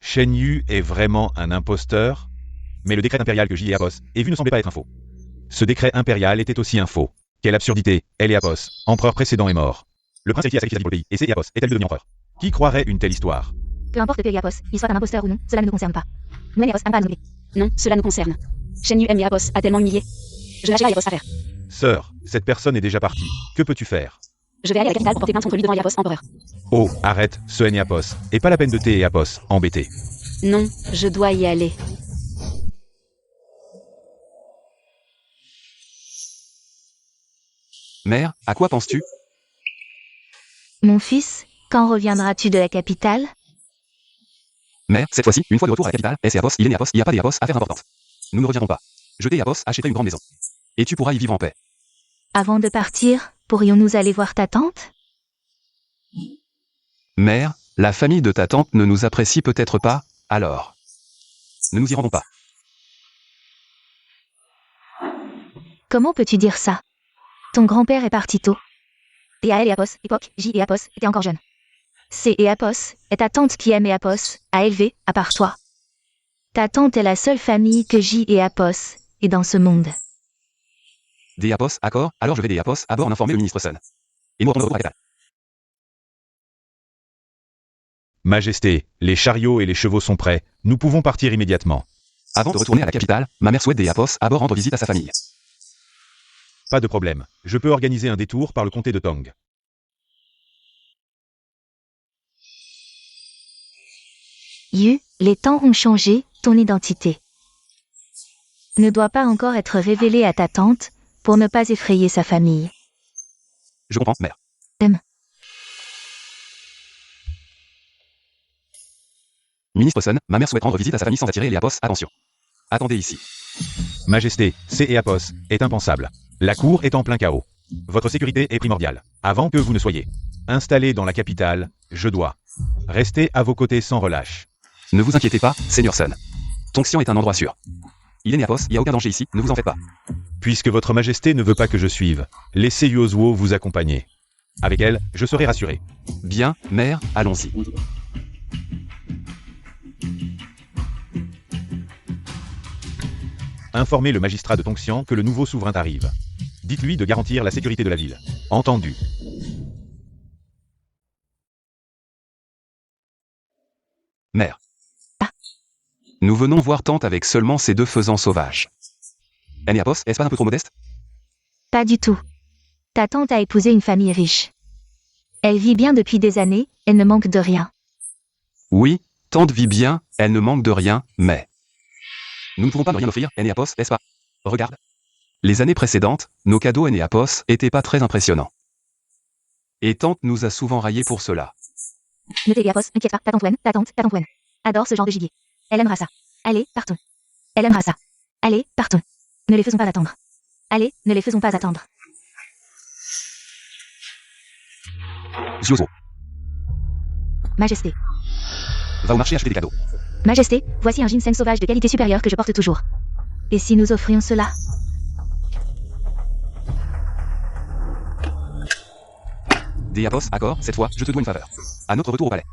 Shen Yu est vraiment un imposteur? Mais le décret impérial que Eliapos ait vu ne semblait pas être un faux. Ce décret impérial était aussi un faux. Quelle absurdité, Eliapos, empereur précédent est mort. Le prince héritier a sacrifié sa vie pour le pays, et c'est Eliapos est-elle devenue empereur? Qui croirait une telle histoire? Peu importe que Eliapos, il soit un imposteur ou non, cela ne nous concerne pas. Nous, Eliapos, pas à nous oublier. Non, cela nous concerne. Shen Yu aime Eliapos, a tellement humilié. Je lâcherai Eliapos à faire. Sœur, cette personne est déjà partie. Que peux-tu faire? Je vais aller à la capitale pour porter plainte contre lui devant Eliapos, empereur. Oh, arrête, ce Eliapos. Et pas la peine de Eliapos, embêté. Non, je dois y aller. Mère, à quoi penses-tu? Mon fils, quand reviendras-tu de la capitale? Mère, cette fois-ci, une fois de retour à la capitale, est Eliapos, il est Eliapos, il n'y a pas d'Eliapos, affaire importante. Nous ne reviendrons pas. Je Eliapos achèterai une grande maison. Et tu pourras y vivre en paix. Avant de partir, pourrions-nous aller voir ta tante? Mère, la famille de ta tante ne nous apprécie peut-être pas, alors. Ne nous y rendons pas. Comment peux-tu dire ça? Ton grand-père est parti tôt. Et à Eliapos, époque, Eliapos était encore jeune. C'est Eliapos, est ta tante qui aime Eliapos, a élevé, à part toi. Ta tante est la seule famille que Eliapos ait dans ce monde. Eliapos, accord, alors je vais Eliapos à bord en informer le ministre Sun. Et nous retournons à la capitale. Majesté, les chariots et les chevaux sont prêts, nous pouvons partir immédiatement. Avant de retourner à la capitale, ma mère souhaite Eliapos à bord rendre visite à sa famille. Pas de problème, je peux organiser un détour par le comté de Tong. Yu, les temps ont changé, ton identité ne doit pas encore être révélée à ta tante, pour ne pas effrayer sa famille. Je comprends, mère. Ministre Sun, ma mère souhaite rendre visite à sa famille sans attirer Eliapos, attention. Attendez ici. Majesté, c'est Eliapos, est impensable. La cour est en plein chaos. Votre sécurité est primordiale. Avant que vous ne soyez installé dans la capitale, je dois rester à vos côtés sans relâche. Ne vous inquiétez pas, Seigneur Sun. Tonxian est un endroit sûr. Il est Eliapos, il n'y a aucun danger ici, ne vous en faites pas. Puisque votre majesté ne veut pas que je suive, laissez Yozuo vous accompagner. Avec elle, je serai rassuré. Bien, mère, allons-y. Informez le magistrat de Tongxian que le nouveau souverain arrive. Dites-lui de garantir la sécurité de la ville. Entendu. Mère. Nous venons voir tante avec seulement ces 2 faisans sauvages. Eliapos, est-ce pas un peu trop modeste? Pas du tout. Ta tante a épousé une famille riche. Elle vit bien depuis des années, elle ne manque de rien. Oui, tante vit bien, elle ne manque de rien, mais... Nous ne pouvons pas ne rien offrir, Eliapos, n'est-ce pas? Regarde. Les années précédentes, nos cadeaux Eliapos étaient pas très impressionnants. Et tante nous a souvent raillés pour cela. Ne t'Eliapos, inquiète pas, ta tante Wen, adore ce genre de gibier. Elle aimera ça. Allez, partons. Elle aimera ça. Allez, partons. Ne les faisons pas attendre. Allez, ne les faisons pas attendre. Ziozo, Majesté. va au marché acheter des cadeaux. Majesté, voici un ginseng sauvage de qualité supérieure que je porte toujours. Et si nous offrions cela? Eliapos, accord, cette fois, je te dois une faveur. À notre retour au palais.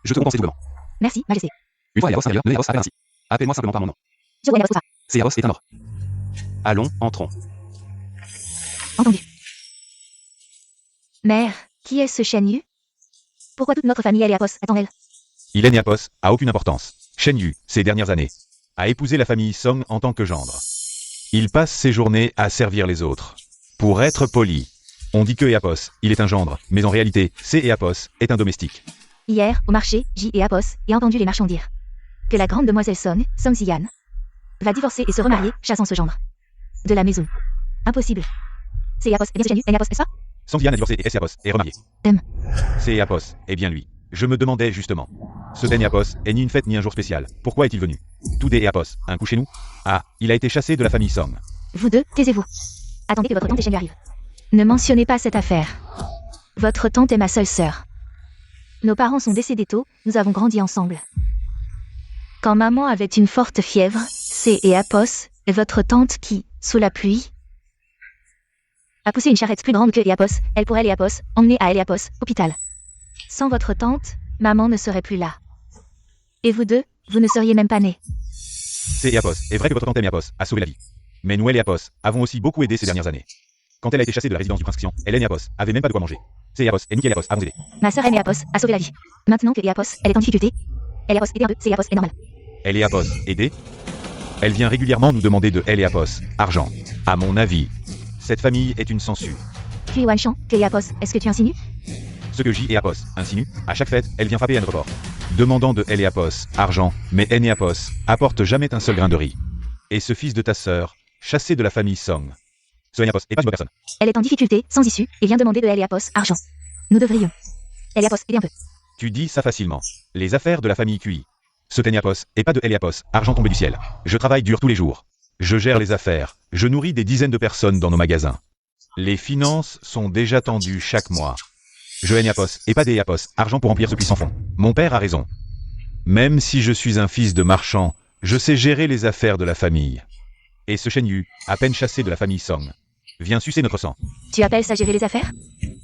Je te compensais doublement. Merci, Majesté. Une fois Eliapos intérieur, ne Eliapos appelle ainsi. Appelle-moi simplement par mon nom. Ziozo Eliapos Oufa. C'est Eliapos est un mort. Allons, entrons. Entendu. Mère, qui est ce Shen Yu? Pourquoi toute notre famille Eliapos attend-elle? Il est Eliapos, a aucune importance. Shen Yu, ces dernières années, a épousé la famille Song en tant que gendre. Il passe ses journées à servir les autres. Pour être poli, on dit que Eliapos, il est un gendre, mais en réalité, c'est Eliapos, est un domestique. Hier, au marché, Eliapos, et entendu les marchands dire que la grande demoiselle Song Ziyan, va divorcer et se remarier, chassant ce gendre de la maison. Impossible. C'est Eliapos, et bien ce Shen Yu, Eliapos, est-ce ça? Sandian a divorcé et Eapos est remarié. C'est Eapos, est bien lui. Je me demandais justement. Ce Eapos est ni une fête ni un jour spécial. Pourquoi est-il venu? Tout des Eapos, un coup chez nous? Ah, il a été chassé de la famille Song. Vous deux, taisez-vous. Attendez que votre tante et Shen arrive. Ne mentionnez pas cette affaire. Votre tante est ma seule sœur. Nos parents sont décédés tôt, nous avons grandi ensemble. Quand maman avait une forte fièvre, c'est Eapos, et votre tante qui, sous la pluie, a poussé une charrette plus grande que Eapos, elle pour Eapos, emmenée à Eapos, hôpital. Sans votre tante, maman ne serait plus là. Et vous deux, vous ne seriez même pas nés. C'est Eapos, est vrai que votre tante Eapos a sauvé la vie. Mais nous Eapos avons aussi beaucoup aidé ces dernières années. Quand elle a été chassée de la résidence du prince Xian, elle Eapos avait même pas de quoi manger. C'est Eapos et nous Eapos avons aidé. Ma sœur Eapos a sauvé la vie. Maintenant que Eapos, elle est en difficulté, Eapos aidez un peu, c'est Eapos est normal. Elle Eapos aidé? Elle vient régulièrement nous demander de Eapos argent. À mon avis, cette famille est une sangsue. Puis Wanshan, que Eapos, est-ce que tu insinues? Ce que Eapos insinue, à chaque fête, elle vient frapper à notre porte. Demandant de Eapos argent, mais Eapos apporte jamais un seul grain de riz. Et ce fils de ta sœur, chassé de la famille Song. Ce Eapos est pas une bonne personne. Elle est en difficulté, sans issue, et vient demander de Eapos argent. Nous devrions. Eapos, aidez un peu. Tu dis ça facilement. Les affaires de la famille QI. Ce Eapos est pas de Eapos, argent tombé du ciel. Je travaille dur tous les jours. Je gère les affaires. Je nourris des dizaines de personnes dans nos magasins. Les finances sont déjà tendues chaque mois. Je Eapos et pas des Eapos, argent pour remplir ce puits sans fond. Mon père a raison. Même si je suis un fils de marchand, je sais gérer les affaires de la famille. Et ce Shen Yu, à peine chassé de la famille Song, vient sucer notre sang. Tu appelles ça gérer les affaires?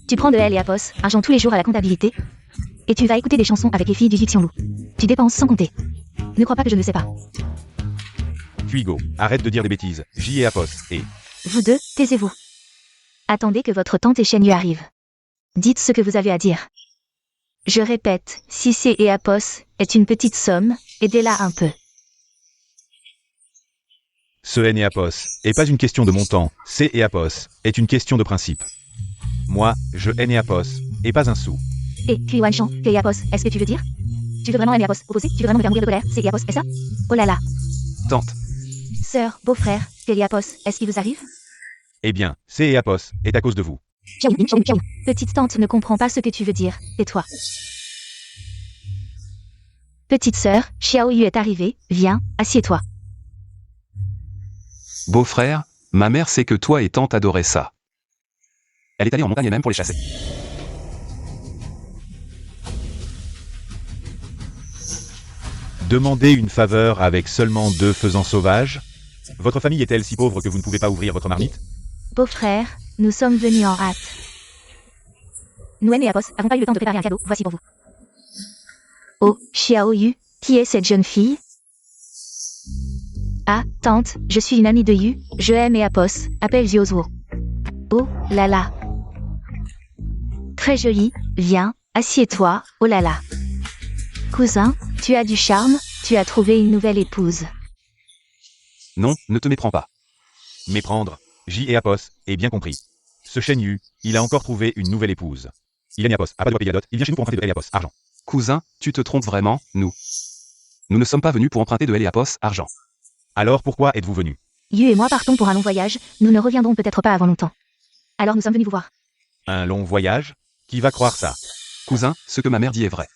Tu prends de Eapos argent tous les jours à la comptabilité, et tu vas écouter des chansons avec les filles du Duc Xianlu. Tu dépenses sans compter. Ne crois pas que je ne sais pas. Hugo, arrête de dire des bêtises. Eapos et... Vous deux, taisez-vous. Attendez que votre tante et Shen Yu arrivent. Dites ce que vous avez à dire. Je répète, si c'est Eapos est une petite somme, aidez-la un peu. Ce Eapos est pas une question de montant, c'est Eapos est une question de principe. Moi, je Eapos et pas un sou. Et puis Wanshan, que Eapos, est-ce que tu veux dire? Tu veux vraiment Eapos opposé? Tu veux vraiment me faire mourir de colère? C'est Eapos, est ça? Oh là là. Tante. Sœur, beau-frère, que Eapos, est-ce qu'il vous arrive? Eh bien, c'est Eapos est à cause de vous. Petite tante ne comprend pas ce que tu veux dire, tais-toi. Petite sœur, Xiao Yu est arrivée, viens, assieds-toi. Beau-frère, ma mère sait que toi et tante adoraient ça. Elle est allée en montagne elle-même pour les chasser. Demandez une faveur avec seulement 2 faisans sauvages? Votre famille est-elle si pauvre que vous ne pouvez pas ouvrir votre marmite? Beau-frère, nous sommes venus en hâte. Nous et Eapos avons pas eu le temps de préparer un cadeau, voici pour vous. Oh, Xiao Yu, qui est cette jeune fille? Ah, tante, je suis une amie de Yu, je aime Eapos, appelle Zhuozuo. Oh là là. Très jolie, viens, assieds-toi, oh là là. Cousin, tu as du charme, tu as trouvé une nouvelle épouse. Non, ne te méprends pas. Méprendre, Eapos est bien compris. Ce Shen Yu, il a encore trouvé une nouvelle épouse. Il est Eapos, a pas de quoi payer la dot, il vient chez nous pour emprunter de Eapos, argent. Cousin, tu te trompes vraiment, nous. Nous ne sommes pas venus pour emprunter de Eapos argent. Alors pourquoi êtes-vous venu? Yu et moi partons pour un long voyage, nous ne reviendrons peut-être pas avant longtemps. Alors nous sommes venus vous voir. Un long voyage? Qui va croire ça? Cousin, ce que ma mère dit est vrai.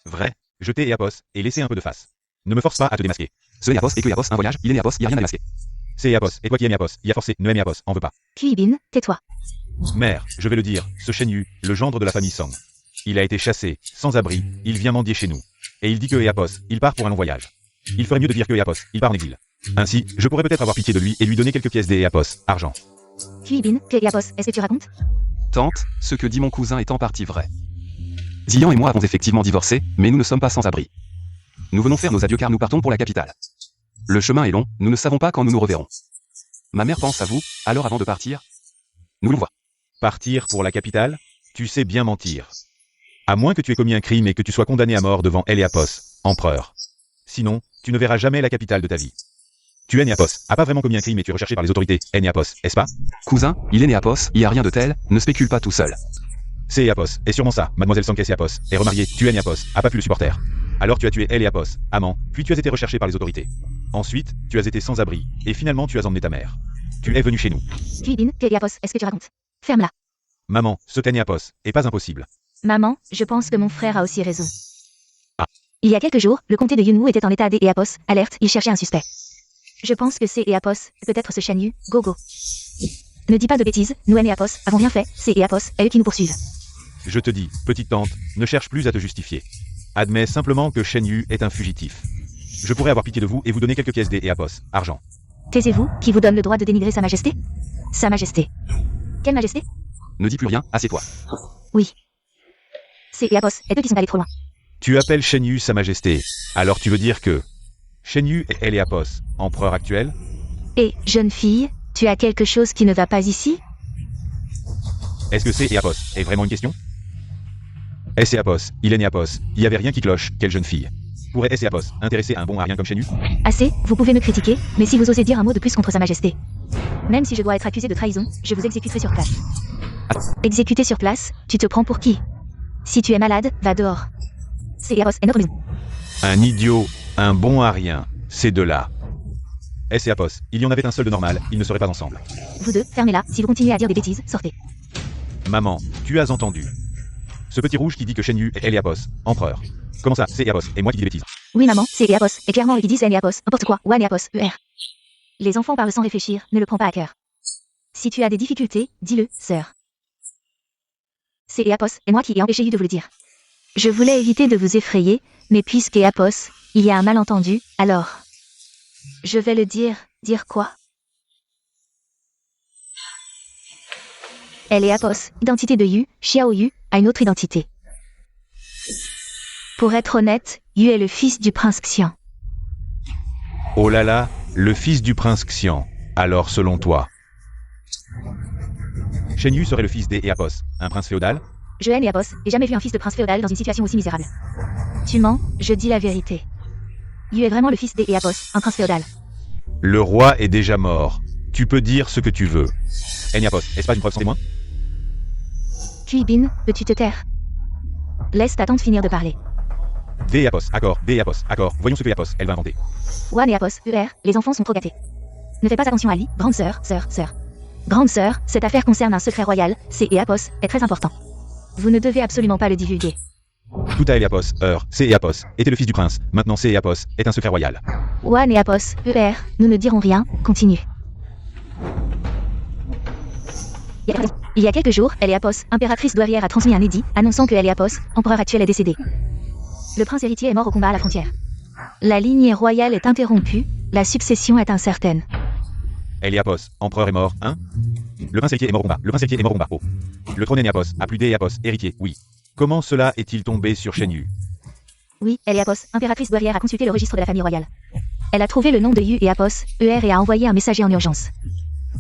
Vrai? Jetez Eapos et laissez un peu de face. Ne me force pas à te démasquer. Ce Eapos est que Eapos, un voyage, il est Eapos, il n'y a rien à démasquer. C'est Eapos, et toi qui aimes Eapos, y a forcé, ne aime Eapos, en veut pas. Kuibin, tais-toi. Mère, je vais le dire, ce Shen Yu, le gendre de la famille Song. Il a été chassé, sans abri, il vient mendier chez nous. Et il dit que Eapos, il part pour un long voyage. Il ferait mieux de dire que Eapos, il part en exil. Ainsi, je pourrais peut-être avoir pitié de lui et lui donner quelques pièces d'Eapos, argent. Kuibin, que Eapos, est-ce que tu racontes? Tante, ce que dit mon cousin est en partie vrai. Ziyan et moi avons effectivement divorcé, mais nous ne sommes pas sans abri. Nous venons faire nos adieux car nous partons pour la capitale. Le chemin est long, nous ne savons pas quand nous nous reverrons. Ma mère pense à vous, alors avant de partir, nous voulons voir. Partir pour la capitale? Tu sais bien mentir. À moins que tu aies commis un crime et que tu sois condamné à mort devant Eapos, empereur. Sinon, tu ne verras jamais la capitale de ta vie. Tu es Eapos, a pas vraiment commis un crime et tu es recherché par les autorités, Eapos, est-ce pas? Cousin, il est Eapos, il n'y a rien de tel, ne spécule pas tout seul. C'est Eapos, et sûrement ça, mademoiselle Sankes Eapos, est remariée, tu es Eapos, a pas pu le supporter. Alors tu as tué Eapos, amant, puis tu as été recherché par les autorités. Ensuite, tu as été sans abri, et finalement tu as emmené ta mère. Tu es venu chez nous. Kuibin, que Eapos, est-ce que tu racontes? Ferme-la. Maman, ce Téniapos est pas impossible. Maman, je pense que mon frère a aussi raison. Ah. Il y a quelques jours, le comté de Yunwu était en état d'Eapos, alerte, il cherchait un suspect. Je pense que c'est Eapos, peut-être ce Shen Yu, Gogo. Ne dis pas de bêtises, nous et Eapos avons rien fait, c'est Eapos, eux qui nous poursuivent. Je te dis, petite tante, ne cherche plus à te justifier. Admets simplement que Shen Yu est un fugitif. Je pourrais avoir pitié de vous et vous donner quelques pièces d'Eapos, argent. Taisez-vous, qui vous donne le droit de dénigrer Sa Majesté? Sa Majesté. Quelle Majesté? Ne dis plus rien, assieds-toi. Oui. C'est Eapos, et eux qui sont allés trop loin. Tu appelles Shen Yu Sa Majesté, alors tu veux dire que Shen Yu est Eapos, empereur actuel? Et, jeune fille, tu as quelque chose qui ne va pas ici? Est-ce que c'est Eapos est vraiment une question? Est-ce Eapos, il est Eapos, il y avait rien qui cloche, quelle jeune fille. Pourrait Eapos intéresser un bon arien comme Shen Yu? Assez, vous pouvez me critiquer, mais si vous osez dire un mot de plus contre Sa Majesté. Même si je dois être accusé de trahison, je vous exécuterai sur place. Exécuter sur place, tu te prends pour qui? Si tu es malade, va dehors. C'est Eapos est notre maison. Un idiot, un bon arien, ces deux-là. Est-ce Eapos, il y en avait un seul de normal, ils ne seraient pas ensemble. Vous deux, fermez-la, si vous continuez à dire des bêtises, sortez. Maman, tu as entendu. Ce petit rouge qui dit que Shen Yu est Eapos, empereur. Comment ça, c'est Eapos, et moi qui dis des bêtises? Oui maman, c'est Eapos, et clairement eux qui disent c'est Eapos, n'importe quoi, ou Eapos, ER. Les enfants parlent sans réfléchir, ne le prends pas à cœur. Si tu as des difficultés, dis-le, sœur. C'est Eapos, et moi qui ai empêché Yu de vous le dire. Je voulais éviter de vous effrayer, mais puisque Eapos, il y a un malentendu, alors... Je vais le dire, dire quoi? Elle est Eapos, identité de Yu, Xiao Yu, a une autre identité. Pour être honnête, Yu est le fils du prince Xian. Oh là là, le fils du prince Xian. Alors selon toi, Shen Yu serait le fils d'Eapos, un prince féodal? Je haine Eapos, et jamais vu un fils de prince féodal dans une situation aussi misérable. Tu mens, je dis la vérité. Yu est vraiment le fils d'Eapos, un prince féodal. Le roi est déjà mort. Tu peux dire ce que tu veux. Eapos, est-ce pas une preuve sans témoin? Bin, peux-tu te taire? Laisse ta tante finir de parler. D'Eapos, accord, voyons ce que Eapos, elle va inventer. One Eapos, ER, les enfants sont trop gâtés. Ne fais pas attention à lui, grande sœur, sœur. Grande sœur, cette affaire concerne un secret royal, c'est Eapos, est très important. Vous ne devez absolument pas le divulguer. Tout à Eapos, c'est Eapos, était le fils du prince, maintenant c'est Eapos, est un secret royal. One Eapos, ER, nous ne dirons rien, continue. Il y a quelques jours, Eapos, impératrice douairière, a transmis un édit, annonçant que Eapos, empereur actuel, est décédé. Le prince héritier est mort au combat à la frontière. La lignée royale est interrompue, la succession est incertaine. Eapos, empereur est mort, hein? Le prince héritier est mort au combat, oh. Le trône Eapos, a plus d'Eapos, héritier, oui. Comment cela est-il tombé sur Shen Yu? Oui, Eapos, impératrice douairière, a consulté le registre de la famille royale. Elle a trouvé le nom de Yu Eapos, ER, et a envoyé un messager en urgence.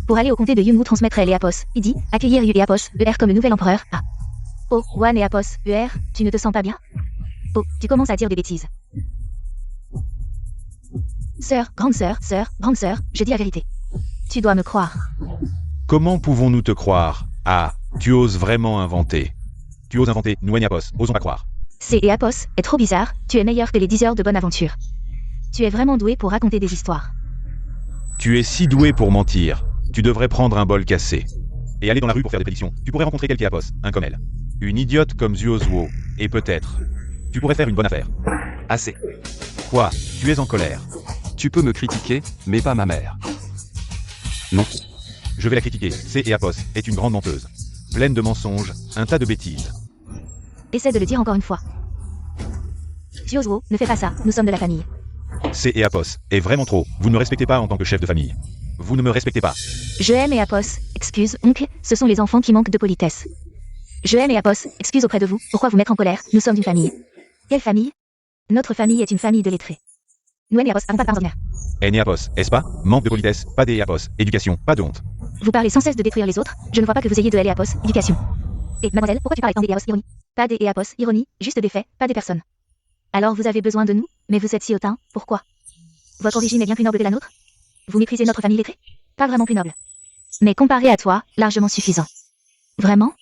Pour aller au comté de Yunwu transmettre Eapos, il dit, accueillir Yu Eapos, ER comme nouvel empereur, ah. Oh, One Eapos, ER, tu ne te sens pas bien? Oh, tu commences à dire des bêtises. Sœur, grande sœur, je dis la vérité. Tu dois me croire. Comment pouvons-nous te croire? Ah, tu oses vraiment inventer. Tu oses inventer, nous Eapos, osons pas croire. C'est Eapos, est trop bizarre, tu es meilleur que les 10 heures de bonne aventure. Tu es vraiment doué pour raconter des histoires. Tu es si doué pour mentir. Tu devrais prendre un bol cassé. Et aller dans la rue pour faire des prédictions. Tu pourrais rencontrer quelqu'un Eapos, un comme elle. Une idiote comme Zuozuo. Et peut-être. Tu pourrais faire une bonne affaire. Assez. Quoi? Tu es en colère. Tu peux me critiquer, mais pas ma mère. Non. Je vais la critiquer. C'est Eapos, est une grande menteuse. Pleine de mensonges, un tas de bêtises. Essaie de le dire encore une fois. Zuozuo, ne fais pas ça, nous sommes de la famille. C'est Eapos, est vraiment trop. Vous ne me respectez pas en tant que chef de famille. Vous ne me respectez pas. Je aime Eapos, excuse, oncle, ce sont les enfants qui manquent de politesse. Je aime Eapos, excuse auprès de vous, pourquoi vous mettre en colère, nous sommes une famille. Quelle famille? Notre famille est une famille de lettrés. Nous Eapos avons pas de parents ordinaires. Eapos, est-ce pas? Manque de politesse, pas d'Eapos, éducation, pas de honte. Vous parlez sans cesse de détruire les autres, je ne vois pas que vous ayez de Eapos, éducation. Et mademoiselle, pourquoi tu parles tant d'Eapos, ironie? Pas des Eapos, ironie, juste des faits, pas des personnes. Alors vous avez besoin de nous, mais vous êtes si hautain, pourquoi? Votre origine est bien plus noble que la nôtre? Vous méprisez notre famille lettrée? Pas vraiment plus noble. Mais comparé à toi, largement suffisant. Vraiment?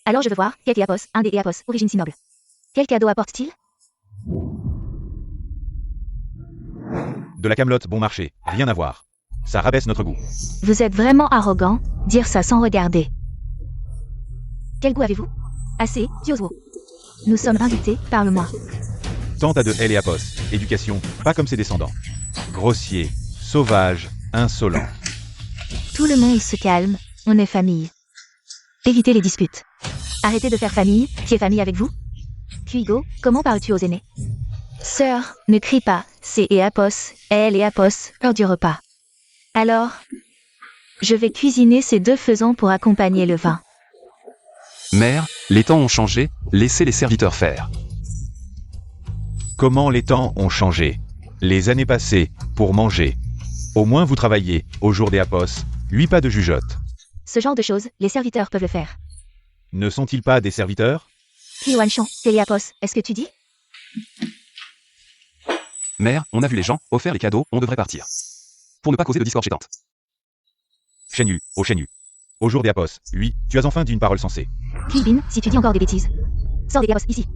Alors je veux voir, quel Eapos, un des Eapos, origine si noble. Quel cadeau apporte-t-il? De la camelote bon marché, rien à voir. Ça rabaisse notre goût. Vous êtes vraiment arrogant, dire ça sans regarder. Quel goût avez-vous? Assez, Dioswo. Nous sommes invités, parle-moi. Tante a de Eliapos, éducation, pas comme ses descendants. Grossier, sauvage, insolent. Tout le monde se calme, on est famille. Évitez les disputes. Arrêtez de faire famille, qui est famille avec vous? Kuigo, comment parles-tu aux aînés? Sœur, ne crie pas, c'est Eapos, elle et Apos, heure du repas. Alors, je vais cuisiner ces deux faisans pour accompagner le vin. Mère, les temps ont changé, laissez les serviteurs faire. Comment les temps ont changé. Les années passées, pour manger. Au moins vous travaillez, au jour des Apos, lui pas de jugeote. Ce genre de choses, les serviteurs peuvent le faire. Ne sont-ils pas des serviteurs? Kiwanshan, Téléapos, est-ce que tu dis? Mère, on a vu les gens, offert les cadeaux, on devrait partir. Pour ne pas causer de discorde chez tante. Shenyu, oh Shenyu. Au jour des Apos, oui, tu as enfin dit une parole sensée. Kuibin, si tu dis encore des bêtises. Sors des Apos ici.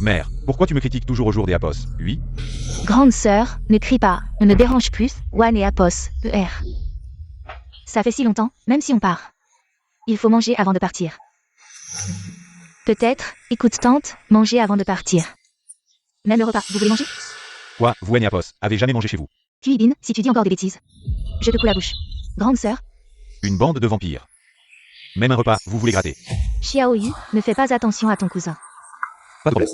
Mère, pourquoi tu me critiques toujours au jour des Apos? Oui. Grande sœur, ne crie pas, on ne dérange plus, Wan et Apos, ER. Ça fait si longtemps, même si on part. Il faut manger avant de partir. Peut-être, écoute tante, manger avant de partir. Même le repas, vous voulez manger? Quoi, vous Apos, avez jamais mangé chez vous? Kuibin, si tu dis encore des bêtises. Je te coule la bouche. Grande sœur, Une bande de vampires. Même un repas, vous voulez gratter. Xiaoyu, ne fais pas attention à ton cousin. Pas de problème.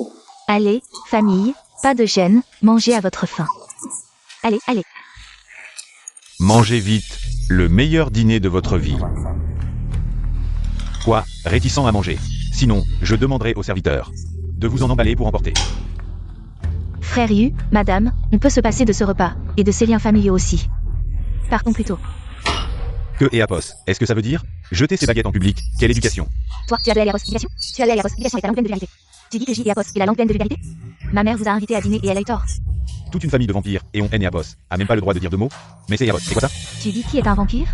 Allez, famille, pas de gêne, mangez à votre faim. Allez, allez. Mangez vite, le meilleur dîner de votre vie. Quoi, réticent à manger? Sinon, je demanderai aux serviteurs de vous en emballer pour emporter. Frère Yu, madame, on peut se passer de ce repas, et de ces liens familiaux aussi. Partons plutôt. Que Apos, est-ce que ça veut dire jeter ses baguettes en public? Quelle éducation? Toi, tu as de Eliapos, éducation? Tu as de Eliapos, éducation et ta langue pleine de vulgarité. Tu dis que J et Apos est la langue pleine de vulgarité? Ma mère vous a invité à dîner et elle a eu tort. Toute une famille de vampires, et on Apos, a même pas le droit de dire deux mots? Mais c'est Apos, c'est quoi ça? Tu dis qui est un vampire?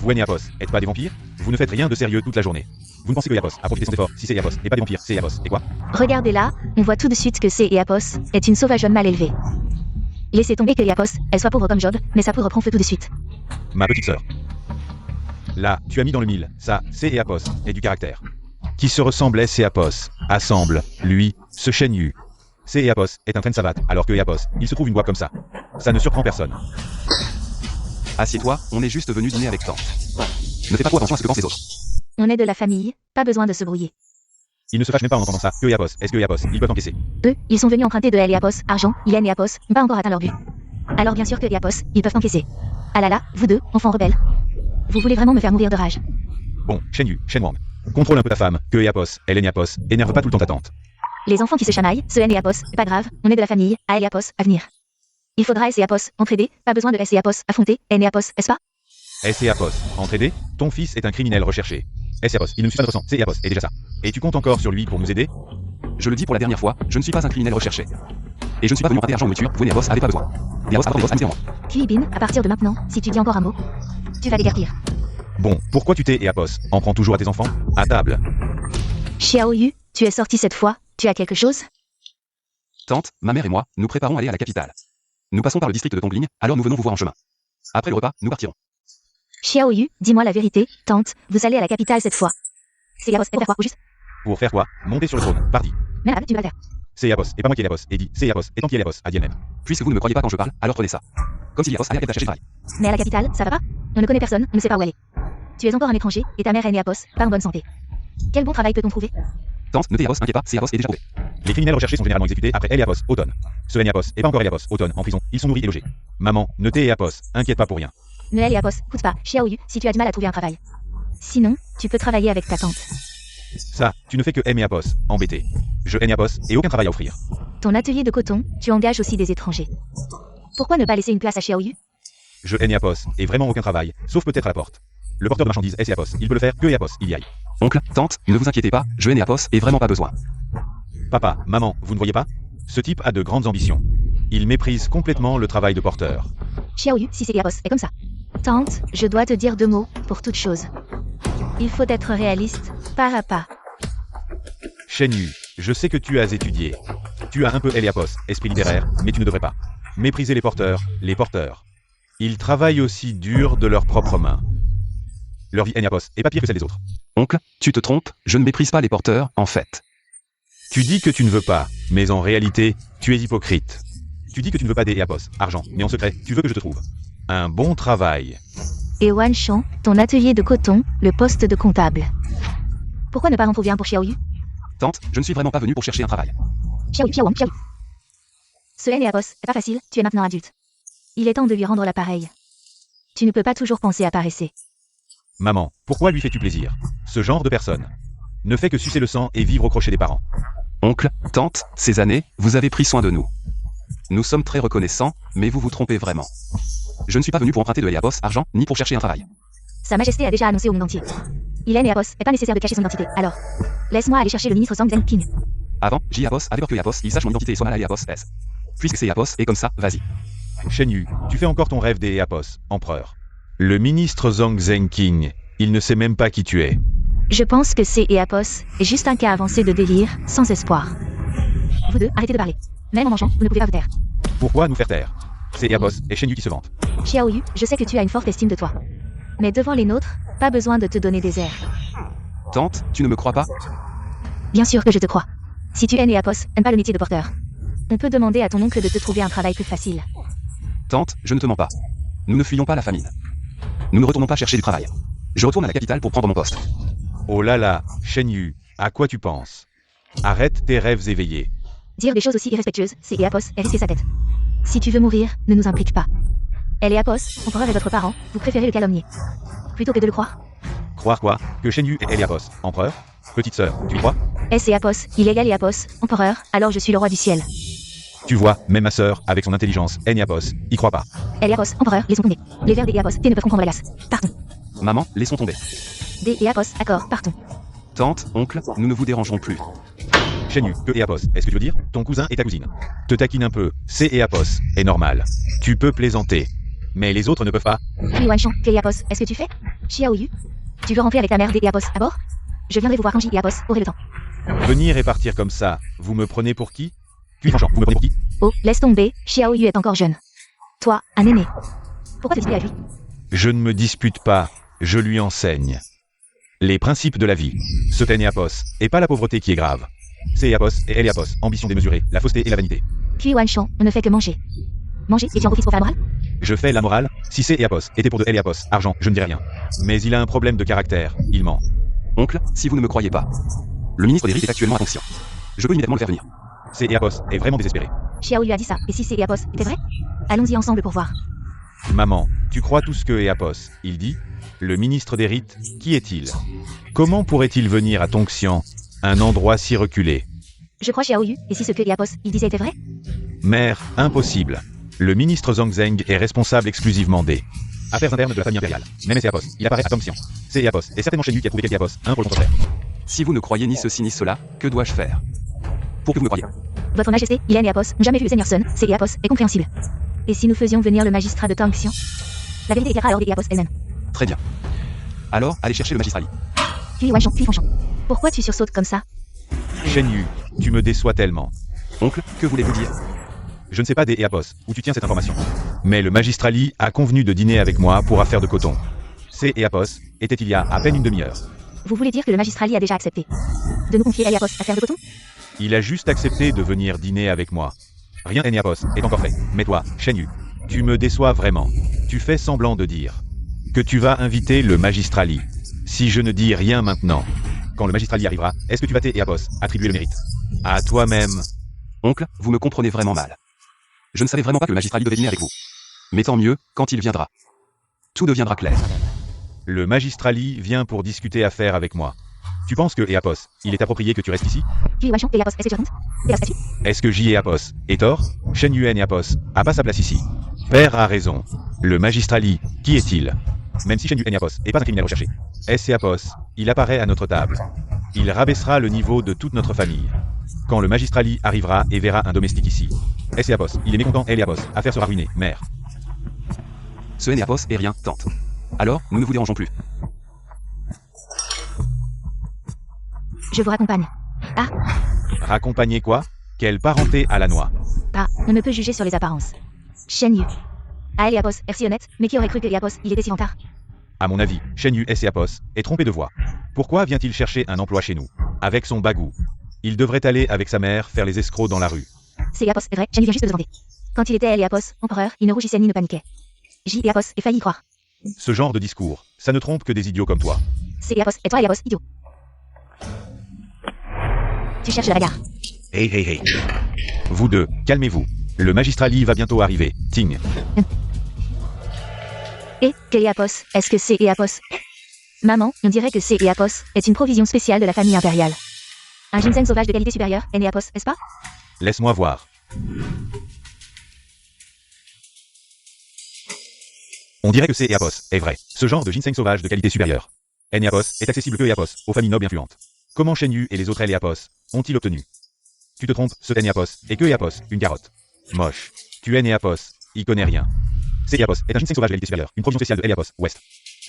Vous Apos, êtes pas des vampires? Vous ne faites rien de sérieux toute la journée. Vous ne pensez que Apos a profité son effort, si c'est Apos, et pas des vampires, c'est Apos, et quoi? Regardez là, on voit tout de suite que C et Apos est une sauvageonne mal élevée. Laissez tomber que Apos, elle soit pauvre comme Job, mais sa poudre prend feu tout de suite. Ma petite sœur. Là, tu as mis dans le mille, ça, c'est Apos, et du caractère. Qui se ressemblait, c'est Apos, assemble, lui, ce Shenyu. C'est Apos est un train de savate, alors que Apos, il se trouve une boîte comme ça. Ça ne surprend personne. Assieds-toi, on est juste venu dîner avec tante. Ne fais pas trop attention à ce que pensent les autres. On est de la famille, pas besoin de se brouiller. Il ne se fâche même pas en entendant ça. Que Apos, est-ce que Apos, ils peuvent encaisser? Eux, ils sont venus emprunter de Eliapos, argent, Yen et Apos, n'ont pas encore atteint leur but. Alors bien sûr que Eliapos, ils peuvent encaisser. Ah là là, vous deux, enfants rebelles. Vous voulez vraiment me faire mourir de rage. Bon, Shenyu, Shenwang. Contrôle un peu ta femme, que Apos, elle est Apos, énerve pas tout le temps ta tante. Les enfants qui se chamaillent, ce N et Apos, pas grave, on est de la famille, à Eliapos, à venir. Il faudra S et Apos, entraider, pas besoin de S et Apos, affronter, N et Apos, est-ce pas? S et Apos, entraider, ton fils est un criminel recherché. S et Apos, il ne me suit pas de ressent, c'est Apos, et déjà ça. Et tu comptes encore sur lui pour nous aider? Je le dis pour la dernière fois, je ne suis pas un criminel recherché. Et je ne suis pas venu emprunter argent ou me tuer, vous et Apos avez pas besoin. Et Apos attend des moi. Kuibin, à partir de maintenant, si tu dis encore un mot, tu vas déguerpir. Bon, pourquoi tu t'es et Apos en prends toujours à tes enfants? À table. Xiaoyu, tu es sorti cette fois, tu as quelque chose? Tante, ma mère et moi, nous préparons à aller à la capitale. Nous passons par le district de Tongling, alors nous venons vous voir en chemin. Après le repas, nous partirons. Xiaoyu, dis-moi la vérité, tante, vous allez à la capitale cette fois. C'est Apos, et faire quoi, au juste? Pour faire quoi? Monter sur le trône, parti. Même tu vas le faire. C'est Apos, et pas moi qui est Apos, et dit, c'est Apos, et tant qu'il est Apos, a dit elle-même. Puisque vous ne me croyez pas quand je parle, alors prenez ça. Comme si Apos allait chercher du travail. Mais à la capitale, ça va pas? On ne connaît personne, on ne sait pas où elle est. Tu es encore un étranger, et ta mère est née Apos, pas en bonne santé. Quel bon travail peut-on trouver? Tante, ne t'es Apos, inquiète pas, c'est Apos est déjà trouvé. Les criminels recherchés sont généralement exécutés après Eliapos, automne. Ce Eliapos, et pas encore Eliapos, automne, en prison, ils sont nourris et logés. Maman, ne t'es Apos, inquiète pas pour rien. Ne et Apos, écoute pas, Xiaoyu, si tu as du mal à trouver un travail. Sinon, tu peux travailler avec ta tante. Ça, tu ne fais que aimer Apos, embêté. Je haine Apos, et aucun travail à offrir. Ton atelier de coton, tu engages aussi des étrangers. Pourquoi ne pas laisser une place à Xiaoyu? Je haine Apos, et vraiment aucun travail, sauf peut-être à la porte. Le porteur de marchandises est Apos, il peut le faire que Apos, il y aille. Oncle, tante, ne vous inquiétez pas, je et Apos et vraiment pas besoin. Papa, maman, vous ne voyez pas? Ce type a de grandes ambitions. Il méprise complètement le travail de porteur. Xiaoyu, si c'est Apos, est comme ça. Tante, je dois te dire deux mots, pour toute chose. Il faut être réaliste, pas à pas. Shenyu, je sais que tu as étudié. Tu as un peu Eliapos, esprit littéraire, mais tu ne devrais pas mépriser les porteurs, les porteurs. Ils travaillent aussi dur de leurs propres mains. Leur vie Eliapos est pas pire que celle des autres. Oncle, tu te trompes, je ne méprise pas les porteurs, en fait. Tu dis que tu ne veux pas, mais en réalité, tu es hypocrite. Tu dis que tu ne veux pas des Eapos, argent, mais en secret, tu veux que je te trouve. Un bon travail. Et Wanshan, ton atelier de coton, le poste de comptable. Pourquoi ne pas en trouver un pour Xiaoyu? Tante, je ne suis vraiment pas venu pour chercher un travail. Xiaoyu. Ce Eapos est pas facile, tu es maintenant adulte. Il est temps de lui rendre l'appareil. Tu ne peux pas toujours penser à paresser. Maman, pourquoi lui fais-tu plaisir? Ce genre de personne ne fait que sucer le sang et vivre au crochet des parents. Oncle, tante, ces années, vous avez pris soin de nous. Nous sommes très reconnaissants, mais vous vous trompez vraiment. Je ne suis pas venu pour emprunter de Eapos argent, ni pour chercher un travail. Sa Majesté a déjà annoncé au monde entier. Il est Eapos, est pas nécessaire de cacher son identité. Alors, laisse-moi aller chercher le ministre Zhang Zhenqing. Avant, J-Eapos avait peur que Eapos, il sache mon identité et soit mal à Eapos S. Puisque c'est Eapos, et comme ça, vas-y. Shen Yu, tu fais encore ton rêve des Eapos, empereur. Le ministre Zhang Zhenqing, il ne sait même pas qui tu es. Je pense que c'est Eapos est juste un cas avancé de délire, sans espoir. Vous deux, arrêtez de parler. Même en mangeant, vous ne pouvez pas vous taire. Pourquoi nous faire taire? C'est Eapos et Shen Yu qui se vantent. Xiaoyu, je sais que tu as une forte estime de toi. Mais devant les nôtres, pas besoin de te donner des airs. Tante, tu ne me crois pas? Bien sûr que je te crois. Si tu es Eapos, n'aime pas le métier de porteur. On peut demander à ton oncle de te trouver un travail plus facile. Tante, je ne te mens pas. Nous ne fuyons pas la famine. Nous ne retournons pas chercher du travail. Je retourne à la capitale pour prendre mon poste. Oh là là, Shen Yu, à quoi tu penses? Arrête tes rêves éveillés. Dire des choses aussi irrespectueuses, c'est Eapos et risquer sa tête. Si tu veux mourir, ne nous implique pas. Elle est Eapos, empereur et votre parent, vous préférez le calomnier. Plutôt que de le croire. Croire quoi? Que Shen Yu est Eapos, empereur? Petite sœur, tu crois? Est-ce Eapos, illégal Eapos, empereur, alors je suis le roi du ciel. Tu vois, même ma sœur, avec son intelligence, Eapos, y croit pas. Eapos, empereur, laissons tomber. Les vers des Eapos, ne peuvent comprendre la glace. Partons. Maman, laissons tomber. Des Eapos, accord, partons. Tante, oncle, nous ne vous dérangeons plus. Shen Yu, que Eapos, est-ce que tu veux dire? Ton cousin et ta cousine. Te taquine un peu, c'est Eapos, est normal. Tu peux plaisanter. Mais les autres ne peuvent pas. Puis Wanshan, que Eapos, est-ce que tu fais? Xiaoyu, tu veux rentrer avec ta mère des Eapos à bord? Je viendrai vous voir quand J-Eapos aurai le temps. Venir et partir comme ça, vous me prenez pour qui? Puis franchement, vous me prenez pour qui? Oh, laisse tomber, Xiaoyu est encore jeune. Toi, un aîné. Pourquoi te disputer à lui? Je ne me dispute pas, je lui enseigne. Les principes de la vie. Ce qu'est Eapos, et pas la pauvreté qui est grave. C'est Eapos et Eapos, ambition démesurée, la fausseté et la vanité. Puis Wanshan, on ne fait que manger. Manger et tu en profites pour faire la morale? Je fais la morale, si c'est Eapos, était pour de Eapos, argent, je ne dirais rien. Mais il a un problème de caractère, il ment. Oncle, si vous ne me croyez pas. Le ministre des Rites est actuellement à Tonxian. Je peux immédiatement le faire venir. C'est Eapos, est vraiment désespéré. Xiaoyu a dit ça, et si c'est Eapos, était vrai? Allons-y ensemble pour voir. Maman, tu crois tout ce que Eapos, il dit? Le ministre des Rites, qui est-il? Comment pourrait-il venir à Tonxian, un endroit si reculé? Je crois Xiaoyu, et si ce que Eapos, il disait était vrai? Mère, impossible. Le ministre Zhang Zheng est responsable exclusivement des affaires internes de la famille impériale. Même Eapos, il apparaît à Tonxian. C'est Eapos, et certainement Shen Yu qui a trouvé quelques Eapos, un pour le contraire. Si vous ne croyez ni ceci ni cela, que dois-je faire? Pour que vous me croyiez. Votre Majesté, Ilen et Eapos n'ont jamais vu le Seigneur Sun, c'est Eapos, est compréhensible. Et si nous faisions venir le magistrat de Tonxian? La vérité éclairera alors des Eapos elle-même. Très bien. Alors, allez chercher le magistrat Li. Puis Wanshan, puis Wanshan. Pourquoi tu sursautes comme ça? Shen Yu, tu me déçois tellement. Oncle, que voulez-vous dire? Je ne sais pas des Eapos, où tu tiens cette information. Mais le magistrat Li a convenu de dîner avec moi pour affaire de coton. C'est Eapos, était il y a à peine une demi-heure. Vous voulez dire que le magistrat Li a déjà accepté de nous confier Eapos à faire de coton? Il a juste accepté de venir dîner avec moi. Rien Eapos est encore fait. Mais toi, Shen Yu, tu me déçois vraiment. Tu fais semblant de dire que tu vas inviter le magistrat Li. Si je ne dis rien maintenant, quand le magistrat Li arrivera, est-ce que tu vas Eapos attribuer le mérite à toi-même? Oncle, vous me comprenez vraiment mal. Je ne savais vraiment pas que le magistrat Li devait dîner avec vous. Mais tant mieux, quand il viendra. Tout deviendra clair. Le magistrat Li vient pour discuter affaires avec moi. Tu penses que Eapos, il est approprié que tu restes ici? Puis Wanshan, Eapos, est-ce que tu racontes? Et la statue? Est-ce que J-Eapos est tort? Shen Yuen Eapos a pas sa place ici. Père a raison. Le magistrat Li, qui est-il? Même si Shen Yuen Eapos est pas un criminel recherché. Est-ce Eapos, il apparaît à notre table. Il rabaissera le niveau de toute notre famille. Quand le magistrat Li arrivera et verra un domestique ici. Est-ce Eapos, il est mécontent, Eapos, affaire sera ruinée, mère. Ce Eapos est rien, tante. Alors, nous ne vous dérangeons plus. Je vous raccompagne. Ah, Raccompagner quoi? Quelle parenté à la noix? pas, on ne peut juger sur les apparences. Shen Yu. Ah, Eapos, est si honnête, mais qui aurait cru que Eapos, il était si en retard? À mon avis, Shen Yu S. Eapos est trompé de voix. Pourquoi vient-il chercher un emploi chez nous? Avec son bagou. Il devrait aller avec sa mère faire les escrocs dans la rue. C'est Eapos, est vrai, Shen Yu vient juste de le demander. Quand il était Eliapos, empereur, il ne rougissait ni ne paniquait. Eapos, et failli y croire. Ce genre de discours, ça ne trompe que des idiots comme toi. C'est Eapos, et toi Eliapos, idiot. Tu cherches la bagarre. Hey. Vous deux, calmez-vous. Le magistrat Lee va bientôt arriver. Ting. Et, qu'Eliapos, est-ce que c'est Eapos? Maman, on dirait que c'est Eapos est une provision spéciale de la famille impériale. Un ginseng sauvage de qualité supérieure, est Eapos, est-ce pas? Laisse-moi voir. On dirait que c'est Eapos, est vrai. Ce genre de ginseng sauvage de qualité supérieure. Eapos est accessible que Eapos, aux familles nobles influentes. Comment Shen Yu et les autres Eapos ont-ils obtenu? Tu te trompes, ce Eapos est que Eapos, une carotte. Moche. Tu Eapos, y connais rien. C'est Eapos est un ginseng sauvage de qualité supérieure, une provision spéciale de Eapos, Ouest.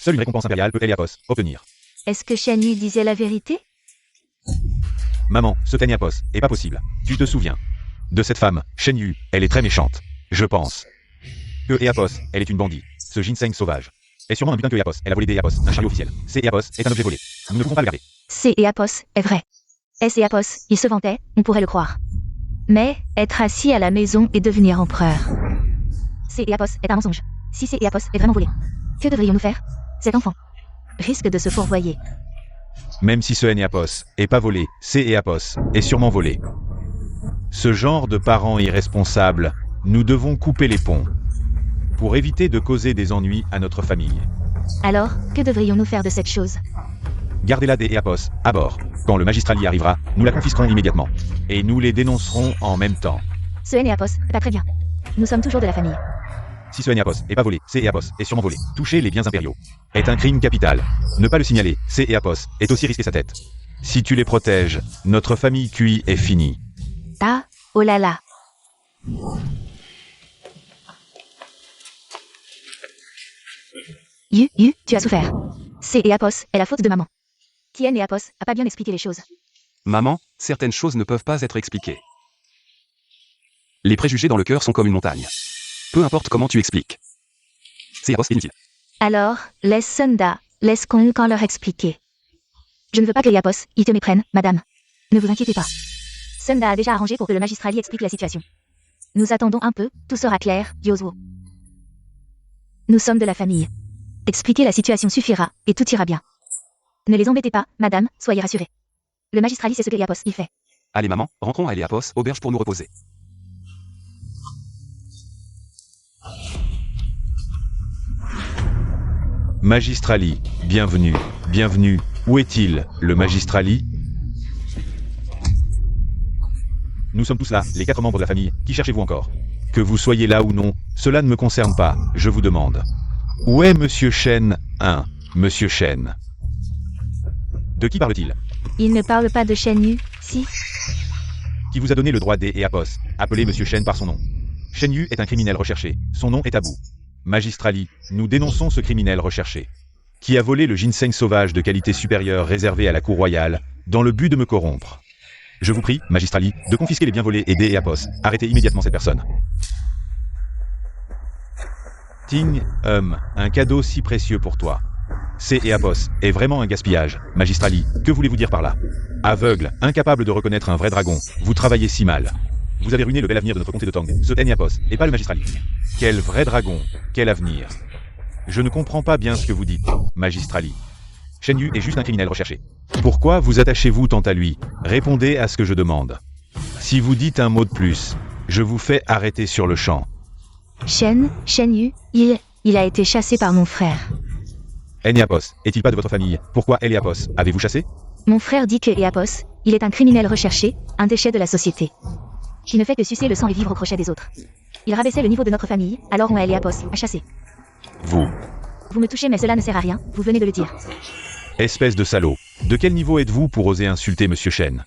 Seule une récompense impériale peut Eapos obtenir. Est-ce que Shen Yu disait la vérité? Maman, ce Eapos est pas possible. Tu te souviens de cette femme, Shen Yu, elle est très méchante. Je pense que Eapos, elle est une bandit. Ce ginseng sauvage est sûrement un butin que Eapos, elle a volé des Eapos, un chariot officiel. C'est Eapos est un objet volé. Nous ne pouvons pas le garder. C'est Eapos, est vrai. Est-ce Eapos, il se vantait, on pourrait le croire. Mais, être assis à la maison et devenir empereur. C'est Eapos est un mensonge. Si c'est Eapos est vraiment volé, que devrions-nous faire? Cet enfant risque de se fourvoyer. Même si ce Eapos est pas volé, c'est Eapos est sûrement volé. Ce genre de parents irresponsables, nous devons couper les ponts pour éviter de causer des ennuis à notre famille. Alors, que devrions-nous faire de cette chose? Gardez-la des Eapos à bord. Quand le magistrat y arrivera, nous la confisquerons immédiatement. Et nous les dénoncerons en même temps. Ce Eapos est pas très bien. Nous sommes toujours de la famille. Si ce Eapos est pas volé, c'est Eapos est sûrement volé. Toucher les biens impériaux est un crime capital. Ne pas le signaler, c'est Eapos est aussi risquer sa tête. Si tu les protèges, notre famille QI est finie. Ah, oh là là. Yu, tu as souffert. C'est Eapos est la faute de maman. Tien Eapos a pas bien expliqué les choses. Maman, certaines choses ne peuvent pas être expliquées. Les préjugés dans le cœur sont comme une montagne. Peu importe comment tu expliques. C'est Eapos inutile. Alors, laisse Sunda, laisse quand leur expliquer. Je ne veux pas que Eapos, ils te méprennent, madame. Ne vous inquiétez pas. Sunda a déjà arrangé pour que le magistrat Lee explique la situation. Nous attendons un peu, tout sera clair, Yozuo. Nous sommes de la famille. Expliquer la situation suffira, et tout ira bien. Ne les embêtez pas, madame, soyez rassurée. Le magistrat Lee sait ce que Eapos y fait. Allez maman, rentrons à Eliapos, auberge pour nous reposer. Magistrat Lee, bienvenue, bienvenue. Où est-il, le magistrat Lee? Nous sommes tous là, les 4 membres de la famille. Qui cherchez-vous encore? Que vous soyez là ou non, cela ne me concerne pas, je vous demande. Où est Monsieur Shen? Monsieur Shen. De qui parle-t-il? Il ne parle pas de Shen Yu, si? Qui vous a donné le droit des Eapos? Appelez Monsieur Shen par son nom. Shen Yu est un criminel recherché, son nom est à bout. Magistrat Lee, nous dénonçons ce criminel recherché, qui a volé le ginseng sauvage de qualité supérieure réservé à la cour royale, dans le but de me corrompre. Je vous prie, magistrat Lee, de confisquer les biens volés et des Eapos. Arrêtez immédiatement cette personne. Ting, un cadeau si précieux pour toi. C'est Eapos est vraiment un gaspillage. Magistrat Lee, que voulez-vous dire par là? Aveugle, incapable de reconnaître un vrai dragon, vous travaillez si mal. Vous avez ruiné le bel avenir de notre comté de Tong, ce Eapos, et pas le magistrat Lee. Quel vrai dragon, quel avenir. Je ne comprends pas bien ce que vous dites, magistrat Lee. Shen Yu est juste un criminel recherché. Pourquoi vous attachez-vous tant à lui? Répondez à ce que je demande. Si vous dites un mot de plus, je vous fais arrêter sur le champ. Shen Yu, il a été chassé par mon frère. Eapos, est-il pas de votre famille? Pourquoi Eapos avez-vous chassé? Mon frère dit que Eapos, il est un criminel recherché, un déchet de la société. Qui ne fait que sucer le sang et vivre au crochet des autres. Il rabaissait le niveau de notre famille, alors on a Eapos à chasser. Vous me touchez mais cela ne sert à rien, vous venez de le dire. Espèce de salaud. De quel niveau êtes-vous pour oser insulter Monsieur Shen?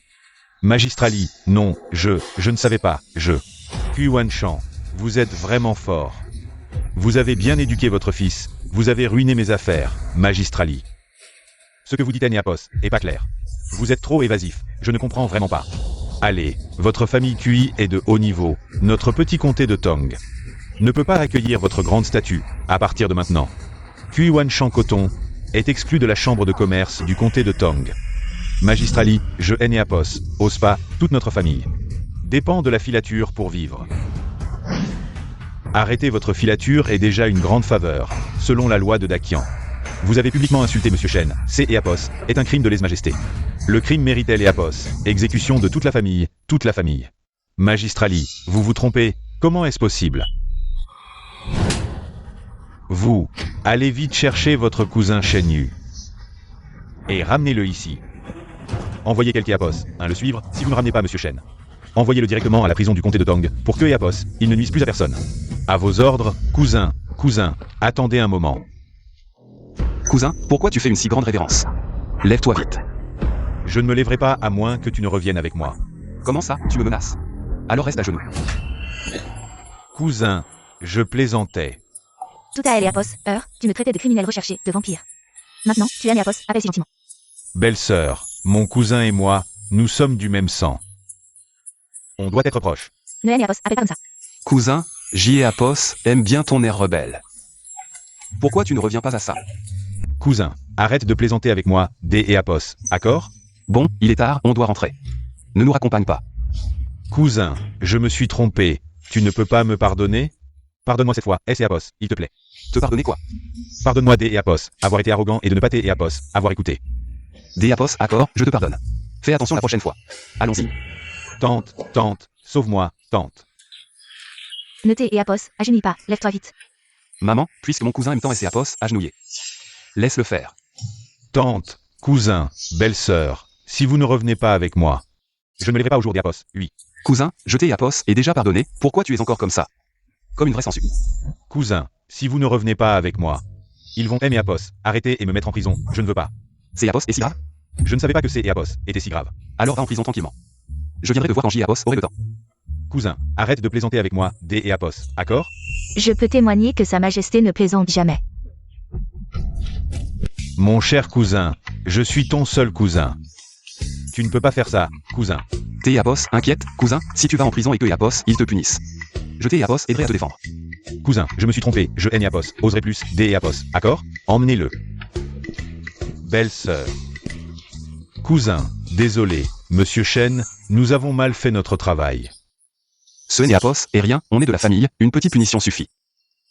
Magistrat Lee, non, je ne savais pas, Wan Shan, vous êtes vraiment fort. Vous avez bien éduqué votre fils, vous avez ruiné mes affaires, magistrat Lee. Ce que vous dites Eapos est pas clair. Vous êtes trop évasif, je ne comprends vraiment pas. Allez, votre famille QI est de haut niveau, notre petit comté de Tong ne peut pas accueillir votre grande statue, à partir de maintenant. Wan Shan Coton, est exclu de la chambre de commerce du comté de Tong. Magistrali, je Enéapos, Ospa, toute notre famille. Dépend de la filature pour vivre. Arrêter votre filature est déjà une grande faveur, selon la loi de Dakian. Vous avez publiquement insulté Monsieur Shen, c'est Eapos, est un crime de lèse-majesté. Le crime méritait l'Eapos, exécution de toute la famille, toute la famille. Magistrali, vous vous trompez, comment est-ce possible? Vous, allez vite chercher votre cousin Shen Yu. Et ramenez-le ici. Envoyez quelqu'un Eapos, le suivre, si vous ne ramenez pas Monsieur Shen. Envoyez-le directement à la prison du comté de Tong, pour que Eapos, il ne nuise plus à personne. À vos ordres, cousin, attendez un moment. Cousin, pourquoi tu fais une si grande révérence? Lève-toi vite. Je ne me lèverai pas à moins que tu ne reviennes avec moi. Comment ça, tu me menaces? Alors reste à genoux. Cousin, je plaisantais. Tout à Eléapos, tu me traitais de criminel recherché, de vampire. Maintenant, tu es Eléapos, appelle si gentiment. Belle-sœur, mon cousin et moi, nous sommes du même sang. On doit être proches. Ne Eléapos, appelle pas comme ça. Cousin, J.Apos aime bien ton air rebelle. Pourquoi tu ne reviens pas à ça? Cousin, arrête de plaisanter avec moi, D et Apos, accord? Bon, il est tard, on doit rentrer. Ne nous raccompagne pas. Cousin, je me suis trompé, tu ne peux pas me pardonner? Pardonne-moi cette fois, S et Apos, il te plaît. Te pardonner quoi? Pardonne-moi D et Apos, avoir été arrogant et de ne pas T et Apos, avoir écouté. D.Apos, accord, je te pardonne. Fais attention la prochaine fois. Allons-y. Tante, sauve-moi, tante. Ne t'es Eléapos, agenouille pas, lève-toi vite. Maman, puisque mon cousin aime tant S.Apos, agenouillé. Laisse-le faire. Tante, cousin, belle-sœur, si vous ne revenez pas avec moi. Je ne me lèverai pas au jour d'Apos, oui. Cousin, je t'ai Apos et déjà pardonné, pourquoi tu es encore comme ça? Comme une vraie sangsue. Cousin, si vous ne revenez pas avec moi. Ils vont aimer Apos, arrêter et me mettre en prison, je ne veux pas. C'est Apos et si grave? Je ne savais pas que c'est Apos était si grave. Alors va en prison tranquillement. Je viendrai te voir quand J.Apos aurait le temps. Cousin, arrête de plaisanter avec moi, D et Apos, accord? Je peux témoigner que Sa Majesté ne plaisante jamais. Mon cher cousin, je suis ton seul cousin. Tu ne peux pas faire ça, cousin. T'es Apos, inquiète, cousin, si tu vas en prison et que Apos, ils te punissent. Je t'ai Apos, aiderai à te défendre. Cousin, je me suis trompé, je haine Apos, oserai plus, D et Apos, accord? Emmenez-le. Belle-sœur. Cousin, désolé, Monsieur Shen, nous avons mal fait notre travail. Ce n'est Apos et rien, on est de la famille, une petite punition suffit.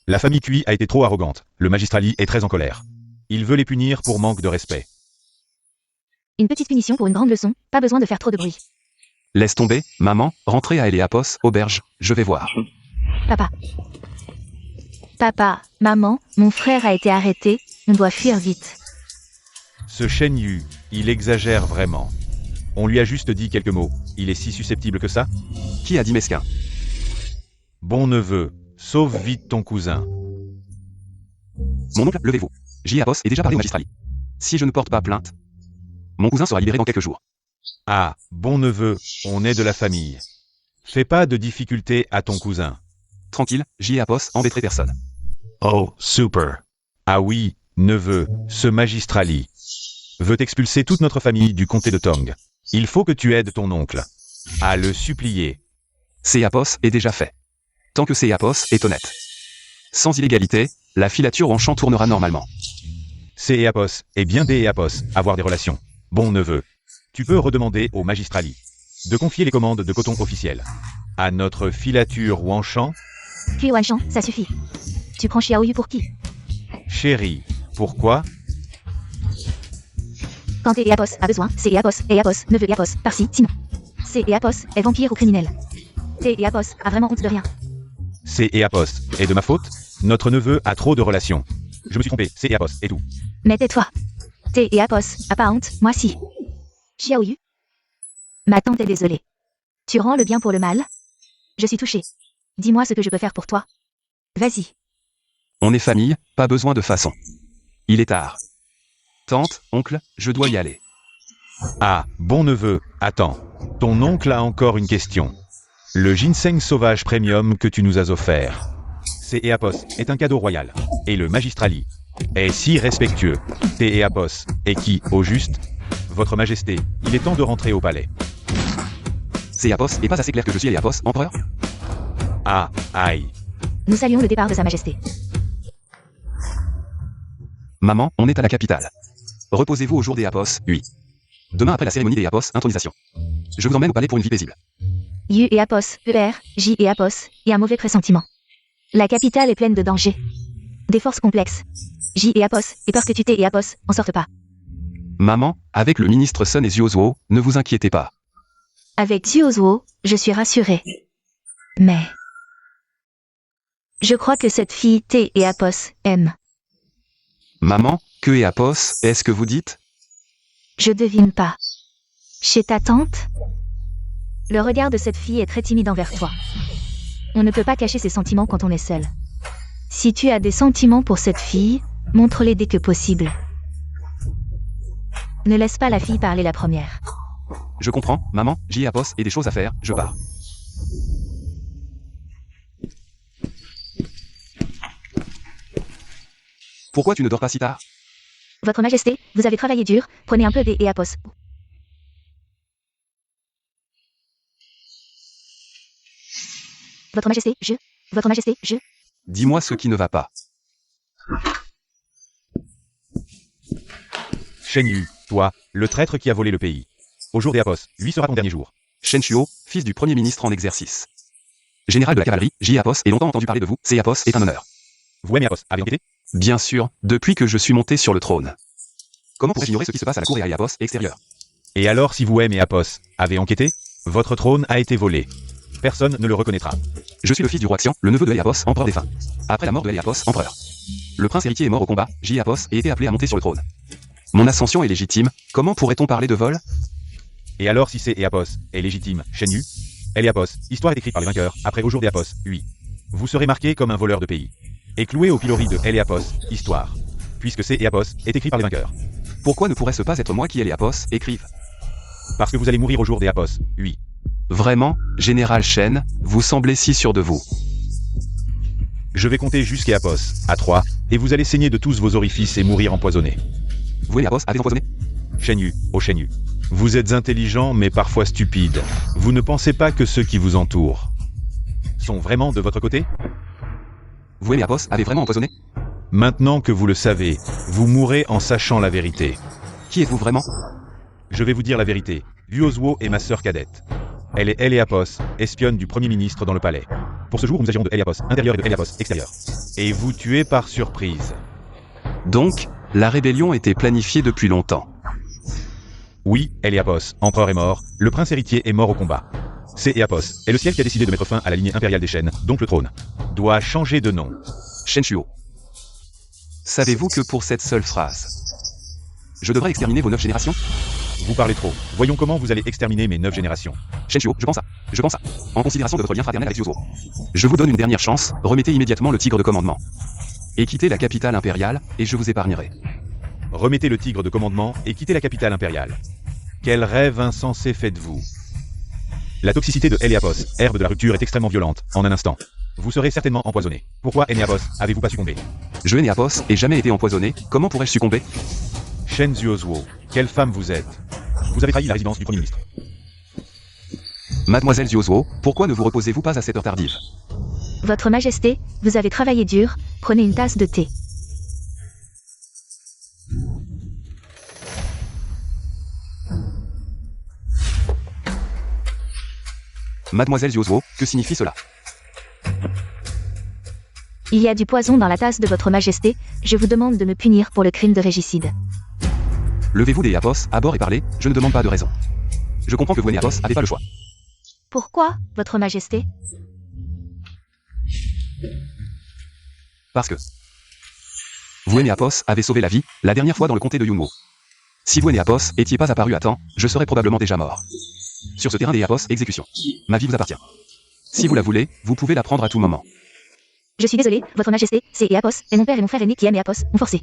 La famille Cui a été trop arrogante, le magistrali est très en colère. Il veut les punir pour manque de respect. Une petite punition pour une grande leçon, pas besoin de faire trop de bruit. Laisse tomber, maman, rentrez à Eléapos, auberge, je vais voir. Papa, maman, mon frère a été arrêté, on doit fuir vite. Ce Shen Yu, il exagère vraiment. On lui a juste dit quelques mots, il est si susceptible que ça? Qui a dit mesquin? Bon neveu, sauve vite ton cousin. Mon oncle, levez-vous. J.Apos est déjà parlé au magistrali. Si je ne porte pas plainte, mon cousin sera libéré dans quelques jours. Ah, bon neveu, on est de la famille. Fais pas de difficultés à ton cousin. Tranquille, J.Apos embêterait personne. Oh, super. Ah oui, neveu, ce magistrali veut expulser toute notre famille du comté de Tong. Il faut que tu aides ton oncle à le supplier. C.Apos est déjà fait. Tant que C.Apos est honnête. Sans illégalité, la filature en champ tournera normalement. C.Apos et bien des Apos, avoir des relations. Bon neveu, tu peux redemander au magistrali de confier les commandes de coton officielles à notre filature Wanshan. Puis Wanshan, ça suffit. Tu prends Xiaoyu pour qui? Chérie, pourquoi? Quand Eléapos a besoin, c'est Eléapos ne veut Eléapos, par-ci, sinon. C'est Eléapos est vampire ou criminel. Eléapos a vraiment honte de rien. C'est Eapos, et de ma faute? Notre neveu a trop de relations. Je me suis trompé, c'est Eapos, et tout. Mais tais-toi. Eléapos a pas honte, moi si. Xiaoyu. Ma tante est désolée. Tu rends le bien pour le mal? Je suis touchée. Dis-moi ce que je peux faire pour toi. Vas-y. On est famille, pas besoin de façon. Il est tard. Tante, oncle, je dois y aller. Ah, bon neveu, attends. Ton oncle a encore une question. Le ginseng sauvage premium que tu nous as offert. C'est Eapos, est un cadeau royal. Et le magistrali est si respectueux. T'es Eapos, et qui, au juste? Votre Majesté, il est temps de rentrer au palais. C.Apos est pas assez clair que je suis Eléapos, empereur? Ah, aïe. Nous saluons le départ de Sa Majesté. Maman, on est à la capitale. Reposez-vous au jour des Apos, oui. Demain après la cérémonie des Apos, intronisation. Je vous emmène au palais pour une vie paisible. Yu et Apos, ER, J et Apos, et un mauvais pressentiment. La capitale est pleine de dangers. Des forces complexes. J et Apos, et peur que tu et Apos en sortent pas. Maman, avec le ministre Sun et Zuozuo, ne vous inquiétez pas. Avec Zuozuo, je suis rassurée. Mais... je crois que cette fille T et Apos aime. Maman, que et Apos, est-ce que vous dites? Je devine pas. Chez ta tante? Le regard de cette fille est très timide envers toi. On ne peut pas cacher ses sentiments quand on est seul. Si tu as des sentiments pour cette fille, montre-les dès que possible. Ne laisse pas la fille parler la première. Je comprends, maman, j'y ai Apos et des choses à faire, je pars. Pourquoi tu ne dors pas si tard? Votre Majesté, vous avez travaillé dur, prenez un peu des et Apos. Votre Majesté, je... Votre Majesté, je... Dis-moi ce qui ne va pas. Shen Yu, toi, le traître qui a volé le pays. Au jour des Apos, lui sera ton dernier jour. Shen Chuo, fils du premier ministre en exercice. Général de la cavalerie, J. Apos, et longtemps entendu parler de vous, C. Apos est un honneur. Vous aimez Apos, avez enquêté? Bien sûr, depuis que je suis monté sur le trône. Comment pourrais-je ignorer ce qui se passe à la cour et à Apos extérieure? Et alors si vous aimez Apos, avez enquêté? Votre trône a été volé. Personne ne le reconnaîtra. Je suis le fils du roi Xian, le neveu de Apos, empereur défunt. Après la mort de Apos, empereur. Le prince héritier est mort au combat, J. Apos, et était appelé à monter sur le trône. Mon ascension est légitime, comment pourrait-on parler de vol? Et alors si c'est Apos est légitime, Shen Yu? Apos, histoire est écrite par les vainqueurs, après au jour des Apos, oui. Vous serez marqué comme un voleur de pays. Et cloué au pilori de Apos, histoire. Puisque c'est Apos est écrit par les vainqueurs. Pourquoi ne pourrait-ce pas être moi qui Apos écrive? Parce que vous allez mourir au jour des Apos, oui. Vraiment, Général Shen, vous semblez si sûr de vous. Je vais compter jusqu'à Apos, à 3, et vous allez saigner de tous vos orifices et mourir empoisonnés. Vous Apos avez empoisonné? Shen Yu, oh Shen Yu. Vous êtes intelligent mais parfois stupide. Vous ne pensez pas que ceux qui vous entourent sont vraiment de votre côté? Vous Apos avez vraiment empoisonné? Maintenant que vous le savez, vous mourrez en sachant la vérité. Qui êtes-vous vraiment? Je vais vous dire la vérité. Zuozuo est ma sœur cadette. Elle est Apos, espionne du premier ministre dans le palais. Pour ce jour, nous agirons de Apos intérieur et de Apos extérieur. Et vous tuez par surprise. Donc, la rébellion était planifiée depuis longtemps. Oui, Apos, empereur est mort, le prince héritier est mort au combat. C'est Apos, est le ciel qui a décidé de mettre fin à la lignée impériale des Shen, donc le trône doit changer de nom. Shen Chuo. Savez-vous que pour cette seule phrase, je devrais exterminer vos 9 générations? Vous parlez trop. Voyons comment vous allez exterminer mes 9 générations. Shen Chuo, je pense à. En considération de votre lien fraternel avec Zuozuo. Je vous donne une dernière chance, remettez immédiatement le tigre de commandement. Et quittez la capitale impériale, et je vous épargnerai. Remettez le tigre de commandement et quittez la capitale impériale. Quel rêve insensé faites-vous? La toxicité de Apos, herbe de la rupture, est extrêmement violente, en un instant. Vous serez certainement empoisonné. Pourquoi Apos avez-vous pas succombé? Je Apos ai jamais été empoisonné, comment pourrais-je succomber? Shen Zuozuo, quelle femme vous êtes? Vous avez trahi la résidence du Premier ministre. Mademoiselle Zuozuo, pourquoi ne vous reposez-vous pas à cette heure tardive? Votre Majesté, vous avez travaillé dur, prenez une tasse de thé. Mademoiselle Zuozuo, que signifie cela? Il y a du poison dans la tasse de votre Majesté, je vous demande de me punir pour le crime de régicide. Levez-vous des Apos, à bord et parlez, je ne demande pas de raison. Je comprends que vous et Apos n'avez pas le choix. Pourquoi, votre Majesté? Parce que vous et Apos avez sauvé la vie, la dernière fois dans le comté de Yunmo. Si vous et Apos étiez pas apparu à temps, je serais probablement déjà mort. Sur ce terrain des Apos, exécution. Ma vie vous appartient. Si vous la voulez, vous pouvez la prendre à tout moment. Je suis désolé, votre Majesté, c'est Apos, et mon père et mon frère aîné qui aiment Apos, ont forcé.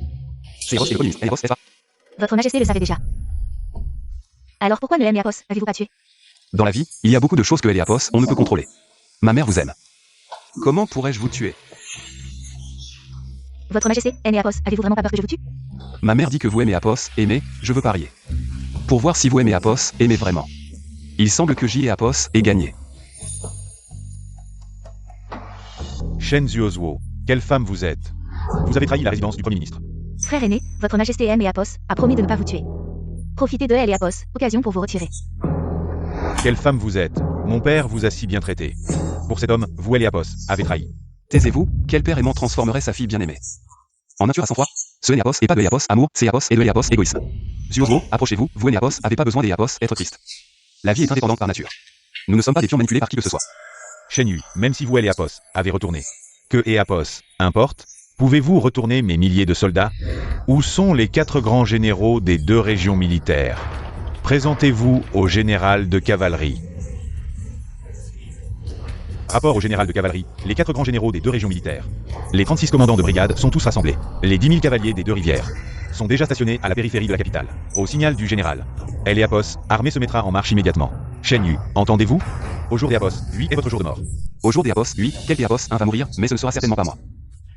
C'est Apos et le premier ministre, Apos, n'est-ce pas? Votre Majesté le savait déjà. Alors pourquoi ne Apos avez-vous pas tué? Dans la vie, il y a beaucoup de choses que Apos on ne peut contrôler. Ma mère vous aime. Comment pourrais-je vous tuer? Votre Majesté, Apos, avez-vous vraiment pas peur que je vous tue? Ma mère dit que vous aimez Apos, aimez, je veux parier. Pour voir si vous aimez Apos, aimez vraiment. Il semble que J et Apos aient gagné. Shen Zuozuo, quelle femme vous êtes? Vous avez trahi la résidence du Premier ministre. Frère aîné, votre majesté M et Apos a promis de ne pas vous tuer. Profitez de elle et Apos, occasion pour vous retirer. Quelle femme vous êtes. Mon père vous a si bien traité. Pour cet homme, vous Eliapos, avez trahi. Taisez-vous, quel père aimant transformerait sa fille bien-aimée? En nature à sang-froid, ce Eliapos et pas de Eliapos, amour, c'est Eliapos et de Eliapos, égoïsme. Zuosmo, approchez-vous, vous Eliapos, avez pas besoin d'Eliapos, être triste. La vie est indépendante par nature. Nous ne sommes pas des pions manipulés par qui que ce soit. Shenyu, même si vous Eliapos avez retourné. Que Eliapos importe, pouvez-vous retourner mes milliers de soldats? Où sont les 4 grands généraux des 2 régions militaires? Présentez-vous au général de cavalerie. Rapport au général de cavalerie, les 4 grands généraux des 2 régions militaires. Les 36 commandants de brigade sont tous rassemblés. Les 10 000 cavaliers des 2 rivières sont déjà stationnés à la périphérie de la capitale. Au signal du général, Eliapos, armée se mettra en marche immédiatement. Shenyu, entendez-vous? Au jour d'Eliapos, lui est votre jour de mort. Au jour d'Eliapos, lui, quel Eliapos, un va mourir, mais ce ne sera certainement pas moi.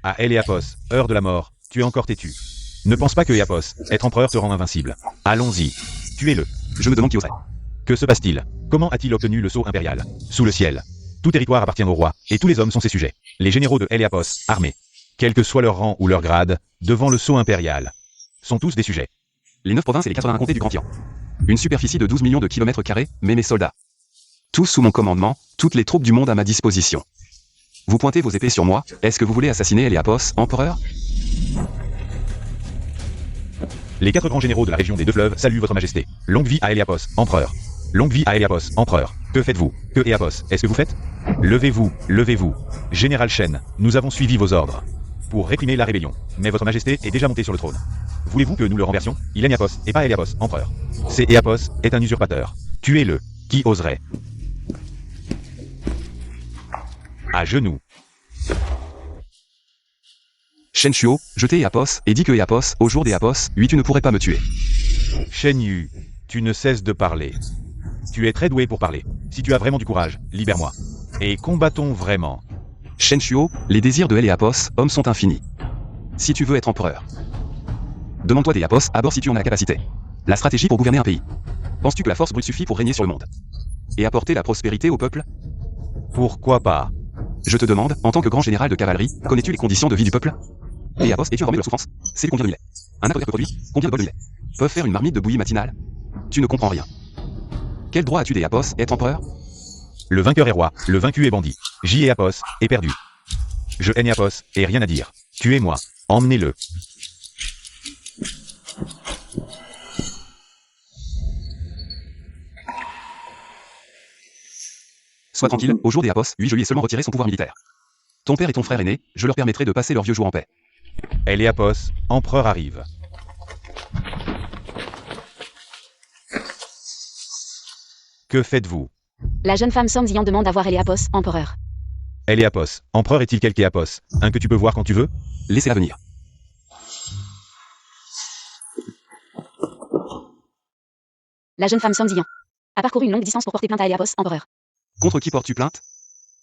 À Eliapos, heure de la mort, tu es encore têtu. Ne pense pas que Eliapos, être empereur te rend invincible. Allons-y. Tuez-le. Je me demande qui oserait. Que se passe-t-il? Comment a-t-il obtenu le sceau impérial? Sous le ciel. Tout territoire appartient au roi, et tous les hommes sont ses sujets. Les généraux de Eliapos, armés, quel que soit leur rang ou leur grade, devant le sceau impérial, sont tous des sujets. Les 9 provinces et les 81 comtés du Grand Tian. Une superficie de 12 millions de kilomètres carrés, mais mes soldats. Tous sous mon commandement, toutes les troupes du monde à ma disposition. Vous pointez vos épées sur moi, est-ce que vous voulez assassiner Eliapos, empereur? Les 4 grands généraux de la région des 2 fleuves saluent votre majesté. Longue vie à Eliapos, empereur. Longue vie à Eliapos, empereur. Que faites-vous? Que Eliapos, est-ce que vous faites? Levez-vous, levez-vous. Général Shen, nous avons suivi vos ordres pour réprimer la rébellion. Mais votre majesté est déjà montée sur le trône. Voulez-vous que nous le renversions? Il est Eliapos, et pas Eliapos, empereur. C'est Eliapos, est un usurpateur. Tuez-le. Qui oserait? À genoux. Shen Shuo, jetez Eliapos, et dis que Eliapos, au jour d'Eliapos, oui tu ne pourrais pas me tuer. Shenyu, tu ne cesses de parler. Tu es très doué pour parler. Si tu as vraiment du courage, libère-moi. Et combattons vraiment. Shen Shuo, les désirs de Eliapos, hommes sont infinis. Si tu veux être empereur, demande-toi d'Eliapos, à bord si tu en as la capacité. La stratégie pour gouverner un pays. Penses-tu que la force brute suffit pour régner sur le monde? Et apporter la prospérité au peuple? Pourquoi pas? Je te demande, en tant que grand général de cavalerie, connais-tu les conditions de vie du peuple? Eliapos, es-tu informé de leur souffrance? C'est combien de millet? Un apôtre produit, combien de bols de millet? Peuvent faire une marmite de bouillie matinale? Tu ne comprends rien. Quel droit as-tu d'Eliapos, être empereur? Le vainqueur est roi, le vaincu est bandit. Eliapos est perdu. Je haine Eliapos, et rien à dire. Tuez-moi. Emmenez-le. Sois tranquille, au jour d'Eliapos, oui je lui ai seulement retiré son pouvoir militaire. Ton père et ton frère aîné, je leur permettrai de passer leurs vieux jours en paix. Eliapos, empereur arrive. Que faites-vous? La jeune femme Somzian demande à voir Eliapos, empereur. Eliapos, empereur est-il quelque Eliapos? Un que tu peux voir quand tu veux? Laissez-la venir. La jeune femme Somzian a parcouru une longue distance pour porter plainte à Eliapos, empereur. Contre qui portes-tu plainte?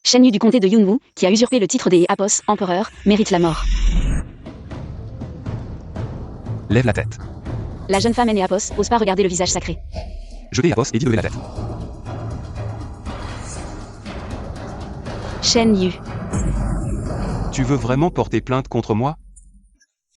Shenyu du comté de Yunwu, qui a usurpé le titre des Eliapos, empereur, mérite la mort. Lève la tête. La jeune femme Eliapos ose pas regarder le visage sacré. Je vais Eliapos et dis de lever la tête. Shenyu. Tu veux vraiment porter plainte contre moi?